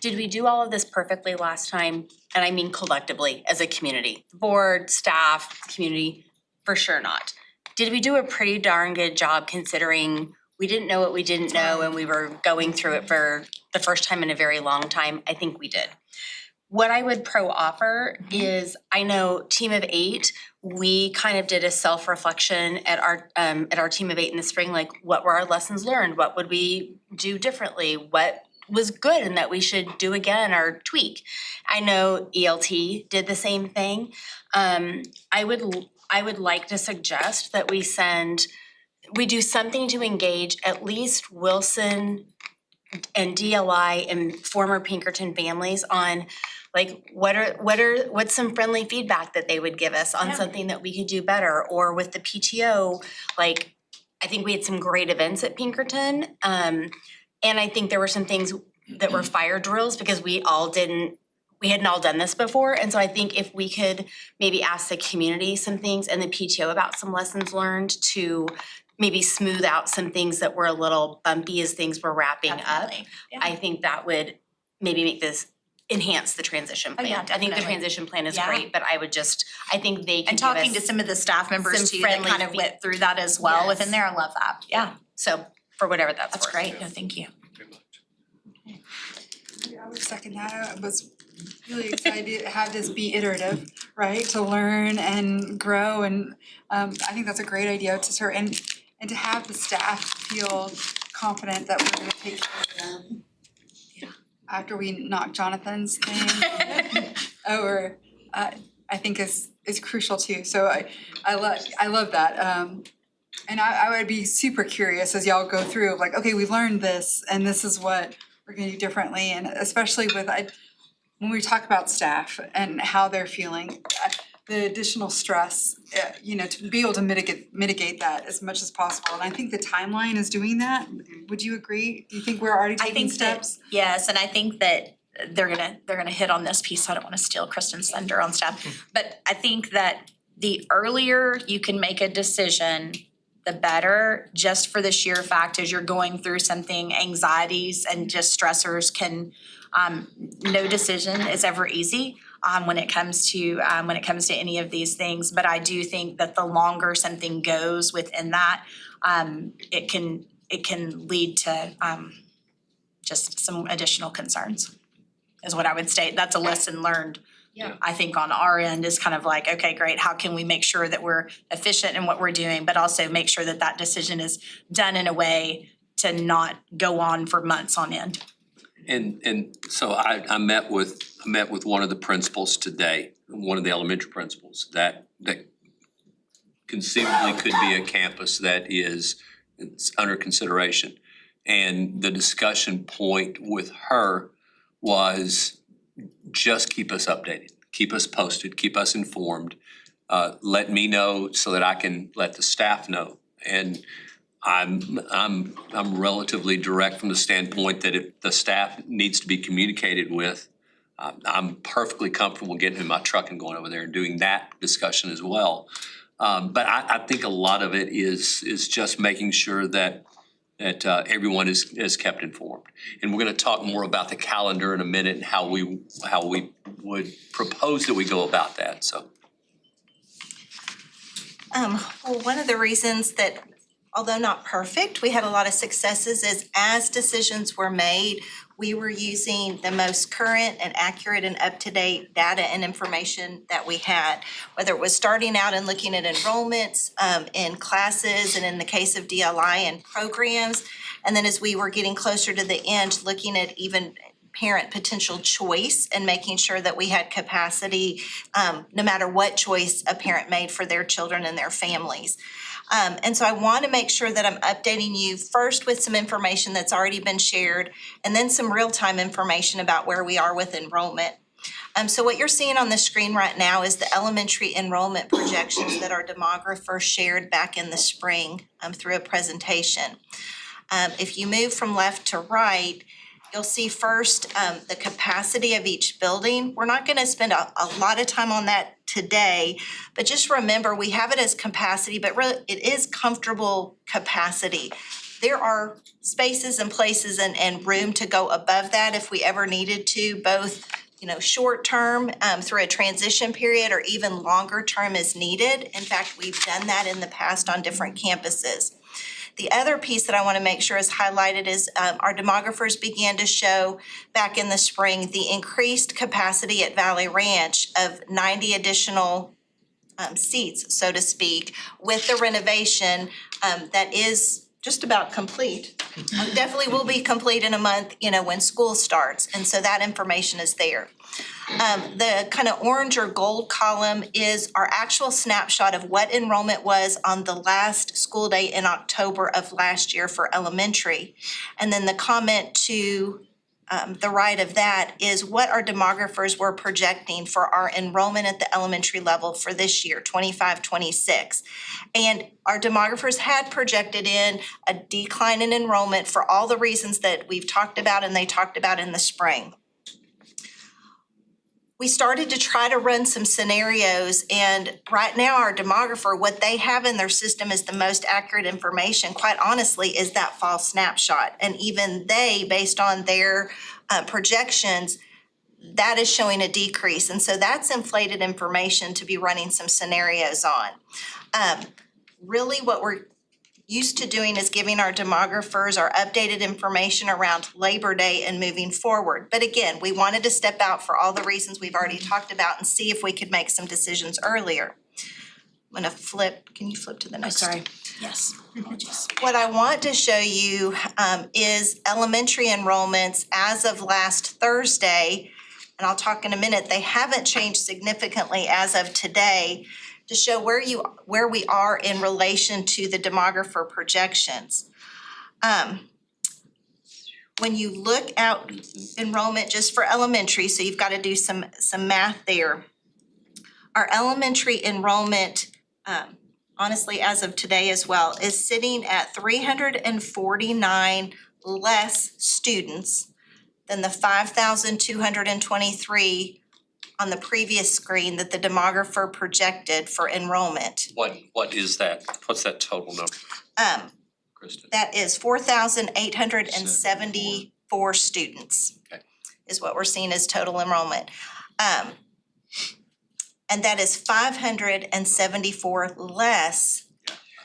did we do all of this perfectly last time? And I mean collectively as a community, board, staff, community, for sure not. Did we do a pretty darn good job considering we didn't know what we didn't know and we were going through it for the first time in a very long time? I think we did. What I would pro-offer is, I know Team of 8, we kind of did a self-reflection at our Team of 8 in the spring, like what were our lessons learned? What would we do differently? What was good and that we should do again or tweak? I know ELT did the same thing. I would like to suggest that we do something to engage at least Wilson and DLI and former Pinkerton families on like what's some friendly feedback that they would give us on something that we could do better, or with the PTO, like I think we had some great events at Pinkerton. And I think there were some things that were fire drills because we hadn't all done this before. And so I think if we could maybe ask the community some things and the PTO about some lessons learned to maybe smooth out some things that were a little bumpy as things were wrapping up. Yeah. I think that would maybe enhance the transition plan. yeah, I think the definitely. transition plan is Yeah. great, but I think they can And give us talking to some of the staff members some too that friendly kind of went through that as well Yes. within there. I love that. Yeah, So for whatever that's that's worth. great. No, thank you. I would second that. I was really excited to have this be iterative, right? To learn and grow, and I think that's a great idea to start and to have the staff feel confident that we're gonna take care of them. Yeah. After we knock Jonathan's thing over, I think is crucial too. So I love that. And I would be super curious as y'all go through of like, okay, we've learned this and this is what we're gonna do differently, and especially with when we talk about staff and how they're feeling, the additional stress, to be able to mitigate that as much as possible. And I think the timeline is doing that. Would you agree? Do you think we're already I taking think steps? yes, and I think that they're gonna hit on this piece. I don't want to steal Kristen's thunder on staff, but I think that the earlier you can make a decision, the better, just for the sheer fact as you're going through something, anxieties and just stressors can, no decision is ever easy when it comes to any of these things. But I do think that the longer something goes within that, it can lead to just some additional concerns, is what I would state. That's a lesson learned. Yeah. I think on our end is kind of like, okay, great, how can we make sure that we're efficient in what we're doing, but also make sure that that decision is done in a way to not go on for months on end. And so I met with one of the principals today, one of the elementary principals, that conceivably could be a campus that is it's under consideration. And the discussion point with her was just keep us updated, keep us posted, keep us informed. Let me know so that I can let the staff know. And I'm relatively direct from the standpoint that if the staff needs to be communicated with, I'm perfectly comfortable getting in my truck and going over there and doing that discussion as well. But I think a lot of it is just making sure that everyone is kept informed. And we're gonna talk more about the calendar in a minute and how we would propose that we go about that, so. Well, one of the reasons that, although not perfect, we had a lot of successes is as decisions were made, we were using the most current and accurate and up-to-date data and information that we had. Whether it was starting out and looking at enrollments in classes, and in the case of DLI and programs, and then as we were getting closer to the end, looking at even parent potential choice and making sure that we had capacity, no matter what choice a parent made for their children and their families. And so I want to make sure that I'm updating you first with some information that's already been shared, and then some real-time information about where we are with enrollment. So what you're seeing on the screen right now is the elementary enrollment projections that our demographer shared back in the spring through a presentation. If you move from left to right, you'll see first the capacity of each building. We're not gonna spend a lot of time on that today, but just remember, we have it as capacity, but really it is comfortable capacity. There are spaces and places and room to go above that if we ever needed to, both short term through a transition period, or even longer term as needed. In fact, we've done that in the past on different campuses. The other piece that I want to make sure is highlighted is our demographers began to show back in the spring the increased capacity at Valley Ranch of 90 additional seats, so to speak, with the renovation that is just about complete. Definitely will be complete in a month, when school starts, and so that information is there. The kind of orange or gold column is our actual snapshot of what enrollment was on the last school day in October of last year for elementary. And then the comment to the right of that is what our demographers were projecting for our enrollment at the elementary level for this year, 25-26. And our demographers had projected in a decline in enrollment for all the reasons that we've talked about and they talked about in the spring. We started to try to run some scenarios, and right now our demographer, what they have in their system is the most accurate information, quite honestly, is that fall snapshot. And even they, based on their projections, that is showing a decrease. And so that's inflated information to be running some scenarios on. Really what we're used to doing is giving our demographers our updated information around Labor Day and moving forward. But again, we wanted to step out for all the reasons we've already talked about and see if we could make some decisions earlier. I'm gonna flip, can you flip to the next? Sorry. Yes. What I want to show you is elementary enrollments as of last Thursday, and I'll talk in a minute, they haven't changed significantly as of today, to show where we are in relation to the demographer projections. When you look at enrollment just for elementary, so you've got to do some math there. Our elementary enrollment, honestly, as of today as well, is sitting at 349 less students than the 5,223 on the previous screen that the demographer projected for enrollment. What is that? What's that total number, Kristen? That is 4,874 students. Okay. Is what we're seeing as total enrollment. And that is 574 less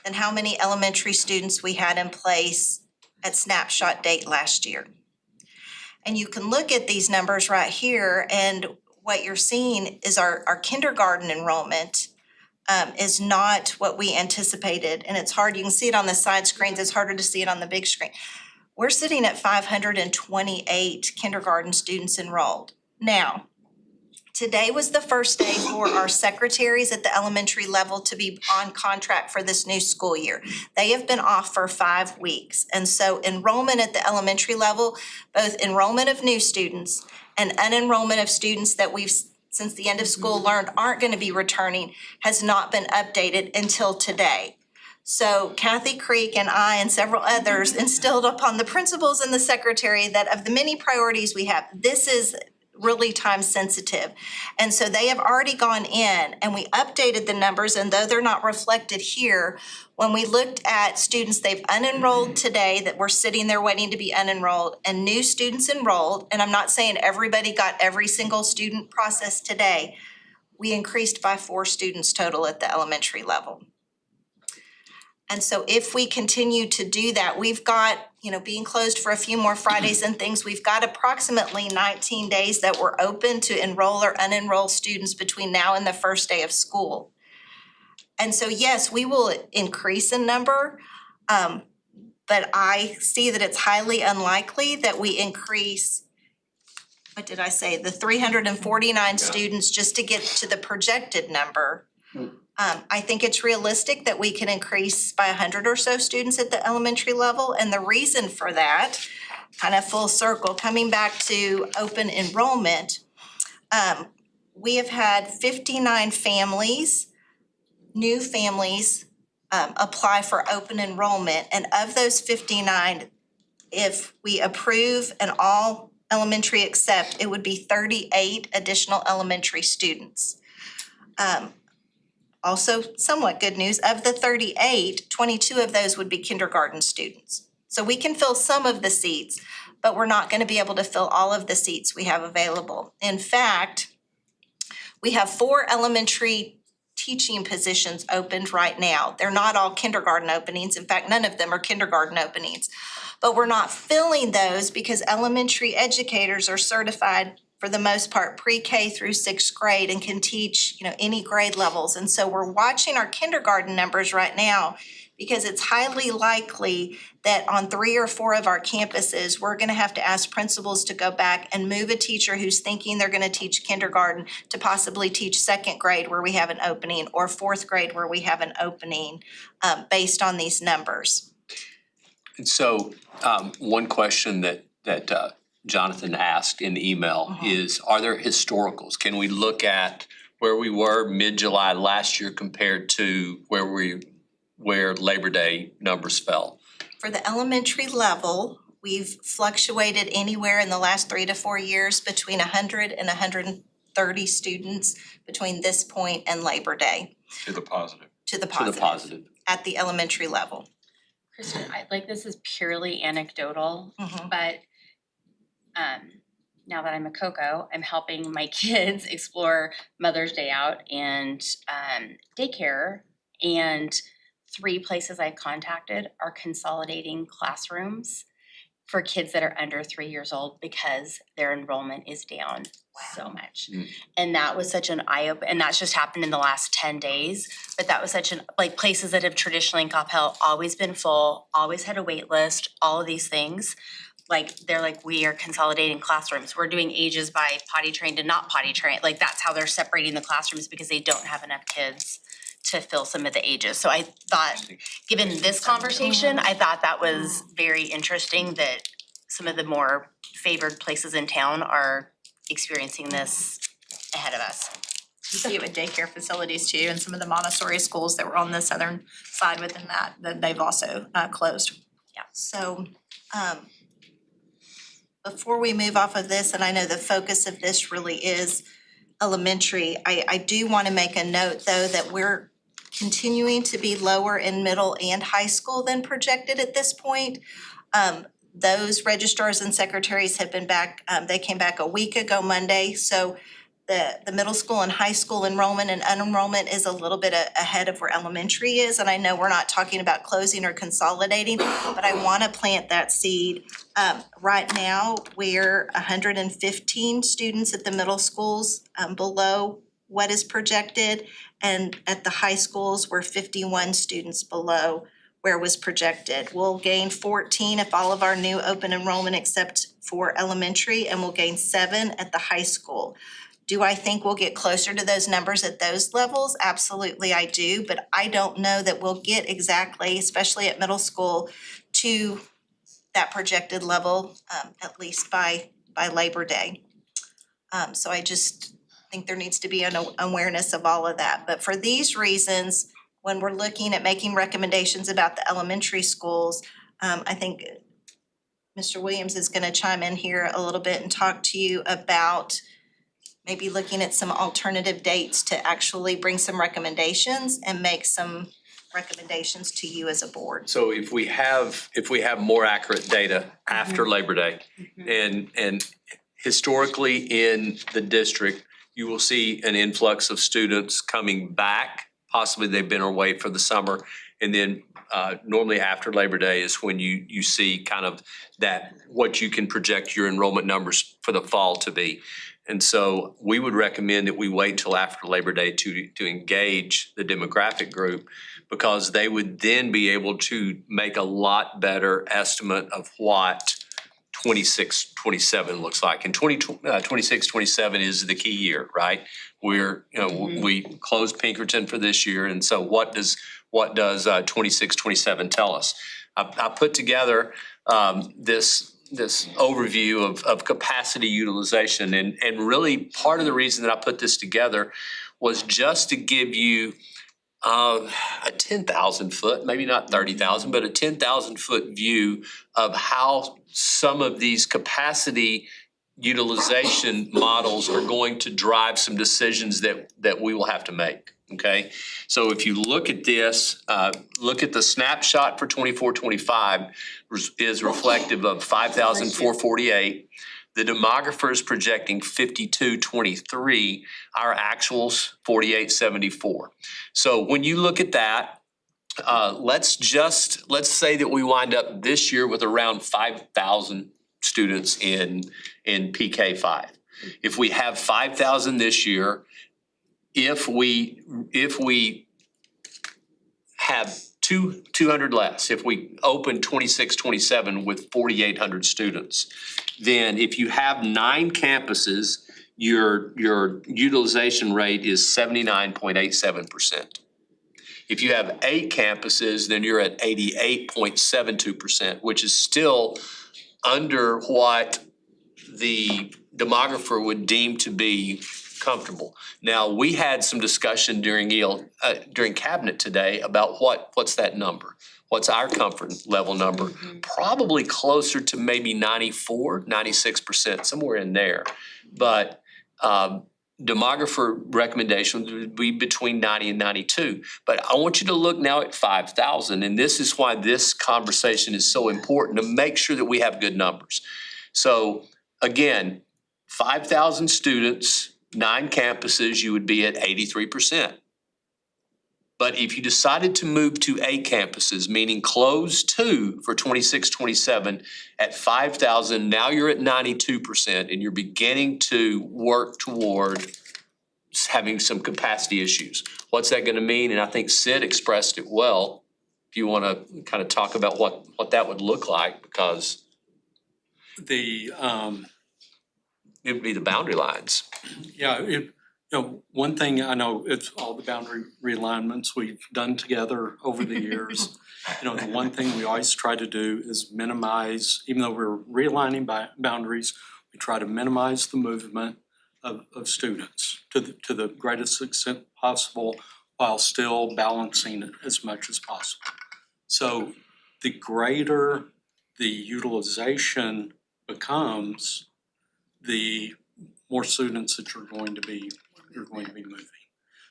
than how many elementary students we had in place at snapshot date last year. And you can look at these numbers right here, and what you're seeing is our kindergarten enrollment is not what we anticipated. And it's hard, you can see it on the side screens, it's harder to see it on the big screen. We're sitting at 528 kindergarten students enrolled. Now, Today was the first day for our secretaries at the elementary level to be on contract for this new school year. They have been off for 5 weeks. And so enrollment at the elementary level, both enrollment of new students and unenrollment of students that we've, since the end of school, learned aren't gonna be returning, has not been updated until today. So Kathy Creek and I and several others instilled upon the principals and the secretary that of the many priorities we have, this is really time sensitive. And so they have already gone in and we updated the numbers, and though they're not reflected here, when we looked at students they've unenrolled today that were sitting there waiting to be unenrolled and new students enrolled, and I'm not saying everybody got every single student processed today, we increased by 4 students total at the elementary level. And so if we continue to do that, we've got, being closed for a few more Fridays and things, we've got approximately 19 days that we're open to enroll or unenroll students between now and the first day of school. And so, yes, we will increase in number, but I see that it's highly unlikely that we increase, what did I say, the 349 students just to get to the projected number. I think it's realistic that we can increase by 100 or so students at the elementary level. And the reason for that, kind of full circle, coming back to open enrollment, we have had 59 families, new families, apply for open enrollment. And of those 59, if we approve and all elementary accept, it would be 38 additional elementary students. Also, somewhat good news, of the 38, 22 of those would be kindergarten students. So we can fill some of the seats, but we're not going to be able to fill all of the seats we have available. In fact, we have 4 elementary teaching positions opened right now. They're not all kindergarten openings. In fact, none of them are kindergarten openings. But we're not filling those because elementary educators are certified for the most part, pre-K through 6th grade and can teach, any grade levels. And so we're watching our kindergarten numbers right now because it's highly likely that on 3 or 4 of our campuses, we're gonna have to ask principals to go back and move a teacher who's thinking they're gonna teach kindergarten to possibly teach 2nd grade where we have an opening, or 4th grade where we have an opening, based on these numbers. And so, one question that Jonathan asked in the email is, are there historicals? Can we look at where we were mid-July last year compared to where Labor Day numbers fell? For the elementary level, we've fluctuated anywhere in the last 3 to 4 years between 100 and 130 students between this point and Labor Day. To the positive. To the positive. At the elementary level. Kristen, this is purely anecdotal, but now that I'm a Coco, I'm helping my kids explore Mother's Day out and daycare, and 3 places I've contacted are consolidating classrooms for kids that are under 3 years old because their enrollment is down so much. And that was such an eye-opener, and that's just happened in the last 10 days, but that was such places that have traditionally in Coppell always been full, always had a wait list, all of these things. They're we are consolidating classrooms. We're doing ages by potty trained and not potty trained. That's how they're separating the classrooms because they don't have enough kids to fill some of the ages. So I thought, given this conversation, I thought that was very interesting that some of the more favored places in town are experiencing this ahead of us. You see it with daycare facilities too, and some of the Montessori schools that were on the southern side within that they've also closed. Yeah, so before we move off of this, and I know the focus of this really is elementary, I do want to make a note though that we're continuing to be lower in middle and high school than projected at this point. Those registrars and secretaries have been back, they came back a week ago Monday, so the middle school and high school enrollment and unenrollment is a little bit ahead of where elementary is. And I know we're not talking about closing or consolidating, but I want to plant that seed. Right now, we're 115 students at the middle schools below what is projected. And at the high schools, we're 51 students below where was projected. We'll gain 14 if all of our new open enrollment except for elementary, and we'll gain 7 at the high school. Do I think we'll get closer to those numbers at those levels? Absolutely, I do, but I don't know that we'll get exactly, especially at middle school, to that projected level, at least by Labor Day. So I just think there needs to be an awareness of all of that. But for these reasons, when we're looking at making recommendations about the elementary schools, I think Mr. Williams is gonna chime in here a little bit and talk to you about maybe looking at some alternative dates to actually bring some recommendations and make some recommendations to you as a board. So if we have more accurate data after Labor Day, and historically in the district, you will see an influx of students coming back. Possibly they've been away for the summer, and then normally after Labor Day is when you see kind of that, what you can project your enrollment numbers for the fall to be. And so we would recommend that we wait till after Labor Day to engage the demographic group, because they would then be able to make a lot better estimate of what 26-27 looks like. And 26-27 is the key year, right? We closed Pinkerton for this year, and so what does 26-27 tell us? I put together this overview of capacity utilization, and really part of the reason that I put this together was just to give you a 10,000 foot, maybe not 30,000, but a 10,000 foot view of how some of these capacity utilization models are going to drive some decisions that we will have to make. Okay, so if you look at this, look at the snapshot for 24-25 is reflective of 5,448. The demographer is projecting 52-23. Our actuals 48-74. So when you look at that, let's say that we wind up this year with around 5,000 students in PK5. If we have 5,000 this year, if we have 200 less, if we open 26-27 with 4,800 students, then if you have 9 campuses, your utilization rate is 79.87%. If you have 8 campuses, then you're at 88.72%, which is still under what the demographer would deem to be comfortable. Now, we had some discussion during cabinet today about what's that number? What's our comfort level number? Probably closer to maybe 94, 96%, somewhere in there. But demographer recommendation would be between 90 and 92. But I want you to look now at 5,000, and this is why this conversation is so important, to make sure that we have good numbers. So again, 5,000 students, 9 campuses, you would be at 83%. But if you decided to move to 8 campuses, meaning close 2 for 26-27 at 5,000, now you're at 92%, and you're beginning to work toward having some capacity issues. What's that gonna mean? And I think Sid expressed it well. If you wanna kind of talk about what that would look like, because it would be the boundary lines. One thing I know, it's all the boundary realignments we've done together over the years. The one thing we always try to do is minimize, even though we're realigning boundaries, we try to minimize the movement of students to the greatest extent possible, while still balancing it as much as possible. So the greater the utilization becomes, the more students that you're going to be moving.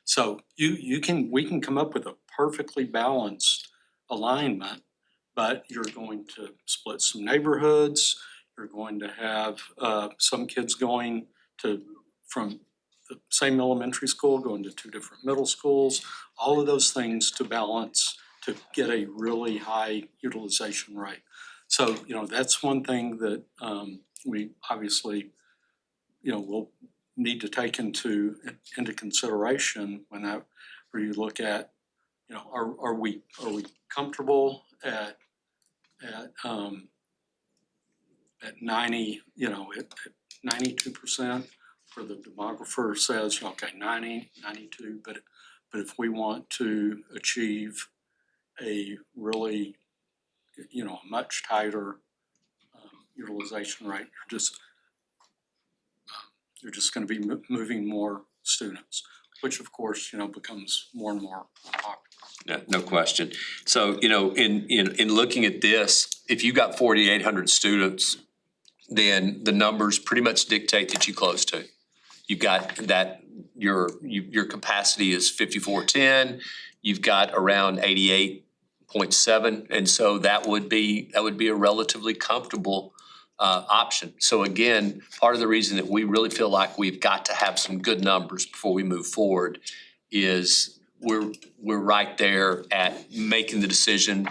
So we can come up with a perfectly balanced alignment, but you're going to split some neighborhoods. You're going to have some kids going from the same elementary school going to 2 different middle schools. All of those things to balance to get a really high utilization rate. So that's one thing that we obviously will need to take into consideration whenever you look at, are we comfortable at 90, at 92%, where the demographer says, okay, 90, 92, but if we want to achieve a really, a much tighter utilization rate, you're just gonna be moving more students, which of course, becomes more and more unpopular. No question. So, in looking at this, if you got 4,800 students, then the numbers pretty much dictate that you close to. You've got that, your capacity is 5,410, you've got around 88.7, and so that would be a relatively comfortable option. So again, part of the reason that we really feel like we've got to have some good numbers before we move forward is we're right there at making the decision,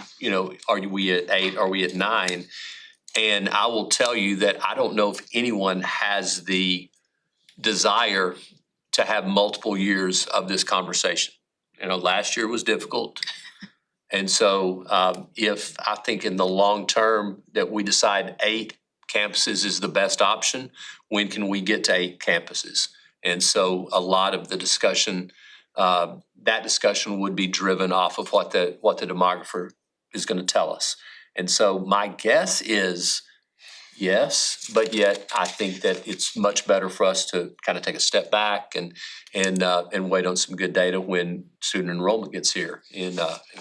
are we at 8, are we at 9? And I will tell you that I don't know if anyone has the desire to have multiple years of this conversation. Last year was difficult. And so if I think in the long term that we decide 8 campuses is the best option, when can we get to 8 campuses? And so a lot of the discussion, that discussion would be driven off of what the demographer is going to tell us. And so my guess is yes, but yet I think that it's much better for us to kind of take a step back and wait on some good data when student enrollment gets here in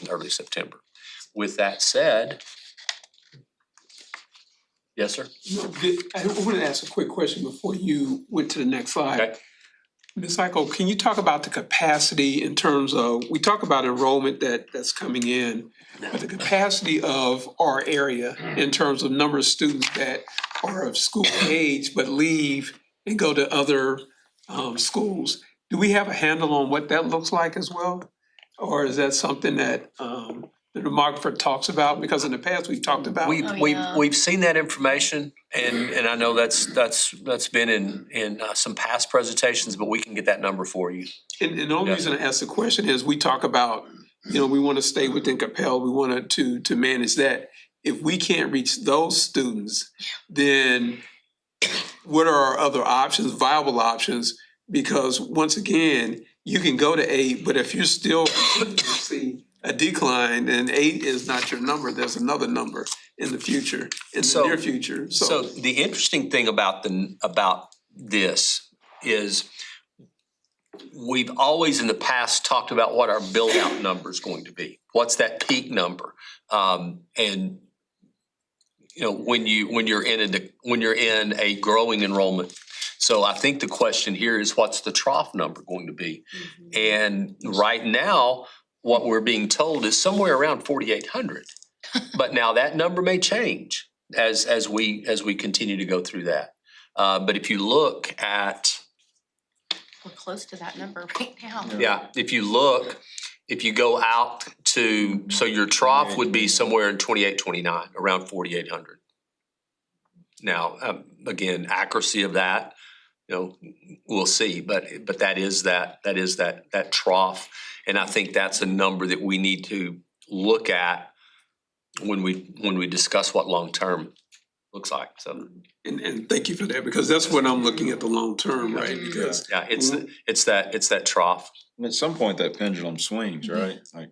early September. With that said, yes, sir. I want to ask a quick question before you went to the next slide. Okay. Ms. Iko, can you talk about the capacity in terms of, we talk about enrollment that's coming in, but the capacity of our area in terms of number of students that are of school age but leave and go to other schools. Do we have a handle on what that looks like as well? Or is that something that the demographer talks about? Because in the past, we've talked about. We've seen that information, and I know that's been in some past presentations, but we can get that number for you. And the only reason I ask the question is we talk about, we want to stay within Coppell, we want to manage that. If we can't reach those students, then what are our other options, viable options? Because once again, you can go to 8, but if you're still see a decline, then 8 is not your number. There's another number in the future, in the near future. So the interesting thing about this is we've always in the past talked about what our build out number is going to be. What's that peak number? And when you're in a growing enrollment. So I think the question here is what's the trough number going to be? And right now, what we're being told is somewhere around 4,800. But now that number may change as we continue to go through that. But if you look at, We're close to that number right now. yeah, if you go out to, so your trough would be somewhere in 28, 29, around 4,800. Now, again, accuracy of that, we'll see, but that is that trough. And I think that's a number that we need to look at when we discuss what long-term looks like, so. And thank you for that, because that's what I'm looking at, the long term, right? Because Yeah, it's that trough. And at some point, that pendulum swings, right? Like,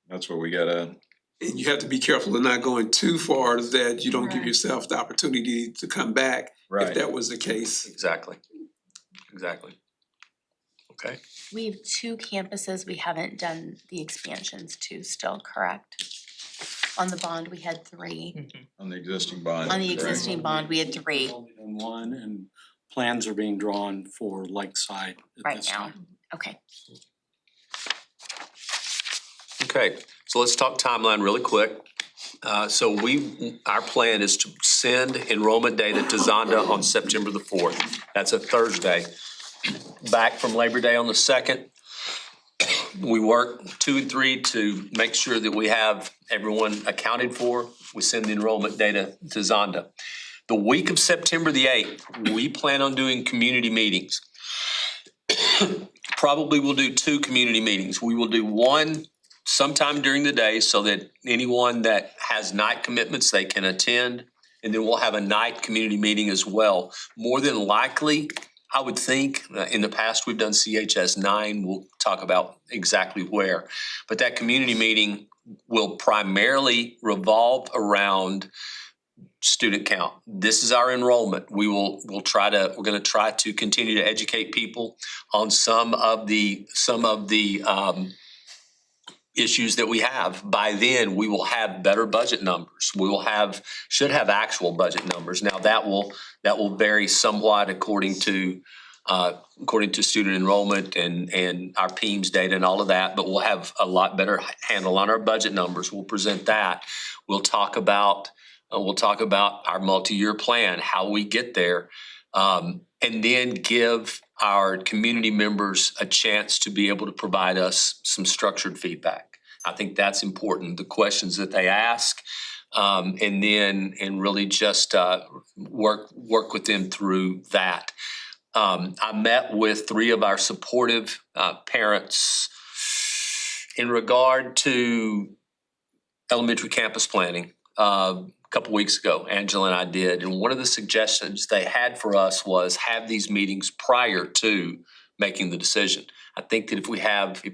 that's where we gotta. and you have to be careful of not going too far that you don't give Right. yourself the opportunity to come back if that was the case. Exactly. Okay. We have 2 campuses we haven't done the expansions to still, correct? On the bond, we had 3. On the existing bond. On the correct? existing bond, we had 3 Only done one, and plans are being drawn for Lakeside at right this now. time. Okay. Okay, so let's talk timeline really quick. So our plan is to send enrollment data to Zonda on September the 4th. That's a Thursday. Back from Labor Day on the 2nd. We work 2 and 3 to make sure that we have everyone accounted for. We send the enrollment data to Zonda. The week of September the 8th, we plan on doing community meetings. Probably we'll do 2 community meetings. We will do one sometime during the day so that anyone that has night commitments, they can attend. And then we'll have a night community meeting as well. More than likely, I would think in the past, we've done CHS 9. We'll talk about exactly where. But that community meeting will primarily revolve around student count. This is our enrollment. We're gonna try to continue to educate people on some of the issues that we have. By then, we will have better budget numbers. Should have actual budget numbers. Now, that will vary somewhat according to student enrollment and our PEIMS data and all of that, but we'll have a lot better handle on our budget numbers. We'll present that. We'll talk about our multi-year plan, how we get there, and then give our community members a chance to be able to provide us some structured feedback. I think that's important, the questions that they ask, and really just work with them through that. I met with 3 of our supportive parents in regard to elementary campus planning. A couple weeks ago, Angela and I did, and one of the suggestions they had for us was have these meetings prior to making the decision. I think that if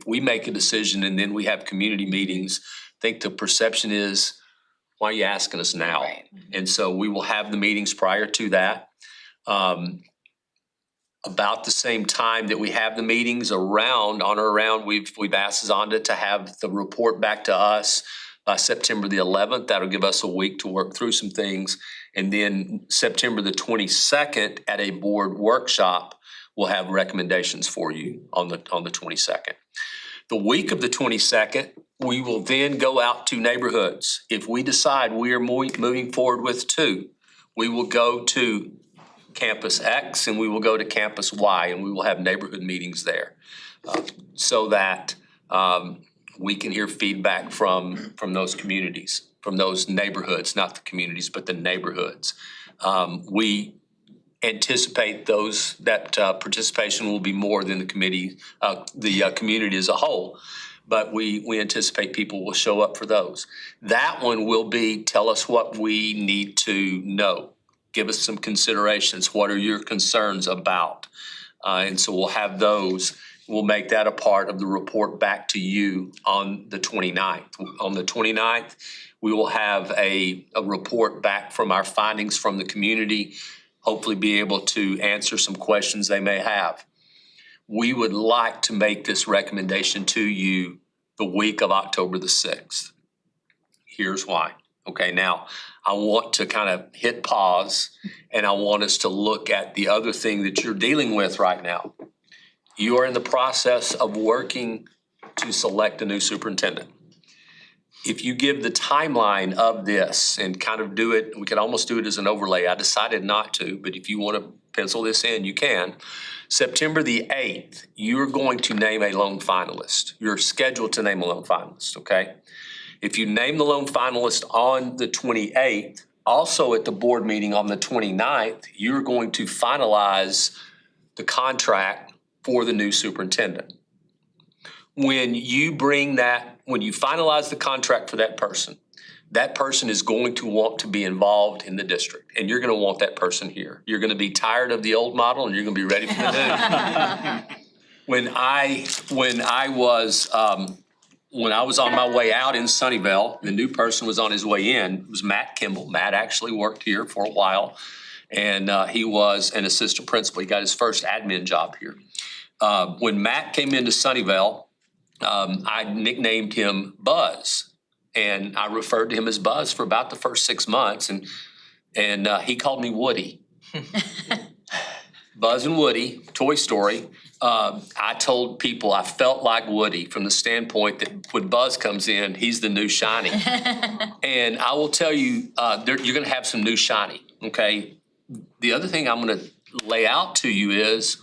we make a decision and then we have community meetings, I think the perception is, why are you asking us now? Right. And so we will have the meetings prior to that. About the same time that we have the meetings on or around, we've asked Zonda to have the report back to us by September the 11th. That'll give us a week to work through some things. And then September the 22nd at a board workshop, we'll have recommendations for you on the 22nd. The week of the 22nd, we will then go out to neighborhoods. If we decide we are moving forward with 2, we will go to Campus X and we will go to Campus Y, and we will have neighborhood meetings there so that we can hear feedback from those communities, from those neighborhoods, not the communities, but the neighborhoods. We anticipate that participation will be more than the community as a whole, but we anticipate people will show up for those. That one will be, tell us what we need to know. Give us some considerations. What are your concerns about? And so we'll have those. We'll make that a part of the report back to you on the 29th. On the 29th, we will have a report back from our findings from the community, hopefully be able to answer some questions they may have. We would like to make this recommendation to you the week of October the 6th. Here's why. Okay, now I want to kind of hit pause and I want us to look at the other thing that you're dealing with right now. You are in the process of working to select a new superintendent. If you give the timeline of this and kind of do it, we could almost do it as an overlay. I decided not to, but if you want to pencil this in, you can. September the 8th, you're going to name a lone finalist. You're scheduled to name a lone finalist, okay? If you name the lone finalist on the 28th, also at the board meeting on the 29th, you're going to finalize the contract for the new superintendent. When you finalize the contract for that person is going to want to be involved in the district, and you're going to want that person here. You're going to be tired of the old model and you're going to be ready for the new. When I was on my way out in Sunnyvale, the new person was on his way in. It was Matt Kimball. Matt actually worked here for a while, and he was an assistant principal. He got his first admin job here. When Matt came into Sunnyvale, I nicknamed him Buzz, and I referred to him as Buzz for about the first 6 months, and he called me Woody. Buzz and Woody, Toy Story. I told people I felt like Woody from the standpoint that when Buzz comes in, he's the new shiny. And I will tell you, you're gonna have some new shiny, okay? The other thing I'm gonna lay out to you is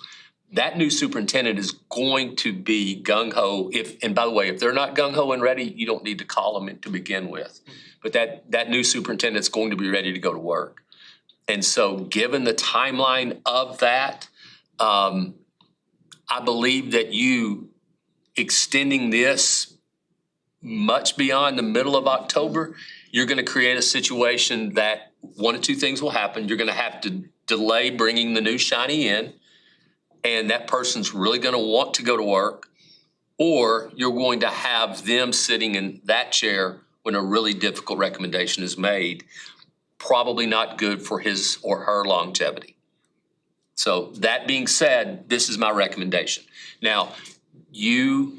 that new superintendent is going to be gung-ho. And by the way, if they're not gung-ho and ready, you don't need to call them to begin with. But that new superintendent's going to be ready to go to work. And so given the timeline of that, I believe that you extending this much beyond the middle of October, you're gonna create a situation that one of two things will happen. You're gonna have to delay bringing the new shiny in, and that person's really gonna want to go to work, or you're going to have them sitting in that chair when a really difficult recommendation is made, probably not good for his or her longevity. So that being said, this is my recommendation. Now, y'all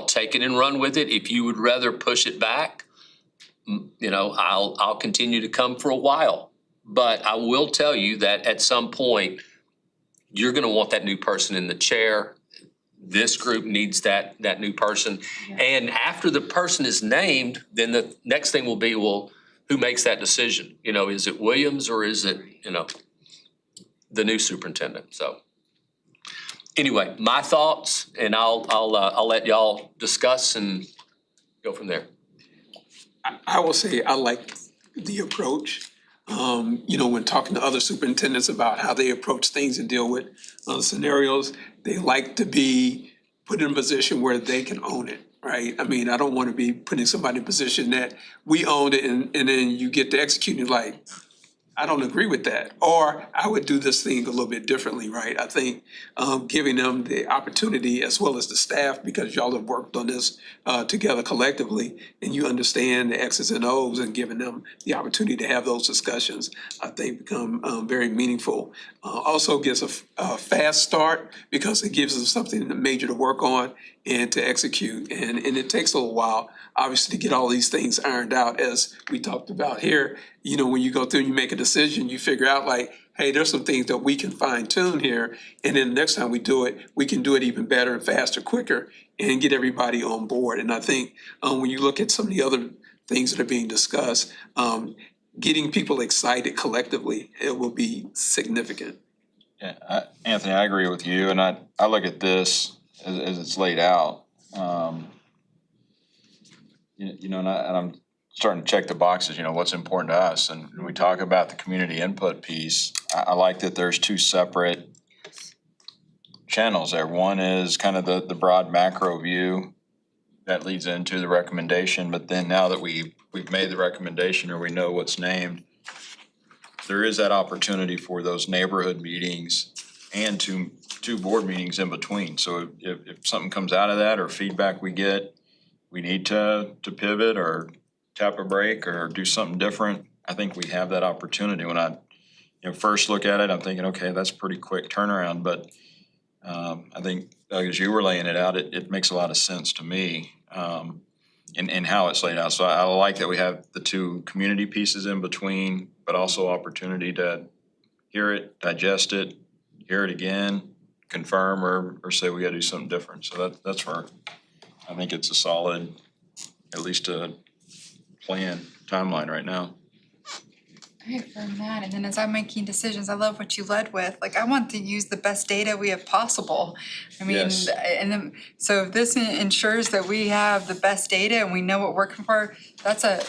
take it and run with it. If you would rather push it back, I'll continue to come for a while. But I will tell you that at some point, you're gonna want that new person in the chair. This group needs that new person. And after the person is named, then the next thing will be, well, who makes that decision? Is it Williams or is it, the new superintendent? So anyway, my thoughts, and I'll let y'all discuss and go from there. I will say I like the approach. When talking to other superintendents about how they approach things and deal with scenarios, they like to be put in a position where they can own it, right? I mean, I don't want to be putting somebody in a position that we own it and then you get to execute and you're like, I don't agree with that, or I would do this thing a little bit differently, right? I think giving them the opportunity as well as the staff, because y'all have worked on this together collectively, and you understand the X's and O's, and giving them the opportunity to have those discussions, I think become very meaningful. Also gives a fast start because it gives them something major to work on and to execute, and it takes a little while, obviously, to get all these things ironed out, as we talked about here. When you go through and you make a decision, you figure out like, hey, there's some things that we can fine tune here. And then the next time we do it, we can do it even better and faster, quicker, and get everybody on board. And I think when you look at some of the other things that are being discussed, getting people excited collectively, it will be significant. Yeah, Anthony, I agree with you, and I look at this as it's laid out. And I'm starting to check the boxes, what's important to us. And when we talk about the community input piece, I like that there's two separate channels there. One is kind of the broad macro view that leads into the recommendation, but then now that we've made the recommendation or we know what's named, there is that opportunity for those neighborhood meetings and two board meetings in between. So if something comes out of that or feedback we get, we need to pivot or tap a break or do something different, I think we have that opportunity. When I first look at it, I'm thinking, okay, that's pretty quick turnaround, but I think, Doug, as you were laying it out, it makes a lot of sense to me in how it's laid out. So I like that we have the two community pieces in between, but also opportunity to hear it, digest it, hear it again, confirm or say we gotta do something different. So that's where I think it's a solid, at least a plan timeline right now. I affirm that, and then as I'm making decisions, I love what you led with, like, I want to use the best data we have possible. I mean, Yes. and then, so if this ensures that we have the best data and we know what we're looking for, that's a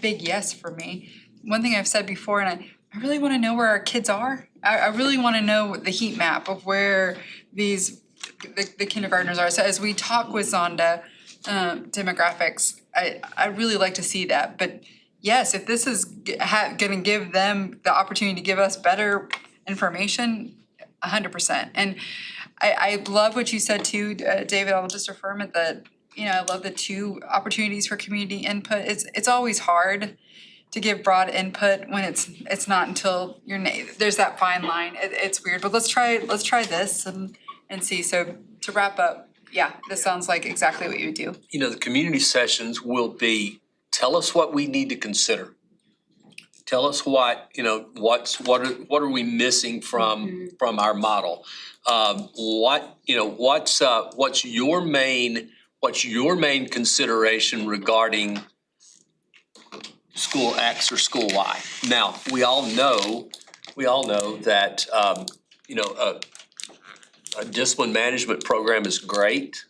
big yes for me. One thing I've said before, and I really wanna know where our kids are. I really wanna know the heat map of where the kindergartners are. So as we talk with Zonda, demographics, I really like to see that, but yes, if this is gonna give them the opportunity to give us better information, 100%. And I love what you said too, David, I'll just affirm it that, I love the two opportunities for community input. It's always hard to give broad input when it's not until there's that fine line. It's weird, but let's try this and see. So to wrap up, yeah, this sounds like exactly what you would do. The community sessions will be, tell us what we need to consider. Tell us what are we missing from our model? What's your main consideration regarding school X or school Y? Now, we all know that a discipline management program is great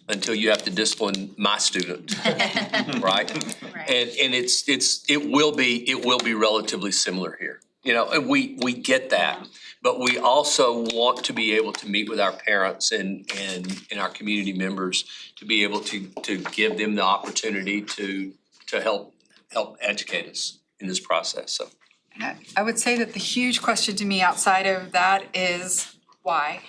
until you have to discipline my student, right? Right. And it will be relatively similar here. And we get that, but we also want to be able to meet with our parents and our community members to be able to give them the opportunity to help educate us in this process. So I would say that the huge question to me outside of that is why?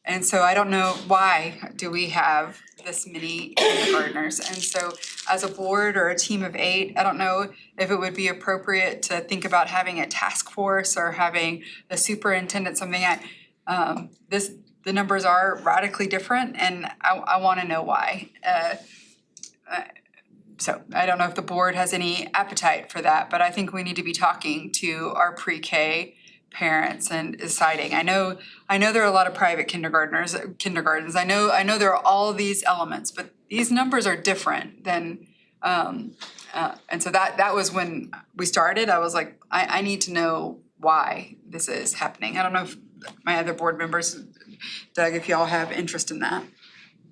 And so I don't know, why do we have this many kindergartners? And so as a board or a team of 8, I don't know if it would be appropriate to think about having a task force or having the superintendent, something the numbers are radically different and I wanna know why. So I don't know if the board has any appetite for that, but I think we need to be talking to our pre-K parents and deciding. I know there are a lot of private kindergartens. I know there are all these elements, but these numbers are different than and so that was when we started. I was like, I need to know why this is happening. I don't know if my other board members, Doug, if y'all have interest in that.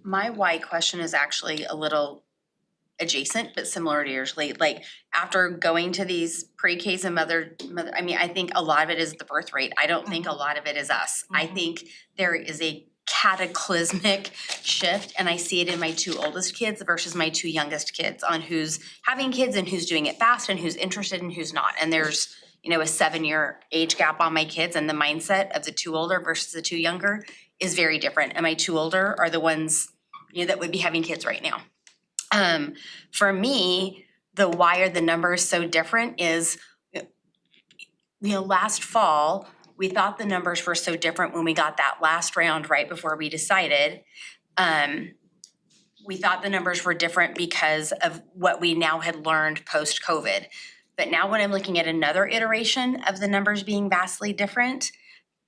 My why question is actually a little adjacent, but similar to yours, Lee. Like, after going to these pre-Ks and mother, I mean, I think a lot of it is the birth rate. I don't think a lot of it is us. I think there is a cataclysmic shift, and I see it in my 2 oldest kids versus my 2 youngest kids on who's having kids and who's doing it fast and who's interested and who's not. And there's, a 7-year age gap on my kids, and the mindset of the 2 older versus the 2 younger is very different. And my 2 older are the ones, that would be having kids right now. For me, the why are the numbers so different is, last fall, we thought the numbers were so different when we got that last round right before we decided. We thought the numbers were different because of what we now had learned post-COVID. But now when I'm looking at another iteration of the numbers being vastly different,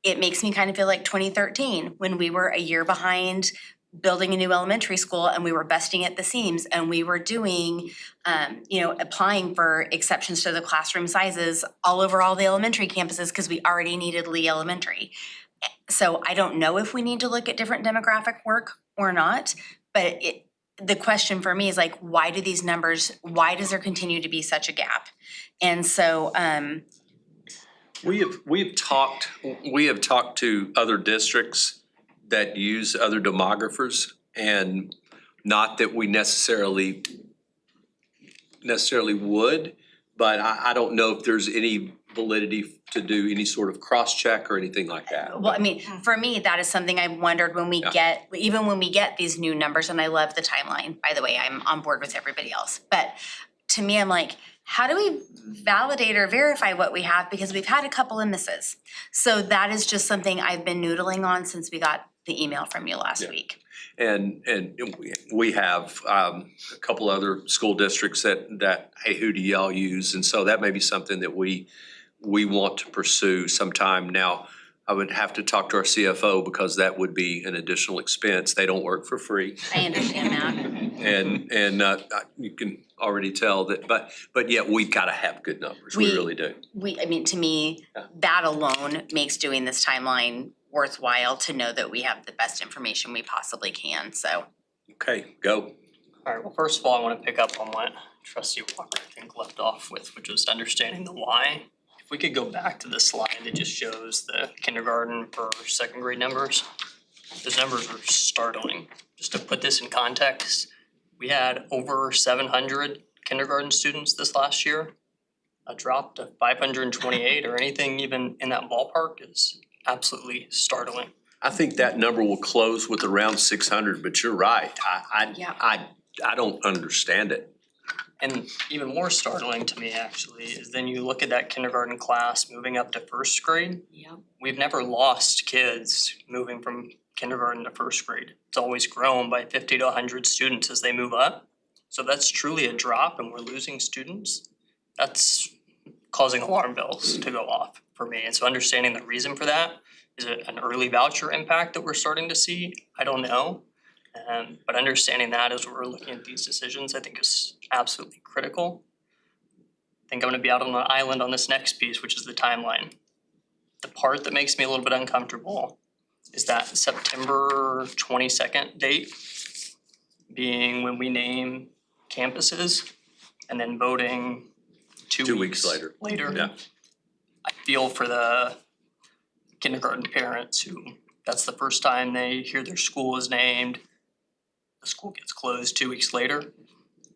it makes me kind of feel like 2013 when we were a year behind building a new elementary school and we were busting at the seams and we were doing, applying for exceptions to the classroom sizes all over all the elementary campuses because we already needed Lee Elementary. So I don't know if we need to look at different demographic work or not, but the question for me is like, why does there continue to be such a gap? And so, We have talked to other districts that use other demographers, and not that we necessarily would, but I don't know if there's any validity to do any sort of cross-check or anything like that. well, I mean, for me, that is something I've wondered when we get these new numbers, and I love the timeline, by the way, I'm on board with everybody else. But to me, I'm like, how do we validate or verify what we have? Because we've had a couple of misses. So that is just something I've been noodling on since we got the email from you last week. And we have a couple other school districts that, hey, who do y'all use? And so that may be something that we want to pursue sometime. Now, I would have to talk to our CFO because that would be an additional expense. They don't work for free. I understand that. And you can already tell that, but yeah, we've gotta have good numbers. We really do. To me, that alone makes doing this timeline worthwhile to know that we have the best information we possibly can, so. Okay, go. Alright, well, first of all, I wanna pick up on what Trustee Walker, I think, left off with, which was understanding the why. If we could go back to the slide that just shows the kindergarten for 2nd grade numbers, those numbers are startling. Just to put this in context, we had over 700 kindergarten students this last year. A drop to 528 or anything even in that ballpark is absolutely startling. I think that number will close with around 600, but you're right. I don't understand it. And even more startling to me actually is then you look at that kindergarten class moving up to 1st grade. Yep. We've never lost kids moving from kindergarten to 1st grade. It's always grown by 50 to 100 students as they move up. So that's truly a drop and we're losing students. That's causing alarm bells to go off for me. And so understanding the reason for that, is it an early voucher impact that we're starting to see? I don't know. But understanding that as we're looking at these decisions, I think is absolutely critical. I think I'm gonna be out on an island on this next piece, which is the timeline. The part that makes me a little bit uncomfortable is that September 22nd date being when we name campuses and then voting 2 weeks later. Yeah. I feel for the kindergarten parents who, that's the first time they hear their school is named. The school gets closed 2 weeks later.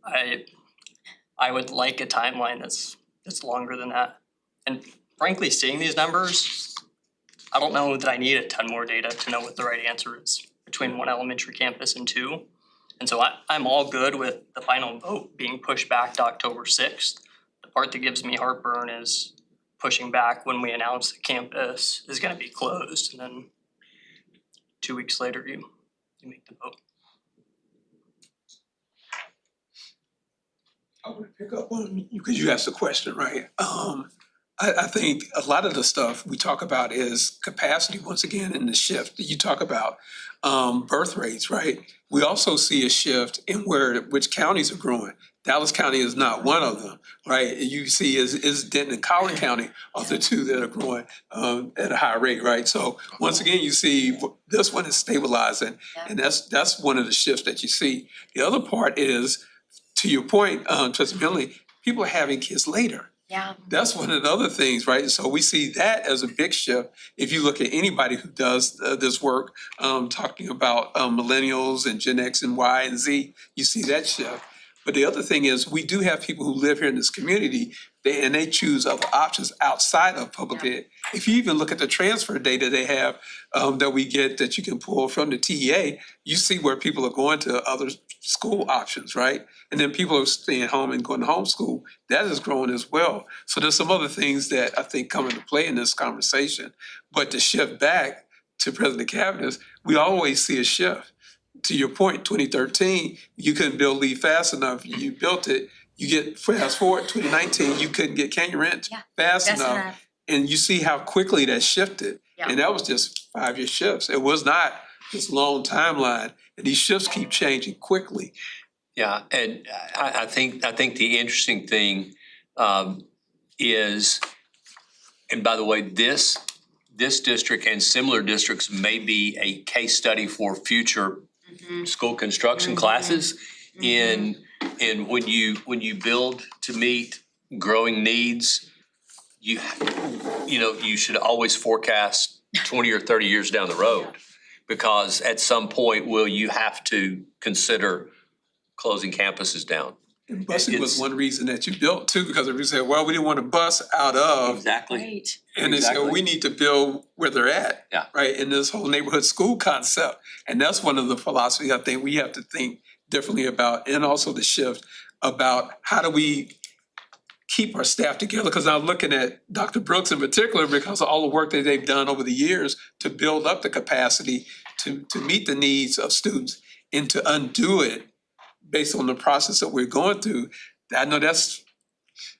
I would like a timeline that's longer than that. And frankly, seeing these numbers, I don't know that I need a ton more data to know what the right answer is between one elementary campus and two. And so I'm all good with the final vote being pushed back to October 6th. The part that gives me heartburn is pushing back when we announce the campus is gonna be closed, and then 2 weeks later, you make the vote. I want to pick up on you because you asked the question, right? I think a lot of the stuff we talk about is capacity once again in the shift. You talk about birth rates, right? We also see a shift in which counties are growing. Dallas County is not one of them, right? You see is Denton and Collin County are the two that are growing at a high rate, right? So once again, you see this one is stabilizing, and that's one of the shifts that you see. The other part is, to your point, Trustee Millie, people are having kids later. Yeah. That's one of the other things, right? So we see that as a big shift. If you look at anybody who does this work, talking about millennials and Gen X and Y and Z, you see that shift. But the other thing is, we do have people who live here in this community, and they choose other options outside of public ed. If you even look at the transfer data they have that we get that you can pull from the TEA, you see where people are going to other school options, right? And then people are staying home and going to homeschool. That is growing as well. So there's some other things that I think come into play in this conversation. But to shift back to President Cabinet's, we always see a shift. To your point, 2013, you couldn't build Lee fast enough. You built it. You get fast forward 2019, you couldn't get Canyon Ranch fast enough. And you see how quickly that shifted. And that was just 5-year shifts. It was not this long timeline. And these shifts keep changing quickly. Yeah, and I think the interesting thing is, and by the way, this district and similar districts may be a case study for future school construction classes in when you build to meet growing needs, you should always forecast 20 or 30 years down the road, because at some point will you have to consider closing campuses down. And busing was one reason that you built too, because if you said, well, we didn't want to bus out of. Exactly. Right. And they said, well, we need to build where they're at. Yeah. Right, in this whole neighborhood school concept. And that's one of the philosophies I think we have to think differently about, and also the shift about how do we keep our staff together, because I'm looking at Dr. Brooks in particular because of all the work that they've done over the years to build up the capacity to meet the needs of students and to undo it based on the process that we're going through. I know that's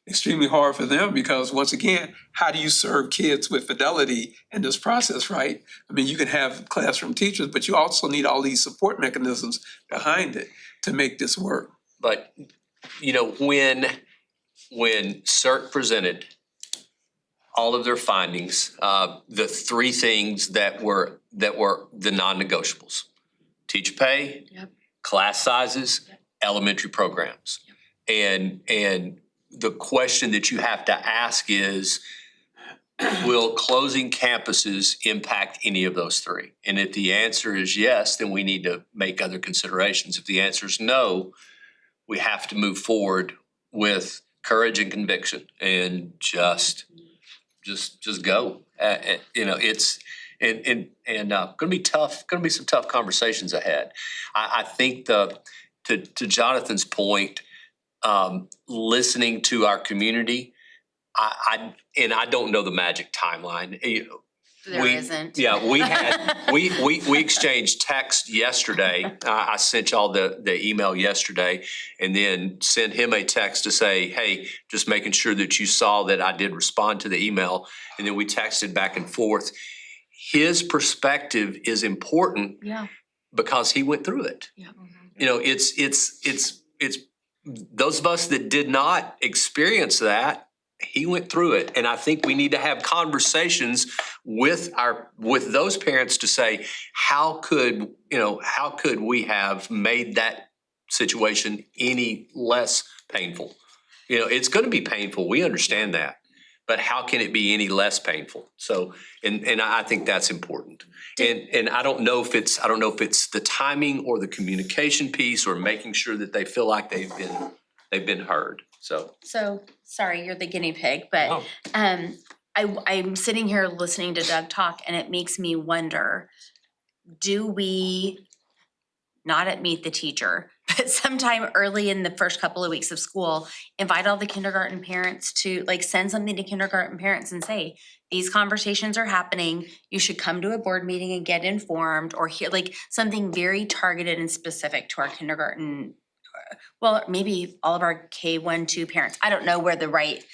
extremely hard for them because once again, how do you serve kids with fidelity in this process, right? I mean, you can have classroom teachers, but you also need all these support mechanisms behind it to make this work. But, when CERT presented all of their findings, the three things that were the non-negotiables: teacher pay, class sizes, elementary programs. And the question that you have to ask is, will closing campuses impact any of those three? And if the answer is yes, then we need to make other considerations. If the answer is no, we have to move forward with courage and conviction and just go. It's gonna be tough. Gonna be some tough conversations ahead. I think to Jonathan's point, listening to our community, I don't know the magic timeline. There isn't. Yeah, we exchanged text yesterday. I sent y'all the email yesterday and then sent him a text to say, hey, just making sure that you saw that I did respond to the email. And then we texted back and forth. His perspective is important because he went through it. Yeah. It's those of us that did not experience that, he went through it. And I think we need to have conversations with those parents to say, how could we have made that situation any less painful? It's going to be painful. We understand that. But how can it be any less painful? So, and I think that's important. And I don't know if it's the timing or the communication piece or making sure that they feel like they've been heard. So, So, sorry, you're the guinea pig, but No. I'm sitting here listening to Doug talk and it makes me wonder, do we, not at Meet the Teacher, but sometime early in the first couple of weeks of school, invite all the kindergarten parents to, like, send something to kindergarten parents and say, these conversations are happening, you should come to a board meeting and get informed, or hear, like, something very targeted and specific to our kindergarten, well, maybe all of our K-1, 2 parents. I don't know where the right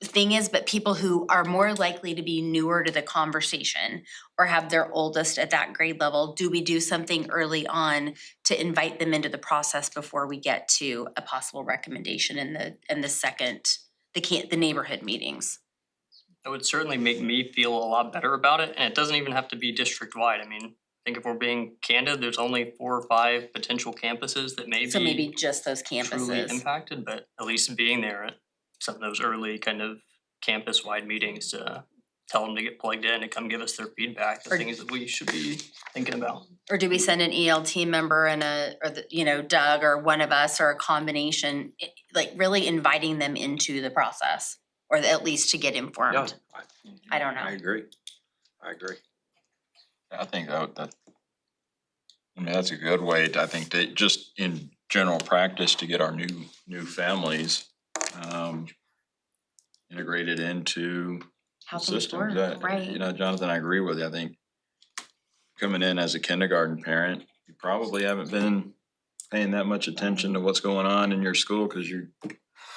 thing is, but people who are more likely to be newer to the conversation or have their oldest at that grade level, do we do something early on to invite them into the process before we get to a possible recommendation in the second, the neighborhood meetings? It would certainly make me feel a lot better about it, and it doesn't even have to be district-wide. I mean, I think if we're being candid, there's only 4 or 5 potential campuses that may So maybe be just those truly campuses. impacted, but at least being there at some of those early kind of campus-wide meetings to tell them to get plugged in and come give us their feedback, the Or- things that we should be thinking about. Or do we send an ELT member and Doug or one of us or a combination, like really inviting them into the process? Or at least to get yeah, informed? I don't I know. agree. I agree. I think that, I mean, that's a good way to, I think, to just in general practice to get our new families, integrated into How the things system. work, That- right? You know, Jonathan, I agree with you. I think coming in as a kindergarten parent, you probably haven't been paying that much attention to what's going on in your school because your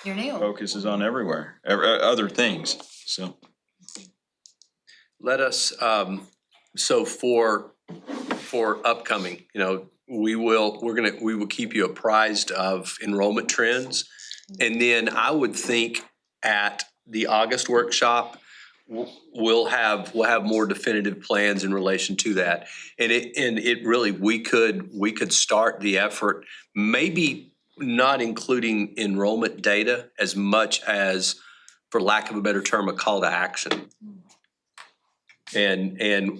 You're new. focus is on everywhere, other things, so. Let us, so for upcoming, we will keep you apprised of enrollment trends. And then I would think at the August workshop, we'll have more definitive plans in relation to that. And it really, we could start the effort, maybe not including enrollment data as much as, for lack of a better term, a call to action. And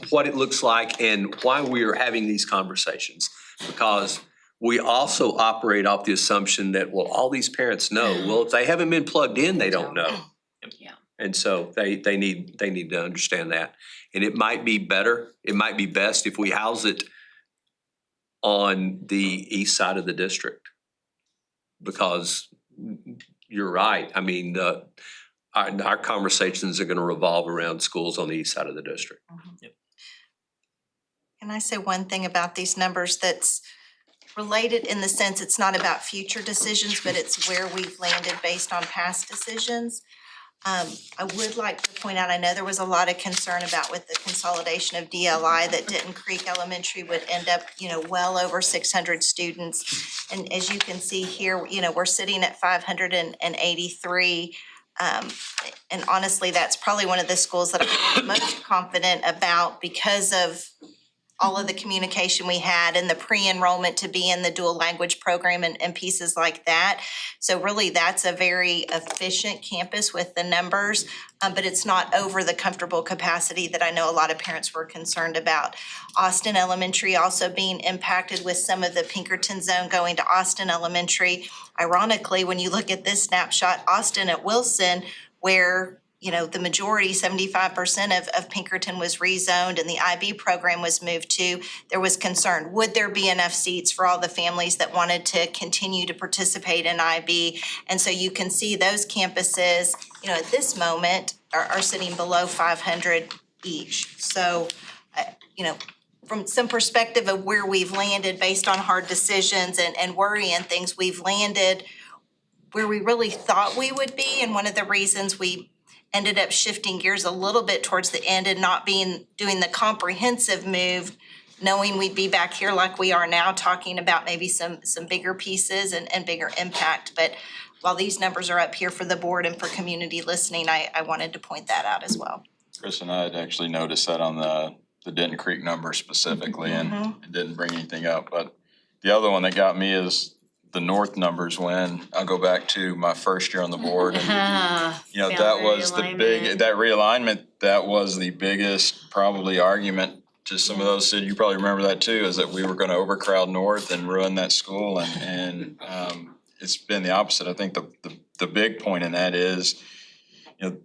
what it looks like and why we are having these conversations. Because we also operate off the assumption that, well, all these parents know, well, if they haven't been plugged in, they don't know. Yeah. And so they need to understand that. And it might be better, it might be best if we house it on the east side of the district. Because you're right, I mean, our conversations are gonna revolve around schools on the east side of the district. Can I say one thing about these numbers that's related in the sense it's not about future decisions, but it's where we've landed based on past decisions? I would like to point out, I know there was a lot of concern about with the consolidation of DLI that Denton Creek Elementary would end up, well over 600 students. And as you can see here, we're sitting at 583. And honestly, that's probably one of the schools that I'm most confident about because of all of the communication we had and the pre-enrollment to be in the dual language program and pieces like that. So really, that's a very efficient campus with the numbers, but it's not over the comfortable capacity that I know a lot of parents were concerned about. Austin Elementary also being impacted with some of the Pinkerton zone going to Austin Elementary. Ironically, when you look at this snapshot, Austin at Wilson, where the majority, 75% of Pinkerton was rezoned and the IB program was moved to, there was concern. Would there be enough seats for all the families that wanted to continue to participate in IB? And so you can see those campuses, at this moment are sitting below 500 each. So, from some perspective of where we've landed based on hard decisions and worry and things, we've landed where we really thought we would be. And one of the reasons we ended up shifting gears a little bit towards the end and not doing the comprehensive move, knowing we'd be back here like we are now, talking about maybe some bigger pieces and bigger impact. But while these numbers are up here for the board and for community listening, I wanted to point that out as well. Chris and I had actually noticed that on the Denton Creek number specifically and didn't bring anything up. But the other one that got me is the north numbers when I'll go back to my first year on the board. And, that was the big, that realignment, that was the biggest probably argument to some of those cities. You probably remember that too, is that we were gonna overcrowd north and ruin that school. And it's been the opposite. I think the big point in that is,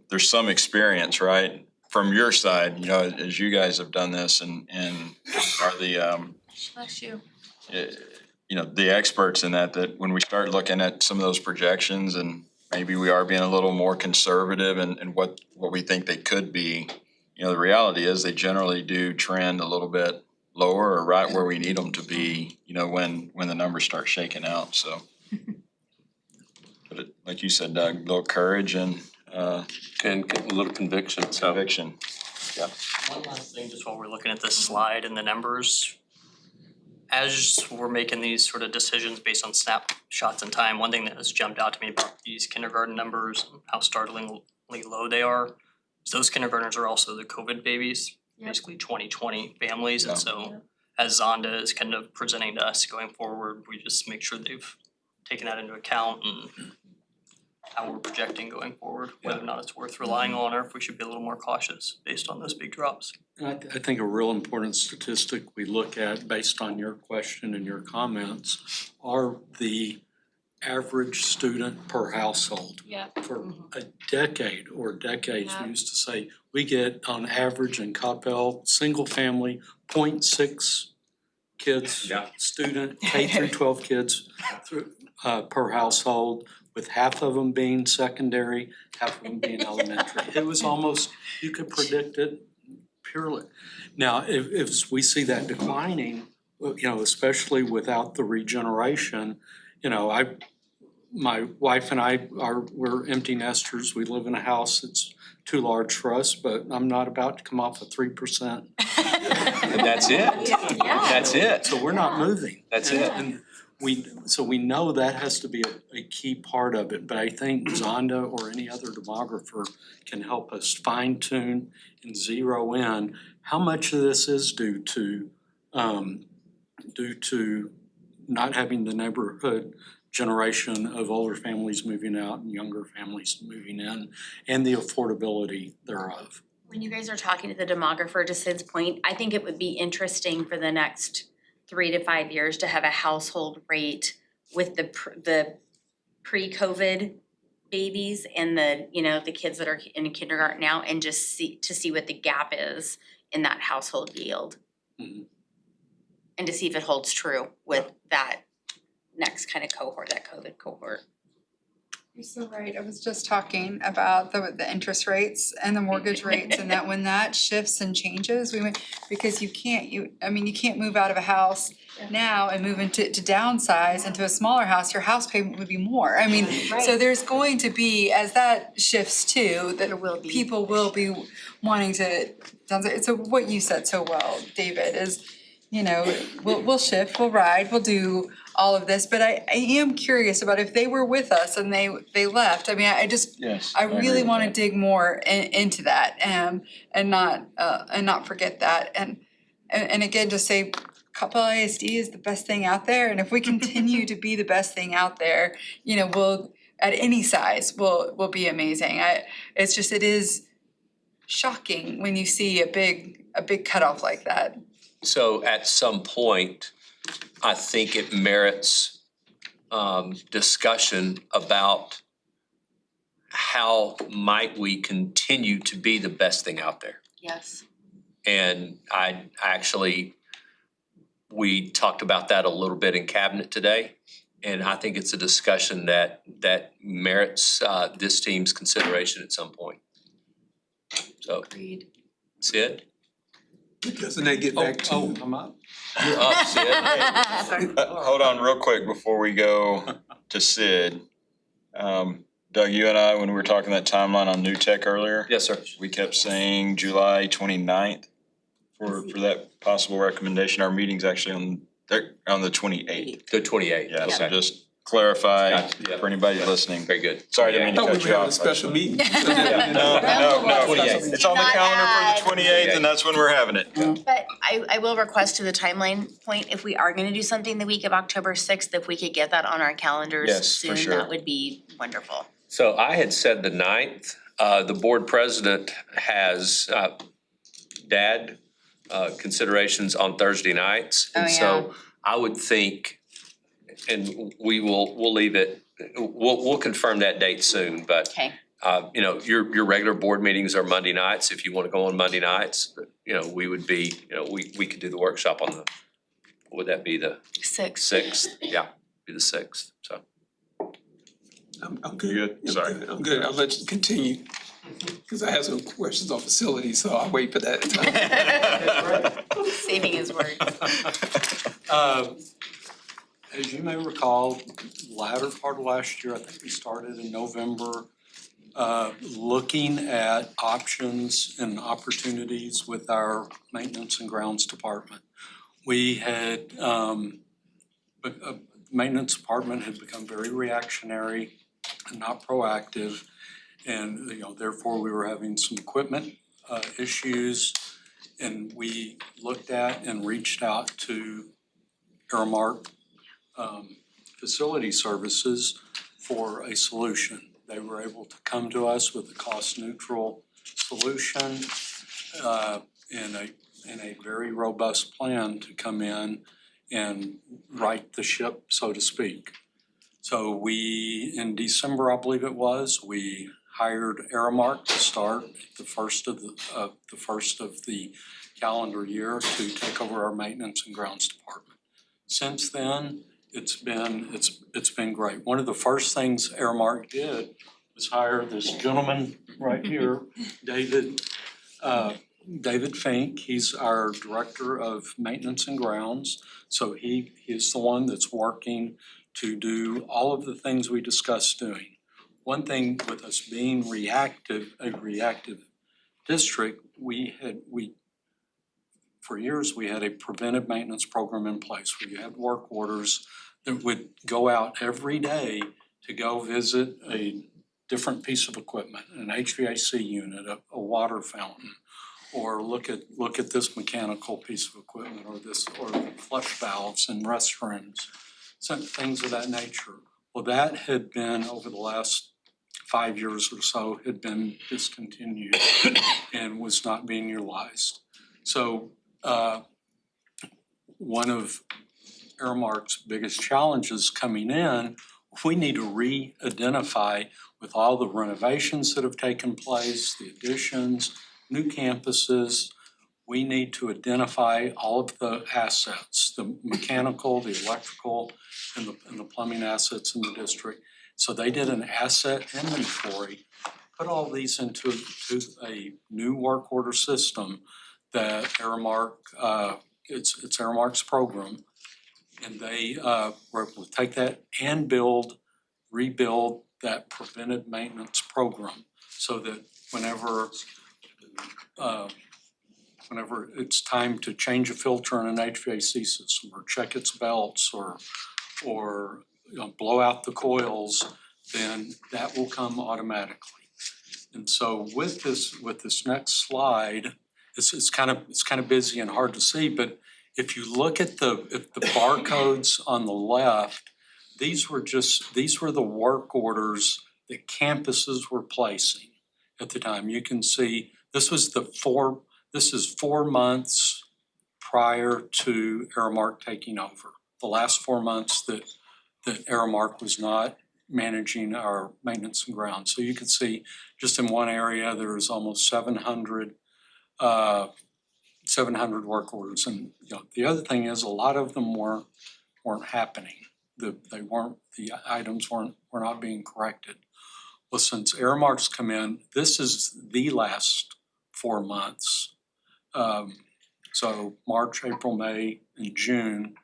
there's some experience, right? From your side, as you guys have done this and are the, Bless you. the experts in that when we start looking at some of those projections and maybe we are being a little more conservative in what we think they could be, the reality is they generally do trend a little bit lower or right where we need them to be, when the numbers start shaking out, so. But like you said, Doug, a little courage and And a little conviction, so. conviction. One last thing, just while we're looking at this slide and the numbers. As we're making these sort of decisions based on snapshots in time, one thing that has jumped out to me about these kindergarten numbers, and how startlingly low they are, is those kindergartners are also the COVID babies, basically 2020 families, and so as Zonda is kind of presenting to us going forward, we just make sure they've taken that into account and how we're projecting going forward, whether or not it's worth relying on or if we should be a little more cautious based on those big drops. And I think a real important statistic we look at based on your question and your comments are the average student per household. Yeah. For a decade or decades, we used to say, we get on average in Coppell, single family, 0.6 kids, student, K through 12 kids per household, with half of them being secondary, half of them being elementary. It was almost, you could predict it purely. Now, if we see that declining, especially without the regeneration, my wife and we're empty nesters. We live in a house that's too large for us, but I'm not about to come off of 3%. And that's it. That's it. So we're not moving. That's it. And we know that has to be a key part of it, but I think Zonda or any other demographer can help us fine tune and zero in how much of this is due to not having the neighborhood generation of older families moving out and younger families moving in, and the affordability thereof. When you guys are talking to the demographer, to Sid's point, I think it would be interesting for the next 3 to 5 years to have a household rate with the pre-COVID babies and the kids that are in kindergarten now, and just see what the gap is in that household yield. Mhm. And to see if it holds true with that next kind of cohort, that COVID cohort. You're so right. I was just talking about the interest rates and the mortgage rates, and that when that shifts and changes, because you can't move out of a house now and move to downsize into a smaller house, your house payment would be more. So there's going to be, as that shifts too, that people will be wanting to downsize. So what you said so well, David, is, we'll shift, we'll ride, we'll do all of this, but I am curious about if they were with us and they left. I really want to dig more into that and not forget that. And again, just say Coppell ISD is the best thing out there, and if we continue to be the best thing out there, we'll at any size will be amazing. It is shocking when you see a big cutoff like that. So at some point, I think it merits discussion about how might we continue to be the best thing out there. Yes. And we talked about that a little bit in cabinet today. And I think it's a discussion that merits this team's consideration at some point. So, Agreed. Sid? Doesn't that get back to? I'm up. You're up, Sid. Hold on real quick before we go to Sid. Doug, you and I, when we were talking that timeline on New Tech earlier. Yes, sir. We kept saying July 29th for that possible recommendation. Our meeting's actually on the 28th. The 28th. Yeah, so Okay. just clarify Gotcha, yeah. for anybody listening. Very good. Sorry, didn't mean to I thought we cut were you having a off. special meeting. No, 28th. it's on the calendar for the 28th and that's when we're having it. But I will request to the timeline point, if we are gonna do something the week of October 6th, if we could get that on our calendars Yes, for soon, sure. that would be wonderful. So I had said the 9th. The board president has considerations on Thursday nights. Oh, And so I would think and we'll leave it, we'll confirm that date soon, but Okay. you know, your regular board meetings are Monday nights. If you want to go on Monday nights, you know, we would be, you know, we could do the workshop on the, would that be the 6th? Yeah, be the 6th, so. I'm good. You good? Sorry. I'm good. I'll let you continue. Cause I have some questions on facilities, so I'll wait for that time. Saving his words. As you may recall, latter part of last year, I think we started in November, looking at options and opportunities with our maintenance and grounds department. We had, maintenance department had become very reactionary and not proactive. And, you know, therefore we were having some equipment, issues. And we looked at and reached out to Aramark, Facility Services for a solution. They were able to come to us with a cost-neutral solution, and a very robust plan to come in and right the ship, so to speak. So we, in December, I believe it was, we hired Aramark to start the first of the calendar year to take over our maintenance and grounds department. Since then, it's been great. One of the first things Aramark did was hire this gentleman right here, David Fink. He's our director of maintenance and grounds. So he is the one that's working to do all of the things we discussed doing. One thing with us being a reactive district, for years, we had a preventive maintenance program in place where you had work orders that would go out every day to go visit a different piece of equipment, an HVAC unit, a water fountain, or look at this mechanical piece of equipment, or flush valves in restrooms, some things of that nature. Well, that had been, over the last 5 years or so, had been discontinued and was not being utilized. So one of Aramark's biggest challenges coming in, we need to re-identify with all the renovations that have taken place, the additions, new campuses. We need to identify all of the assets, the mechanical, the electrical, and the plumbing assets in the district. So they did an asset inventory, put all these into a new work order system that Aramark, it's Aramark's program. And they were able to take that and rebuild that preventive maintenance program so that whenever it's time to change a filter in an HVAC system or check its belts or you know, blow out the coils, then that will come automatically. And so with this next slide, it's kind of busy and hard to see, but if you look at the barcodes on the left, these were the work orders that campuses were placing at the time. You can see this is 4 months prior to Aramark taking over. The last 4 months that Aramark was not managing our maintenance and grounds. So you can see just in one area, there was almost 700 work orders. And you know, the other thing is a lot of them weren't happening. The items were not being corrected. Well, since Aramark's come in, this is the last 4 months. So March, April, May, and June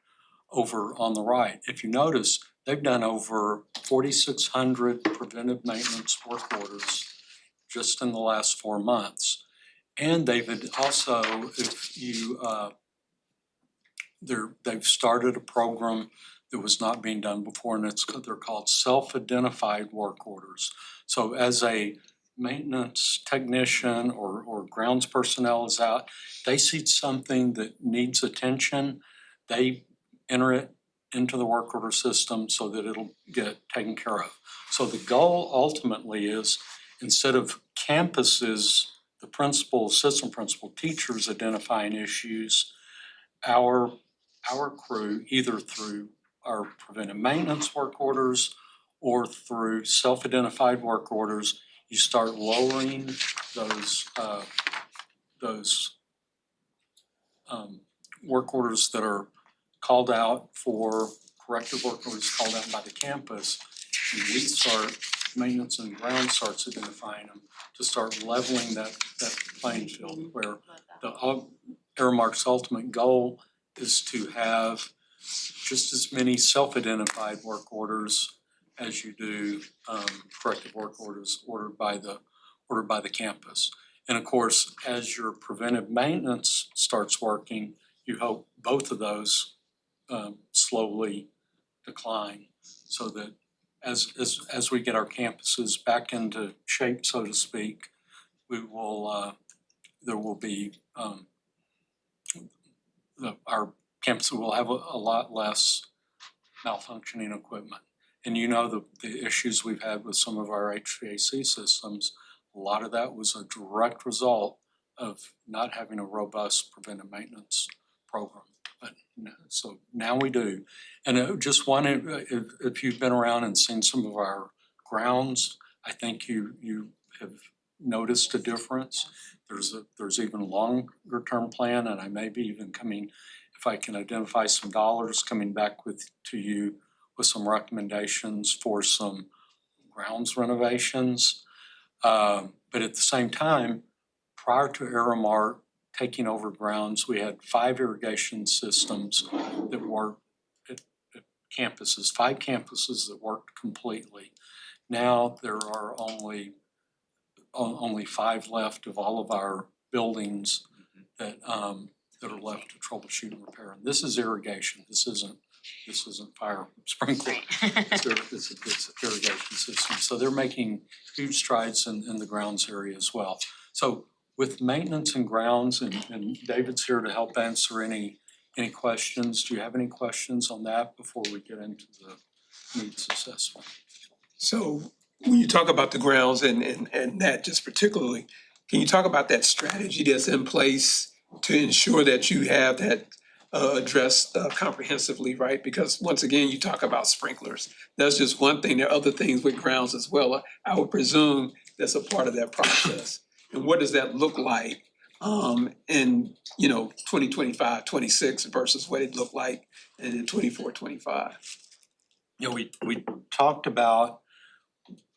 over on the right. If you notice, they've done over 4,600 preventive maintenance work orders just in the last 4 months. And they've also, they've started a program that was not being done before, and they're called self-identified work orders. So as a maintenance technician or grounds personnel is out, they see something that needs attention, they enter it into the work order system so that it'll get taken care of. So the goal ultimately is, instead of campuses, the principal, assistant principal, teachers identifying issues, our crew, either through our preventive maintenance work orders or through self-identified work orders, you start lowering those work orders that are called out for corrective work orders called out by the campus. And we start, maintenance and ground starts identifying them to start leveling that playing field where the Aramark's ultimate goal is to have just as many self-identified work orders as you do corrective work orders ordered by the campus. And of course, as your preventive maintenance starts working, you hope both of those slowly decline so that as we get our campuses back into shape, so to speak, we will there will be our campuses will have a lot less malfunctioning equipment. And you know the issues we've had with some of our HVAC systems, a lot of that was a direct result of not having a robust preventive maintenance program. But so now we do. And just one, if you've been around and seen some of our grounds, I think you have noticed a difference. There's even longer term plan, and I may be even coming, if I can identify some dollars, coming back to you with some recommendations for some grounds renovations. But at the same time, prior to Aramark taking over grounds, we had 5 irrigation systems that worked at campuses, 5 campuses that worked completely. Now there are only 5 left of all of our buildings that are left to troubleshoot and repair. And this is irrigation. This isn't fire sprinkler. It's irrigation system. So they're making huge strides in the grounds area as well. So with maintenance and grounds, and David's here to help answer any questions. Do you have any questions on that before we get into the needs assessment? So when you talk about the grounds and that just particularly, can you talk about that strategy that's in place to ensure that you have that addressed comprehensively, right? Because once again, you talk about sprinklers. That's just one thing. There are other things with grounds as well. I would presume that's a part of that process. And what does that look like in 2025, 26 versus what it looked like in 24, 25? You know, we talked about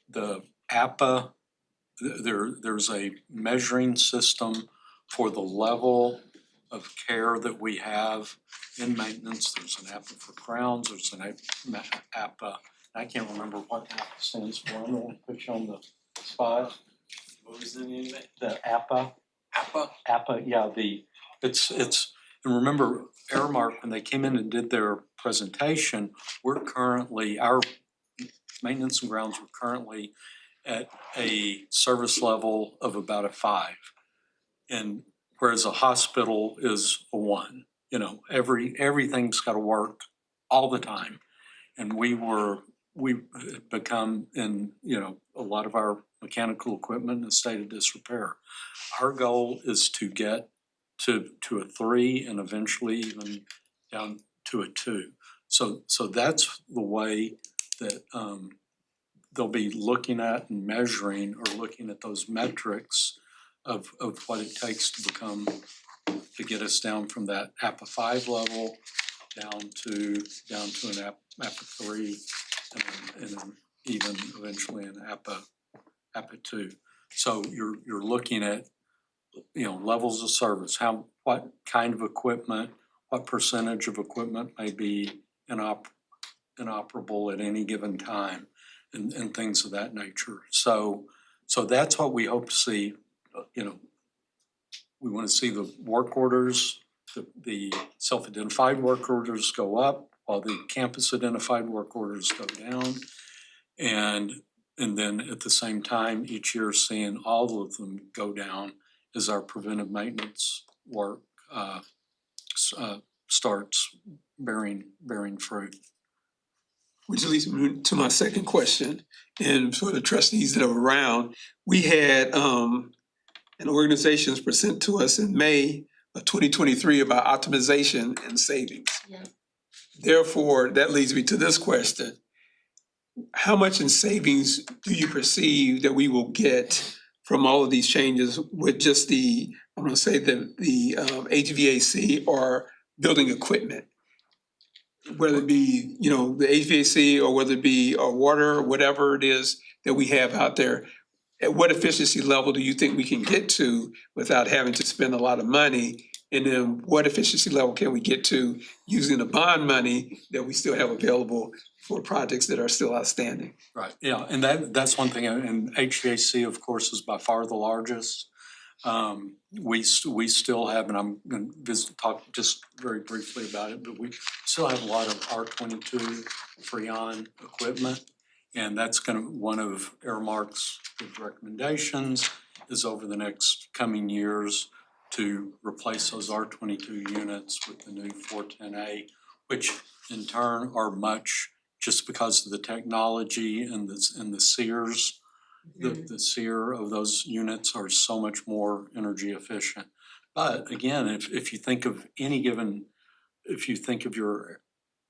the APA. There's a measuring system for the level of care that we have in maintenance. There's an APA for grounds, there's an APA, I can't remember what APA stands for. I'm gonna put you on the spot. What was the name of it? The APA. APA? APA, yeah, it's, and remember, Aramark, when they came in and did their presentation, our maintenance and grounds were currently at a service level of about a 5. And whereas a hospital is a 1, everything's gotta work all the time. And we've become in, a lot of our mechanical equipment in a state of disrepair. Our goal is to get to a 3 and eventually even down to a 2. So that's the way that they'll be looking at and measuring or looking at those metrics of what it takes to get us down from that APA 5 level down to an APA 3 and then even eventually an APA 2. So you're looking at levels of service, what kind of equipment, what percentage of equipment may be inoperable at any given time, and things of that nature. So that's what we hope to see. We want to see the work orders, the self-identified work orders go up while the campus identified work orders go down. And then at the same time, each year seeing all of them go down as our preventive maintenance work starts bearing fruit. Which leads me to my second question, and for the trustees that are around, we had an organization present to us in May of 2023 about optimization and savings. Yeah. Therefore, that leads me to this question. How much in savings do you perceive that we will get from all of these changes with just the, I'm gonna say the HVAC or building equipment? Whether it be, you know, the HVAC or whether it be water, whatever it is that we have out there. At what efficiency level do you think we can get to without having to spend a lot of money? And then what efficiency level can we get to using the bond money that we still have available for projects that are still outstanding? Right, yeah, and that's one thing, and HVAC, of course, is by far the largest. We still have, and I'm gonna talk just very briefly about it, but we still have a lot of R22 Freon equipment. And that's one of Airmark's recommendations is over the next coming years to replace those R22 units with the new 410A, which in turn are much, just because of the technology and the SEERs, the SEER of those units are so much more energy efficient. But again, if you think of if you think of your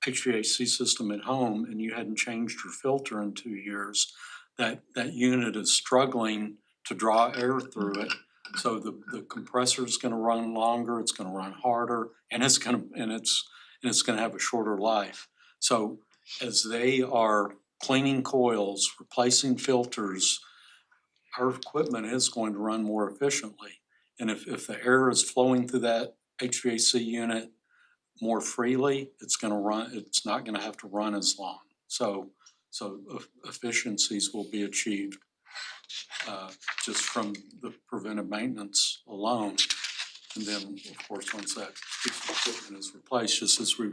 HVAC system at home and you hadn't changed your filter in 2 years, that unit is struggling to draw air through it. So the compressor is gonna run longer, it's gonna run harder, and it's gonna have a shorter life. So as they are cleaning coils, replacing filters, our equipment is going to run more efficiently. And if the air is flowing through that HVAC unit more freely, it's not gonna have to run as long. So efficiencies will be achieved just from the preventive maintenance alone. And then, of course, once that piece of equipment is replaced, just as we're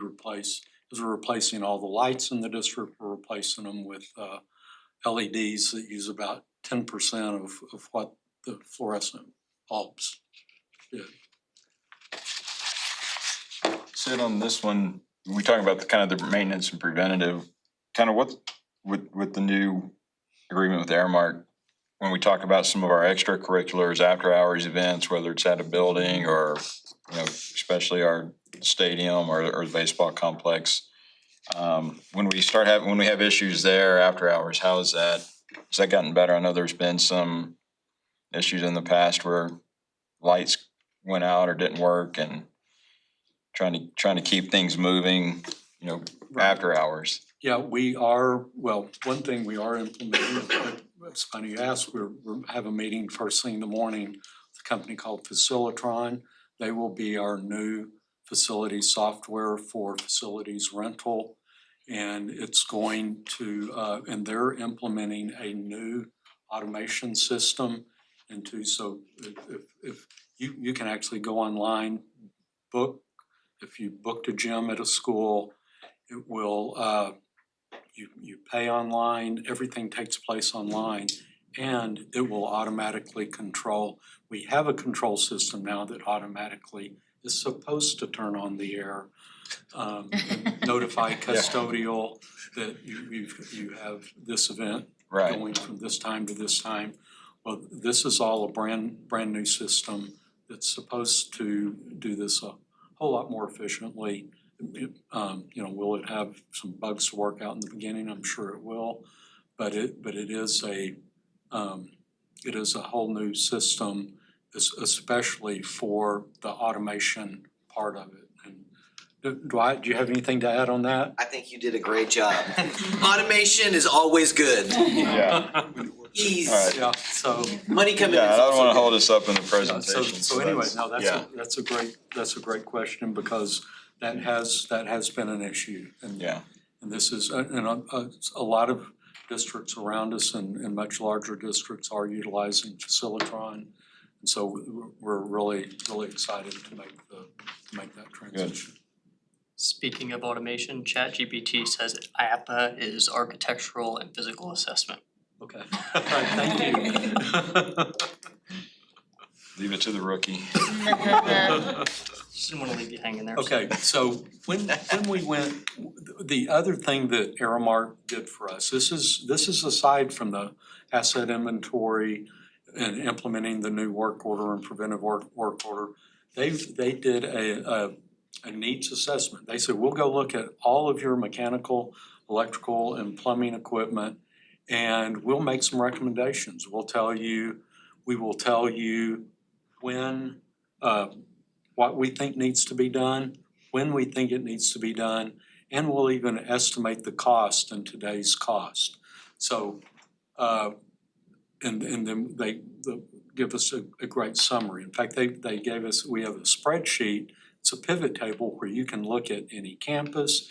replacing all the lights in the district, we're replacing them with LEDs that use about 10% of what the fluorescent bulbs did. Sid, on this one, we talk about the kind of the maintenance and preventative, kind of what, with the new agreement with Airmark, when we talk about some of our extracurriculars, after hours events, whether it's at a building or, you know, especially our stadium or the baseball complex, when we have issues there after hours, how is that? Has that gotten better? I know there's been some issues in the past where lights went out or didn't work and trying to keep things moving, you know, after hours. Yeah, one thing we are implementing, it's funny you ask, we have a meeting first thing in the morning with a company called Facilitron. They will be our new facility software for facilities rental. And it's going to, and they're implementing a new automation system so if you can actually go online, if you booked a gym at a school, it will, you pay online, everything takes place online, and it will automatically control. We have a control system now that automatically is supposed to turn on the air, notify custodial that you have this event going from this time to this time. Well, this is all a brand new system that's supposed to do this a whole lot more efficiently. You know, will it have some bugs to work out in the beginning? I'm sure it will, but it is a whole new system, especially for the automation part of it. And Dwight, do you have anything to add on that? I think you did a great job. Automation is always good. Yeah. Ease. All right. Yeah, so. Money coming in. Yeah, I don't is wanna also hold good. us up in the So presentation. anyway, no, yeah. that's a great question because that has been an issue. And this is, a lot of districts around us and much larger districts are utilizing Facilitron. And so we're really excited to make that transition. Good. Speaking of automation, ChatGPT says APA is architectural and physical assessment. Okay, thank you. Leave it to the rookie. Just didn't wanna leave you hanging there. Okay, so when we went, the other thing that Aramark did for us, this is aside from the asset inventory and implementing the new work order and preventive work order. They did a needs assessment. They said, we'll go look at all of your mechanical, electrical, and plumbing equipment, and we'll make some recommendations. We will tell you when, what we think needs to be done, when we think it needs to be done, and we'll even estimate the cost in today's cost. So, and then they give us a great summary. In fact, they gave us, we have a spreadsheet. It's a pivot table where you can look at any campus,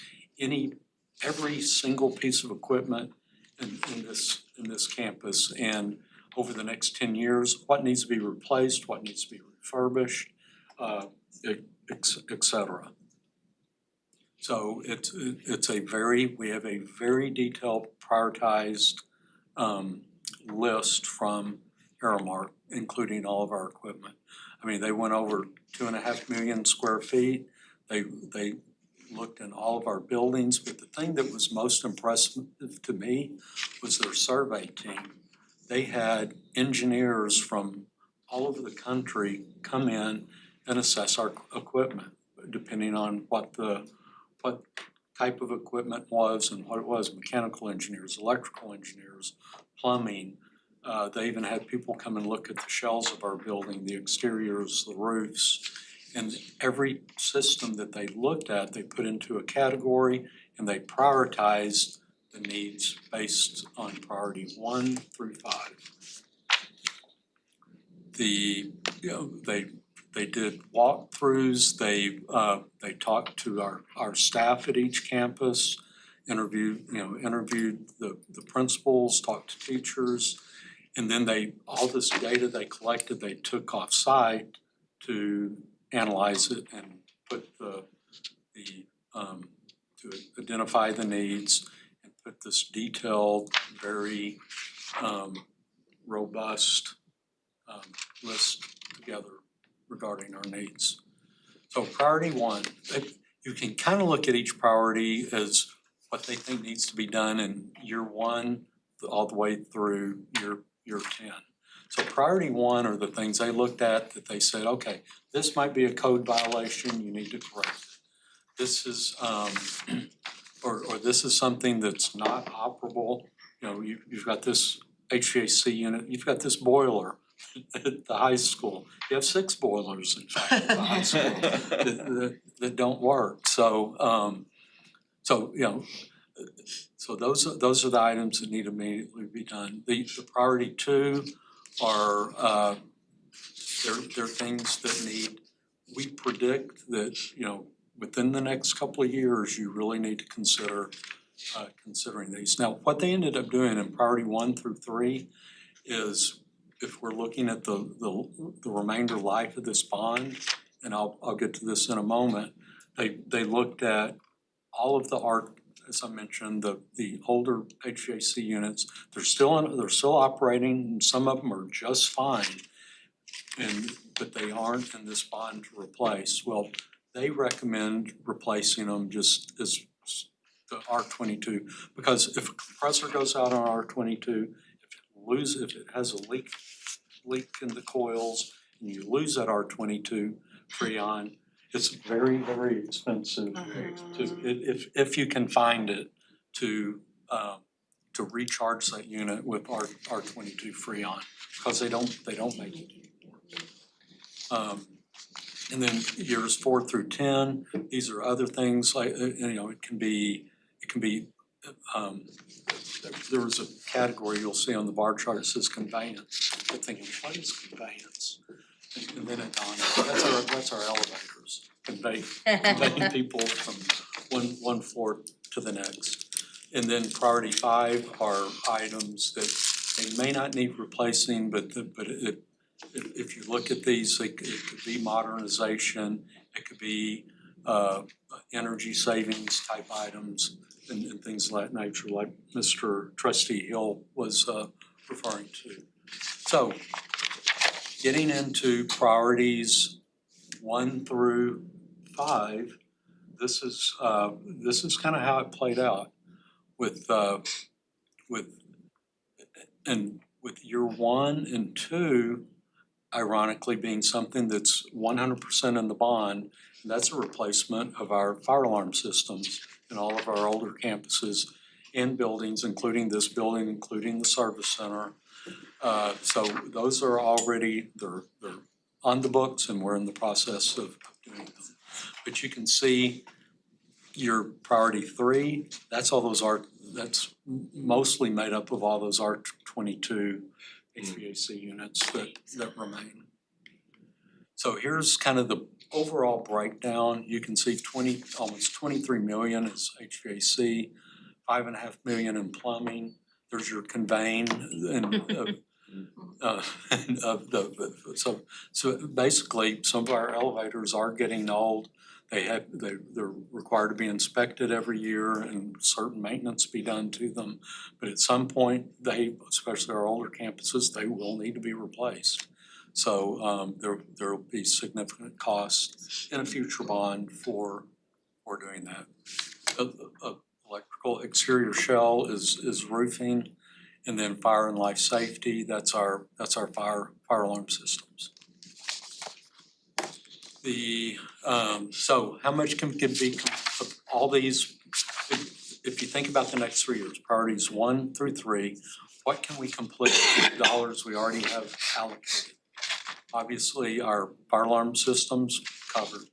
every single piece of equipment in this campus, and over the next 10 years, what needs to be replaced, what needs to be refurbished, et cetera. So we have a very detailed, prioritized list from Aramark, including all of our equipment. I mean, they went over 2.5 million square feet. They looked in all of our buildings, but the thing that was most impressive to me was their survey team. They had engineers from all over the country come in and assess our equipment, depending on what type of equipment was and what it was, mechanical engineers, electrical engineers, plumbing. They even had people come and look at the shells of our building, the exteriors, the roofs. And every system that they looked at, they put into a category and they prioritized the needs based on priority 1 through 5. They did walkthroughs, they talked to our staff at each campus, interviewed the principals, talked to teachers, and then all this data they collected, they took off site to analyze it and put to identify the needs and put this detailed, very robust list together regarding our needs. So priority 1, you can kind of look at each priority as what they think needs to be done in year 1 all the way through year 10. So priority 1 are the things they looked at that they said, okay, this might be a code violation, you need to correct it. This is, or this is something that's not operable. You know, you've got this HVAC unit, you've got this boiler at the high school. You have 6 boilers, in fact, at the high school that don't work. So, so those are the items that need to immediately be done. The priority 2 are they're things that we predict that, within the next couple of years, you really need to consider considering these. Now, what they ended up doing in priority 1 through 3 is, if we're looking at the remainder life of this bond, and I'll get to this in a moment, they looked at all of as I mentioned, the older HVAC units. They're still operating, and some of them are just fine, but they aren't in this bond to replace. Well, they recommend replacing them just as the R22, because if a compressor goes out on R22, if it has a leak in the coils and you lose that R22 Freon, it's very, very expensive if you can find it to recharge that unit with R22 Freon, because they don't make it. And then years 4 through 10, these are other things like, it can be, there was a category you'll see on the bar chart that says conveyance. You're thinking, what is conveyance? And then it dawned, that's our elevators, conveying people from one floor to the next. And then priority 5 are items that they may not need replacing, but if you look at these, it could be modernization, it could be energy savings type items and things of that nature, like Mr. Trustee Hill was referring to. So, getting into priorities 1 through 5, this is kind of how it played out with year 1 and 2, ironically being something that's 100% in the bond, And that's a replacement of our fire alarm systems in all of our older campuses and buildings, including this building, including the service center. So those are already, they're on the books and we're in the process of doing them. But you can see your priority 3, that's that's mostly made up of all those R22 HVAC units that remain. So here's kind of the overall breakdown. You can see almost 23 million is HVAC, 5.5 million in plumbing. There's your conveying and so basically some of our elevators are getting old. They're required to be inspected every year and certain maintenance be done to them. But at some point, especially our older campuses, they will need to be replaced. So there'll be significant costs in a future bond for doing that. Electrical exterior shell is roofing, and then fire and life safety, that's our fire alarm systems. So how much can be of all these, if you think about the next 3 years, priorities 1 through 3, what can we complete with the dollars we already have allocated? Obviously, our fire alarm systems covered.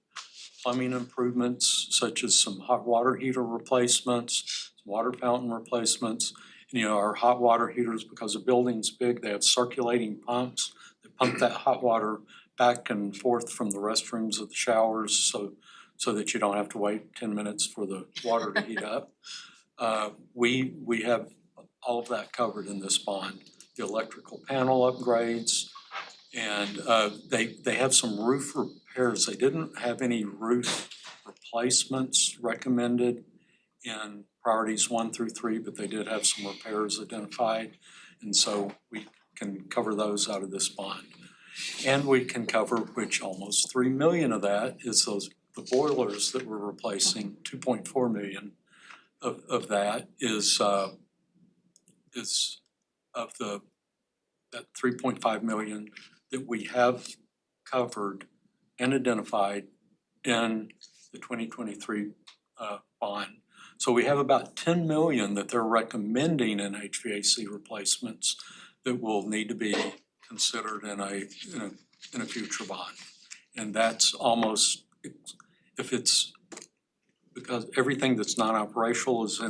Plumbing improvements such as some hot water heater replacements, water fountain replacements. And, our hot water heaters, because the building's big, they have circulating pumps that pump that hot water back and forth from the restrooms of the showers so that you don't have to wait 10 minutes for the water to heat up. We have all of that covered in this bond. The electrical panel upgrades, and they have some roof repairs. They didn't have any roof replacements recommended in priorities 1 through 3, but they did have some repairs identified. And so we can cover those out of this bond. And we can cover, which almost 3 million of that is the boilers that we're replacing. 2.4 million of that is of that 3.5 million that we have covered and identified in the 2023 bond. So we have about 10 million that they're recommending in HVAC replacements that will need to be considered in a future bond. And that's almost, if it's, because everything that's non-operational is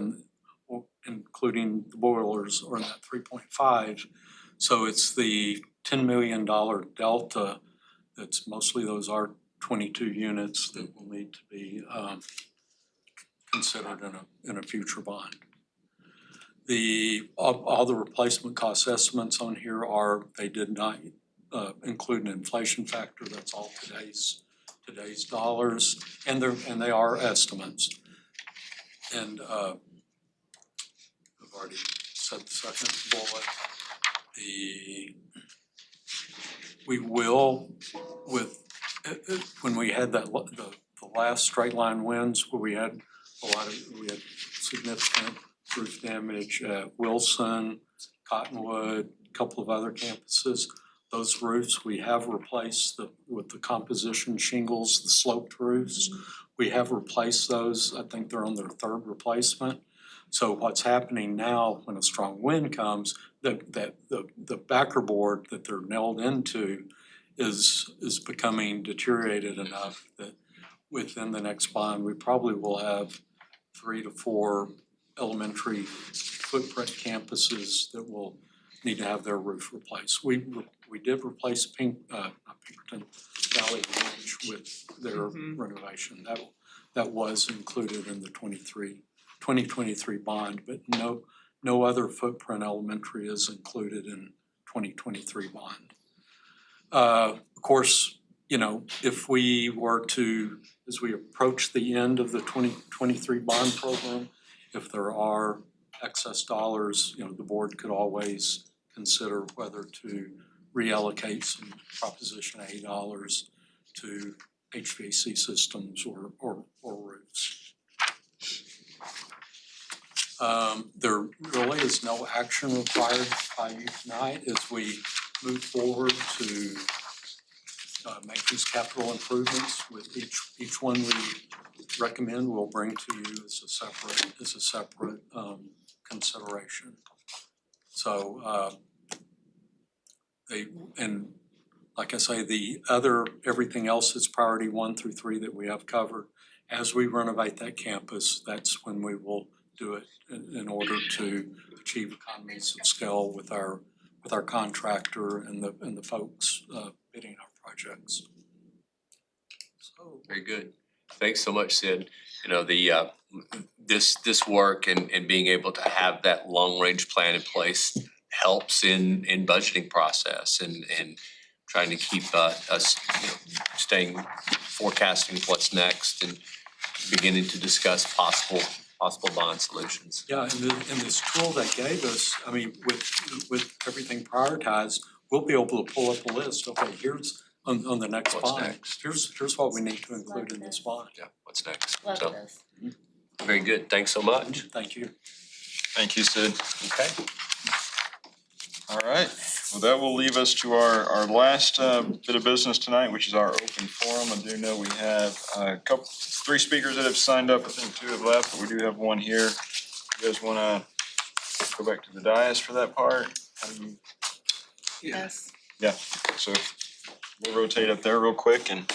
including the boilers, or in that 3.5. So it's the $10 million delta that's mostly those R22 units that will need to be considered in a future bond. All the replacement cost estimates on here they did not include an inflation factor. That's all today's dollars, and they are estimates. And I've already said the second bullet. We will, when we had the last straight line winds where we had significant roof damage at Wilson, Cottonwood, a couple of other campuses. Those roofs we have replaced with the composition shingles, the sloped roofs. We have replaced those. I think they're on their 3rd replacement. So what's happening now when a strong wind comes, the backer board that they're nailed into is becoming deteriorated enough that within the next bond, we probably will have 3 to 4 elementary footprint campuses that will need to have their roof replaced. We did replace Pinkerton Valley Ranch with their renovation. That was included in the 2023 bond, but no other footprint elementary is included in 2023 bond. Of course, if we were to, as we approach the end of the 2023 bond program, if there are excess dollars, the board could always consider whether to reallocate some Proposition A dollars to HVAC systems or roofs. There really is no action required by you tonight as we move forward to make these capital improvements. With each one we recommend, we'll bring to you as a separate consideration. So and like I say, everything else is priority 1 through 3 that we have covered. As we renovate that campus, that's when we will do it in order to achieve economies of scale with our contractor and the folks bidding our projects. So Very good. Thanks so much, Sid. You know, this work and being able to have that long-range plan in place helps in budgeting process and trying to keep us, staying forecasting what's next and beginning to discuss possible bond solutions. yeah, and this tool they gave us, I mean, with everything prioritized, we'll be able to pull up a list. Okay, here's on the next What's bond. next? Here's what we need to include in this bond. Yeah, what's next? Love So, this. very good. Thanks so much. Thank you. Thank you, Sid. Okay. All right, well, that will leave us to our last bit of business tonight, which is our open forum. I do know we have three speakers that have signed up. I think 2 have left, but we do have one here. You guys wanna go back to the dais for that part? How do you- Yes. Yeah, so we'll rotate up there real quick and.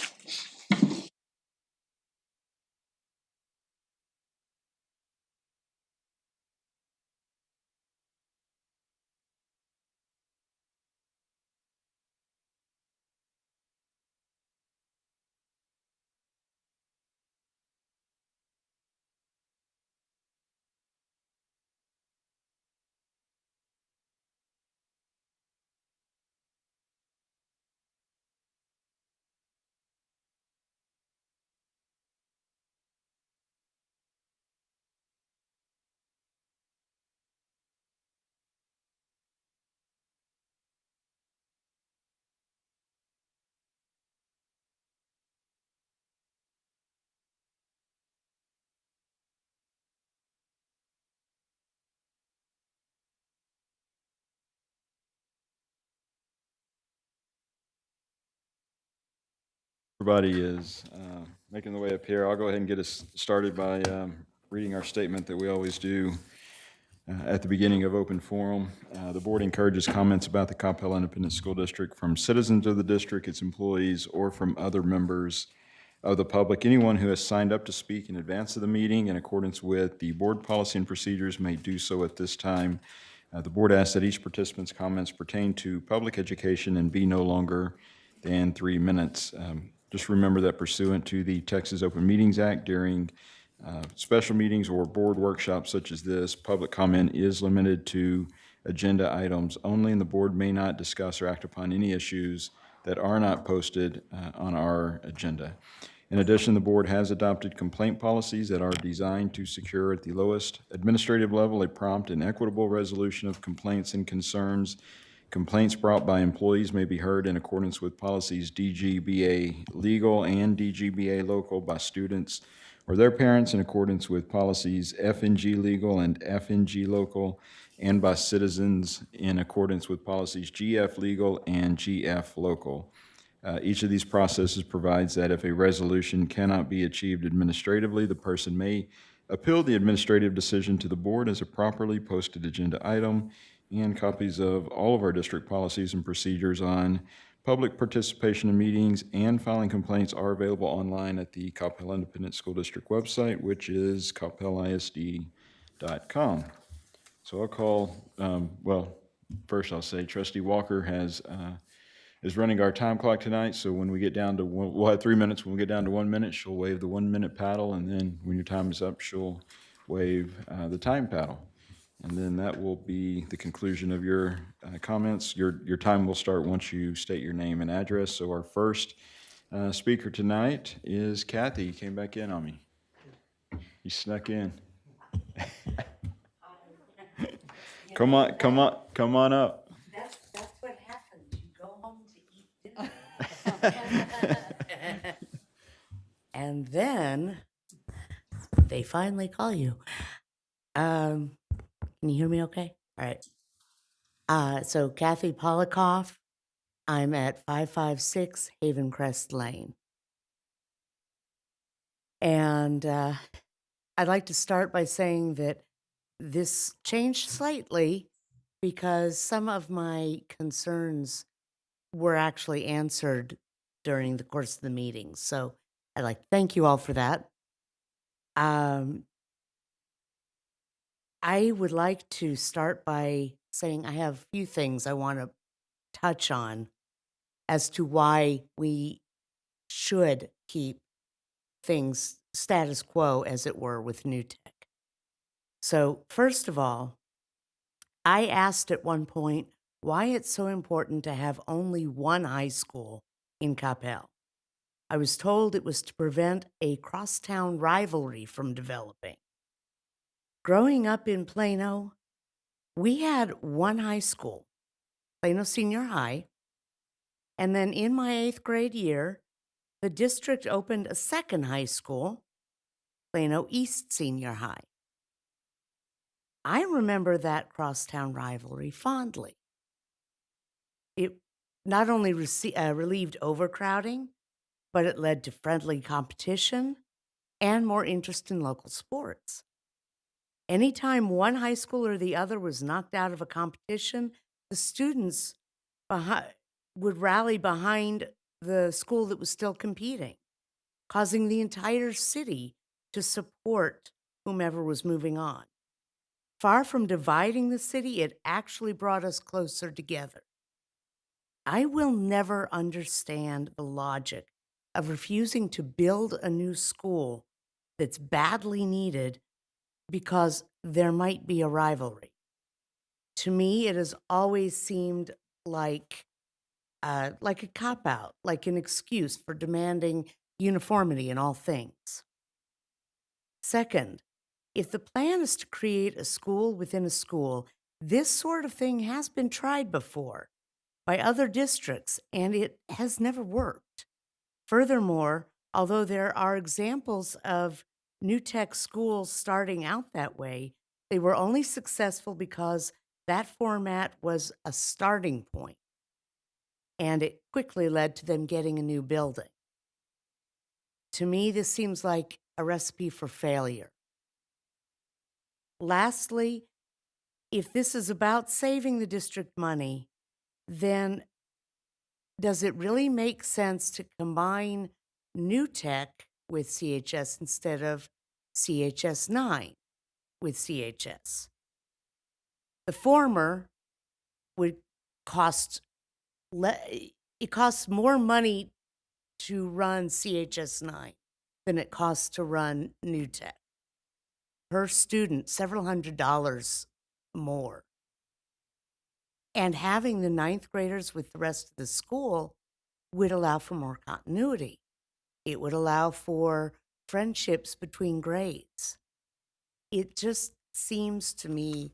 Everybody is making the way up here. I'll go ahead and get us started by reading our statement that we always do at the beginning of open forum. The board encourages comments about the Coppell Independent School District from citizens of the district, its employees, or from other members of the public. Anyone who has signed up to speak in advance of the meeting in accordance with the board policy and procedures may do so at this time. The board asks that each participant's comments pertain to public education and be no longer than 3 minutes. Just remember that pursuant to the Texas Open Meetings Act, during special meetings or board workshops such as this, public comment is limited to agenda items only, and the board may not discuss or act upon any issues that are not posted on our agenda. In addition, the board has adopted complaint policies that are designed to secure at the lowest administrative level a prompt and equitable resolution of complaints and concerns. Complaints brought by employees may be heard in accordance with policies DGBA legal and DGBA local by students or their parents in accordance with policies FNG legal and FNG local, and by citizens in accordance with policies GF legal and GF local. Each of these processes provides that if a resolution cannot be achieved administratively, the person may appeal the administrative decision to the board as a properly posted agenda item, and copies of all of our district policies and procedures on public participation in meetings and filing complaints are available online at the Coppell Independent School District website, which is coppellisd.com. So I'll call, first I'll say Trustee Walker is running our time clock tonight, so when we get down to, we'll have 3 minutes. When we get down to 1 minute, she'll wave the 1 minute paddle, and then when your time is up, she'll wave the time paddle. And then that will be the conclusion of your comments. Your time will start once you state your name and address. So our first speaker tonight is Kathy. You came back in on me. You snuck in. Come on up. That's what happens, you go home to eat dinner. And then they finally call you. Can you hear me okay? All right. So Kathy Polikoff, I'm at 556 Haven Crest Lane. And I'd like to start by saying that this changed slightly because some of my concerns were actually answered during the course of the meeting. So I'd like to thank you all for that. I would like to start by saying I have a few things I want to touch on as to why we should keep things status quo, as it were, with new tech. So, first of all, I asked at one point why it's so important to have only one high school in Coppell. I was told it was to prevent a crosstown rivalry from developing. Growing up in Plano, we had one high school, Plano Senior High, and then in my 8th grade year, the district opened a second high school, Plano East Senior High. I remember that crosstown rivalry fondly. It not only relieved overcrowding, but it led to friendly competition and more interest in local sports. Anytime one high school or the other was knocked out of a competition, the students would rally behind the school that was still competing, causing the entire city to support whomever was moving on. Far from dividing the city, it actually brought us closer together. I will never understand the logic of refusing to build a new school that's badly needed because there might be a rivalry. To me, it has always seemed like a cop-out, like an excuse for demanding uniformity in all things. Second, if the plan is to create a school within a school, this sort of thing has been tried before by other districts, and it has never worked. Furthermore, although there are examples of new tech schools starting out that way, they were only successful because that format was a starting point, and it quickly led to them getting a new building. To me, this seems like a recipe for failure. Lastly, if this is about saving the district money, then does it really make sense to combine new tech with CHS instead of CHS 9 with CHS? The former would cost it costs more money to run CHS 9 than it costs to run new tech. Per student, several $100s more. And having the 9th graders with the rest of the school would allow for more continuity. It would allow for friendships between grades. It just seems to me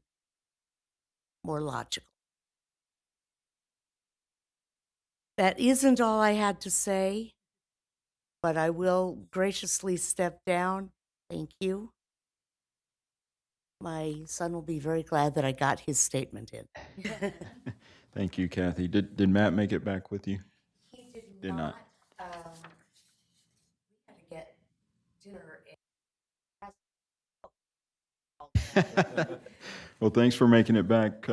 more logical. That isn't all I had to say, but I will graciously step down. Thank you. My son will be very glad that I got his statement in. Thank you, Kathy. Did Matt make it back with you? He did Did not. We had to get dinner. Well, thanks for making it back.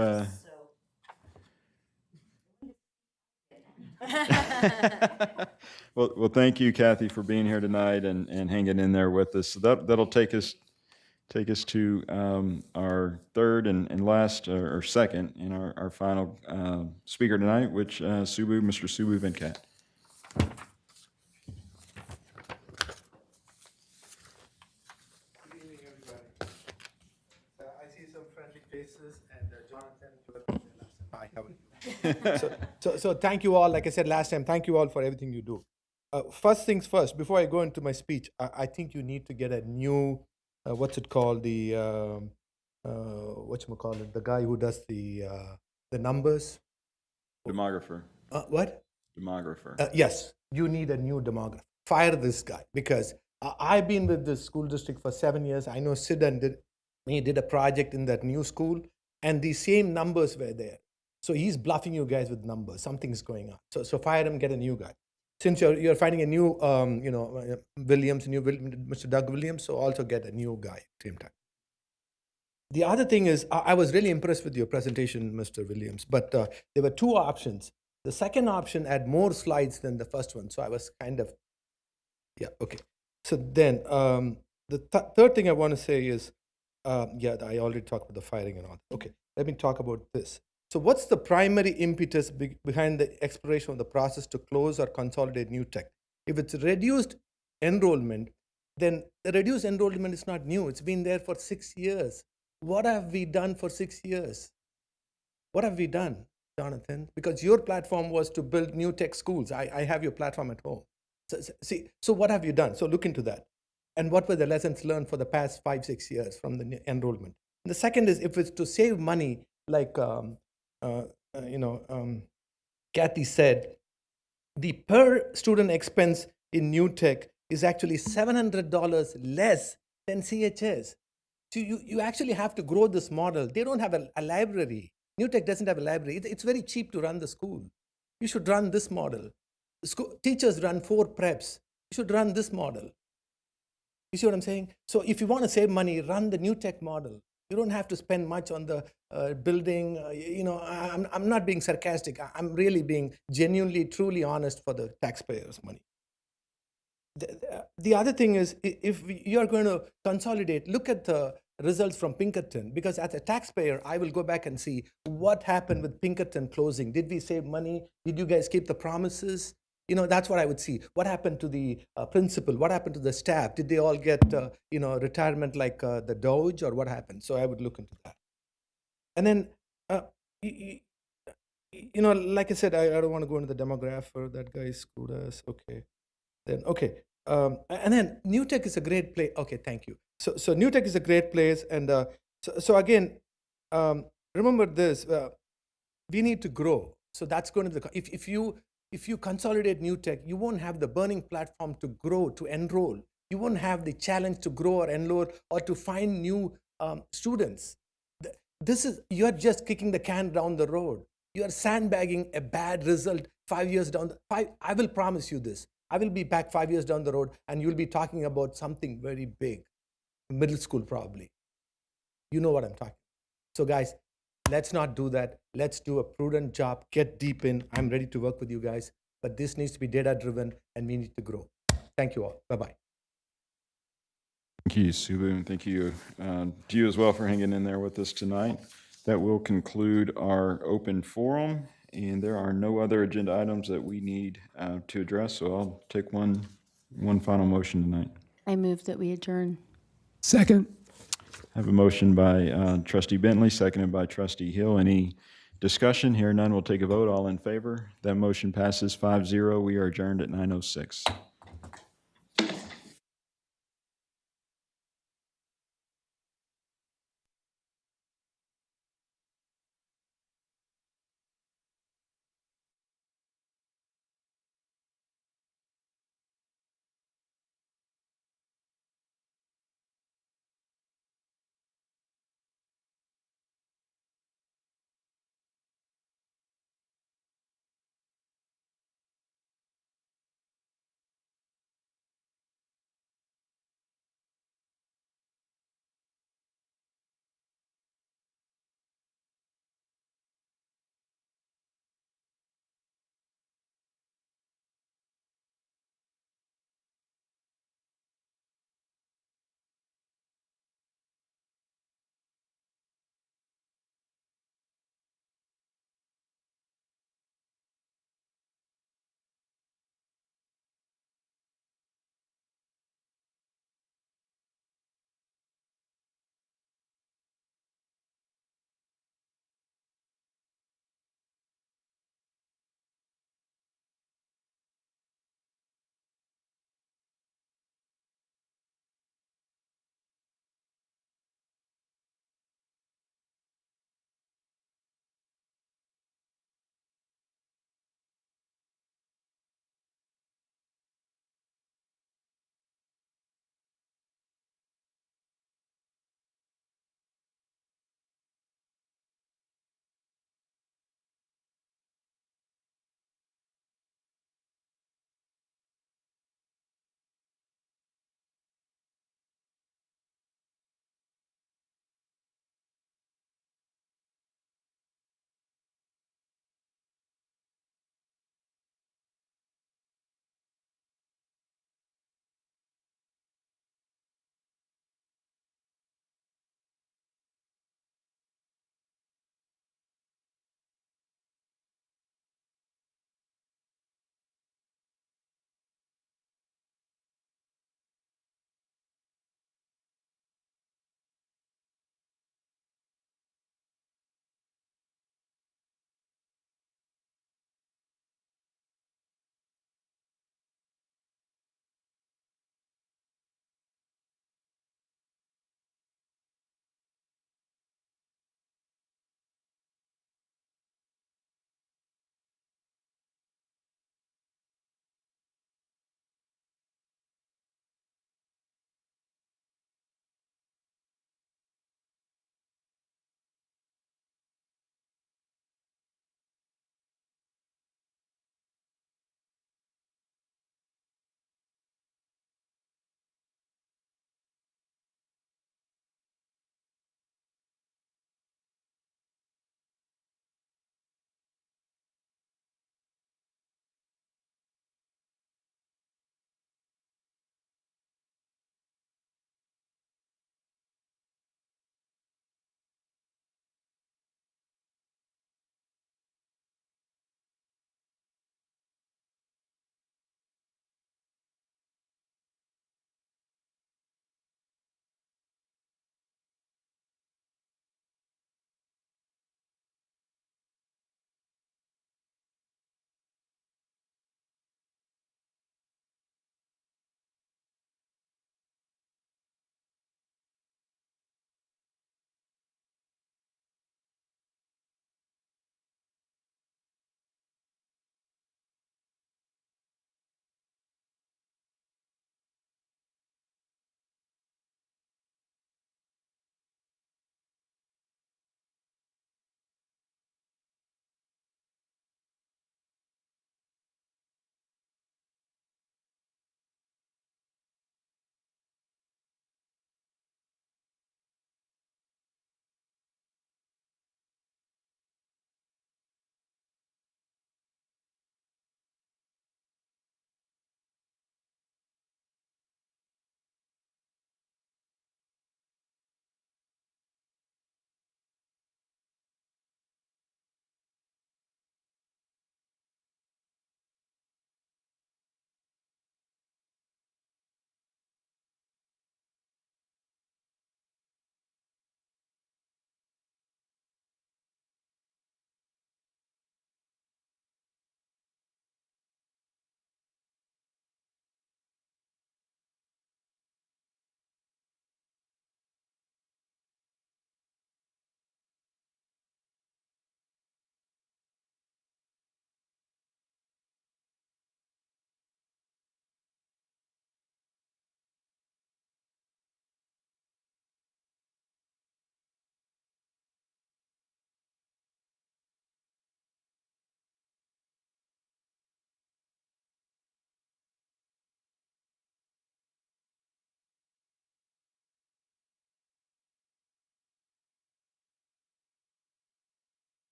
Well, thank you, Kathy, for being here tonight and hanging in there with us. So that'll take us to our third and last, or second, and our final speaker tonight, which Mr. Subu Venkat. Good evening, everybody. I see some friendly faces, and Jonathan, hi, how are you? So thank you all. Like I said last time, thank you all for everything you do. First things first, before I go into my speech, I think you need to get a new, what's it called, the whatchamacallit, the guy who does the numbers. Demographer. What? Demographer. Yes, you need a new demographer. Fire this guy, because I've been with the school district for 7 years. I know Sid and he did a project in that new school, and the same numbers were there. So he's bluffing you guys with numbers, something's going on. So fire him, get a new guy. Since you're finding a new, Mr. Doug Williams, so also get a new guy at the same time. The other thing is, I was really impressed with your presentation, Mr. Williams, but there were two options. The second option had more slides than the first one, so I was kind of, yeah, okay. So then, the third thing I want to say is, I already talked about the firing and all. Okay, let me talk about this. So what's the primary impetus behind the exploration of the process to close or consolidate new tech? If it's reduced enrollment, then the reduced enrollment is not new. It's been there for 6 years. What have we done for 6 years? What have we done, Jonathan? Because your platform was to build new tech schools. I have your platform at home. So what have you done? So look into that. And what were the lessons learned for the past 5-6 years from the enrollment? And the second is, if it's to save money, like Kathy said, the per student expense in new tech is actually $700 less than CHS. So you actually have to grow this model. They don't have a library. New tech doesn't have a library. It's very cheap to run the school. You should run this model. Teachers run 4 preps. You should run this model. You see what I'm saying? So if you want to save money, run the new tech model. You don't have to spend much on the building. I'm not being sarcastic. I'm really being genuinely, truly honest for the taxpayers' money. The other thing is, if you're going to consolidate, look at the results from Pinkerton, because as a taxpayer, I will go back and see what happened with Pinkerton closing. Did we save money? Did you guys keep the promises? That's what I would see. What happened to the principal? What happened to the staff? Did they all get, retirement like the Doge, or what happened? So I would look into that. And then, like I said, I don't want to go into the demographer. That guy screwed us. Okay. Then, okay. And then new tech is a great place. Okay, thank you. So new tech is a great place. And so again, remember this, we need to grow. So that's going to be, if you consolidate new tech, you won't have the burning platform to grow, to enroll. You won't have the challenge to grow or enroll or to find new students. You're just kicking the can down the road. You are sandbagging a bad result 5 years down. I will promise you this. I will be back 5 years down the road and you'll be talking about something very big, middle school probably. You know what I'm talking. So guys, let's not do that. Let's do a prudent job, get deep in. I'm ready to work with you guys, but this needs to be data driven and we need to grow. Thank you all. Bye-bye. Thank you, Subbu, and thank you to you as well for hanging in there with us tonight. That will conclude our open forum, and there are no other agenda items that we need to address, so I'll take one final motion tonight. I move that we adjourn. Second. I have a motion by Trustee Bentley, seconded by Trustee Hill. Any discussion? Here none, we'll take a vote. All in favor? That motion passes 5-0. We are adjourned at 9:06.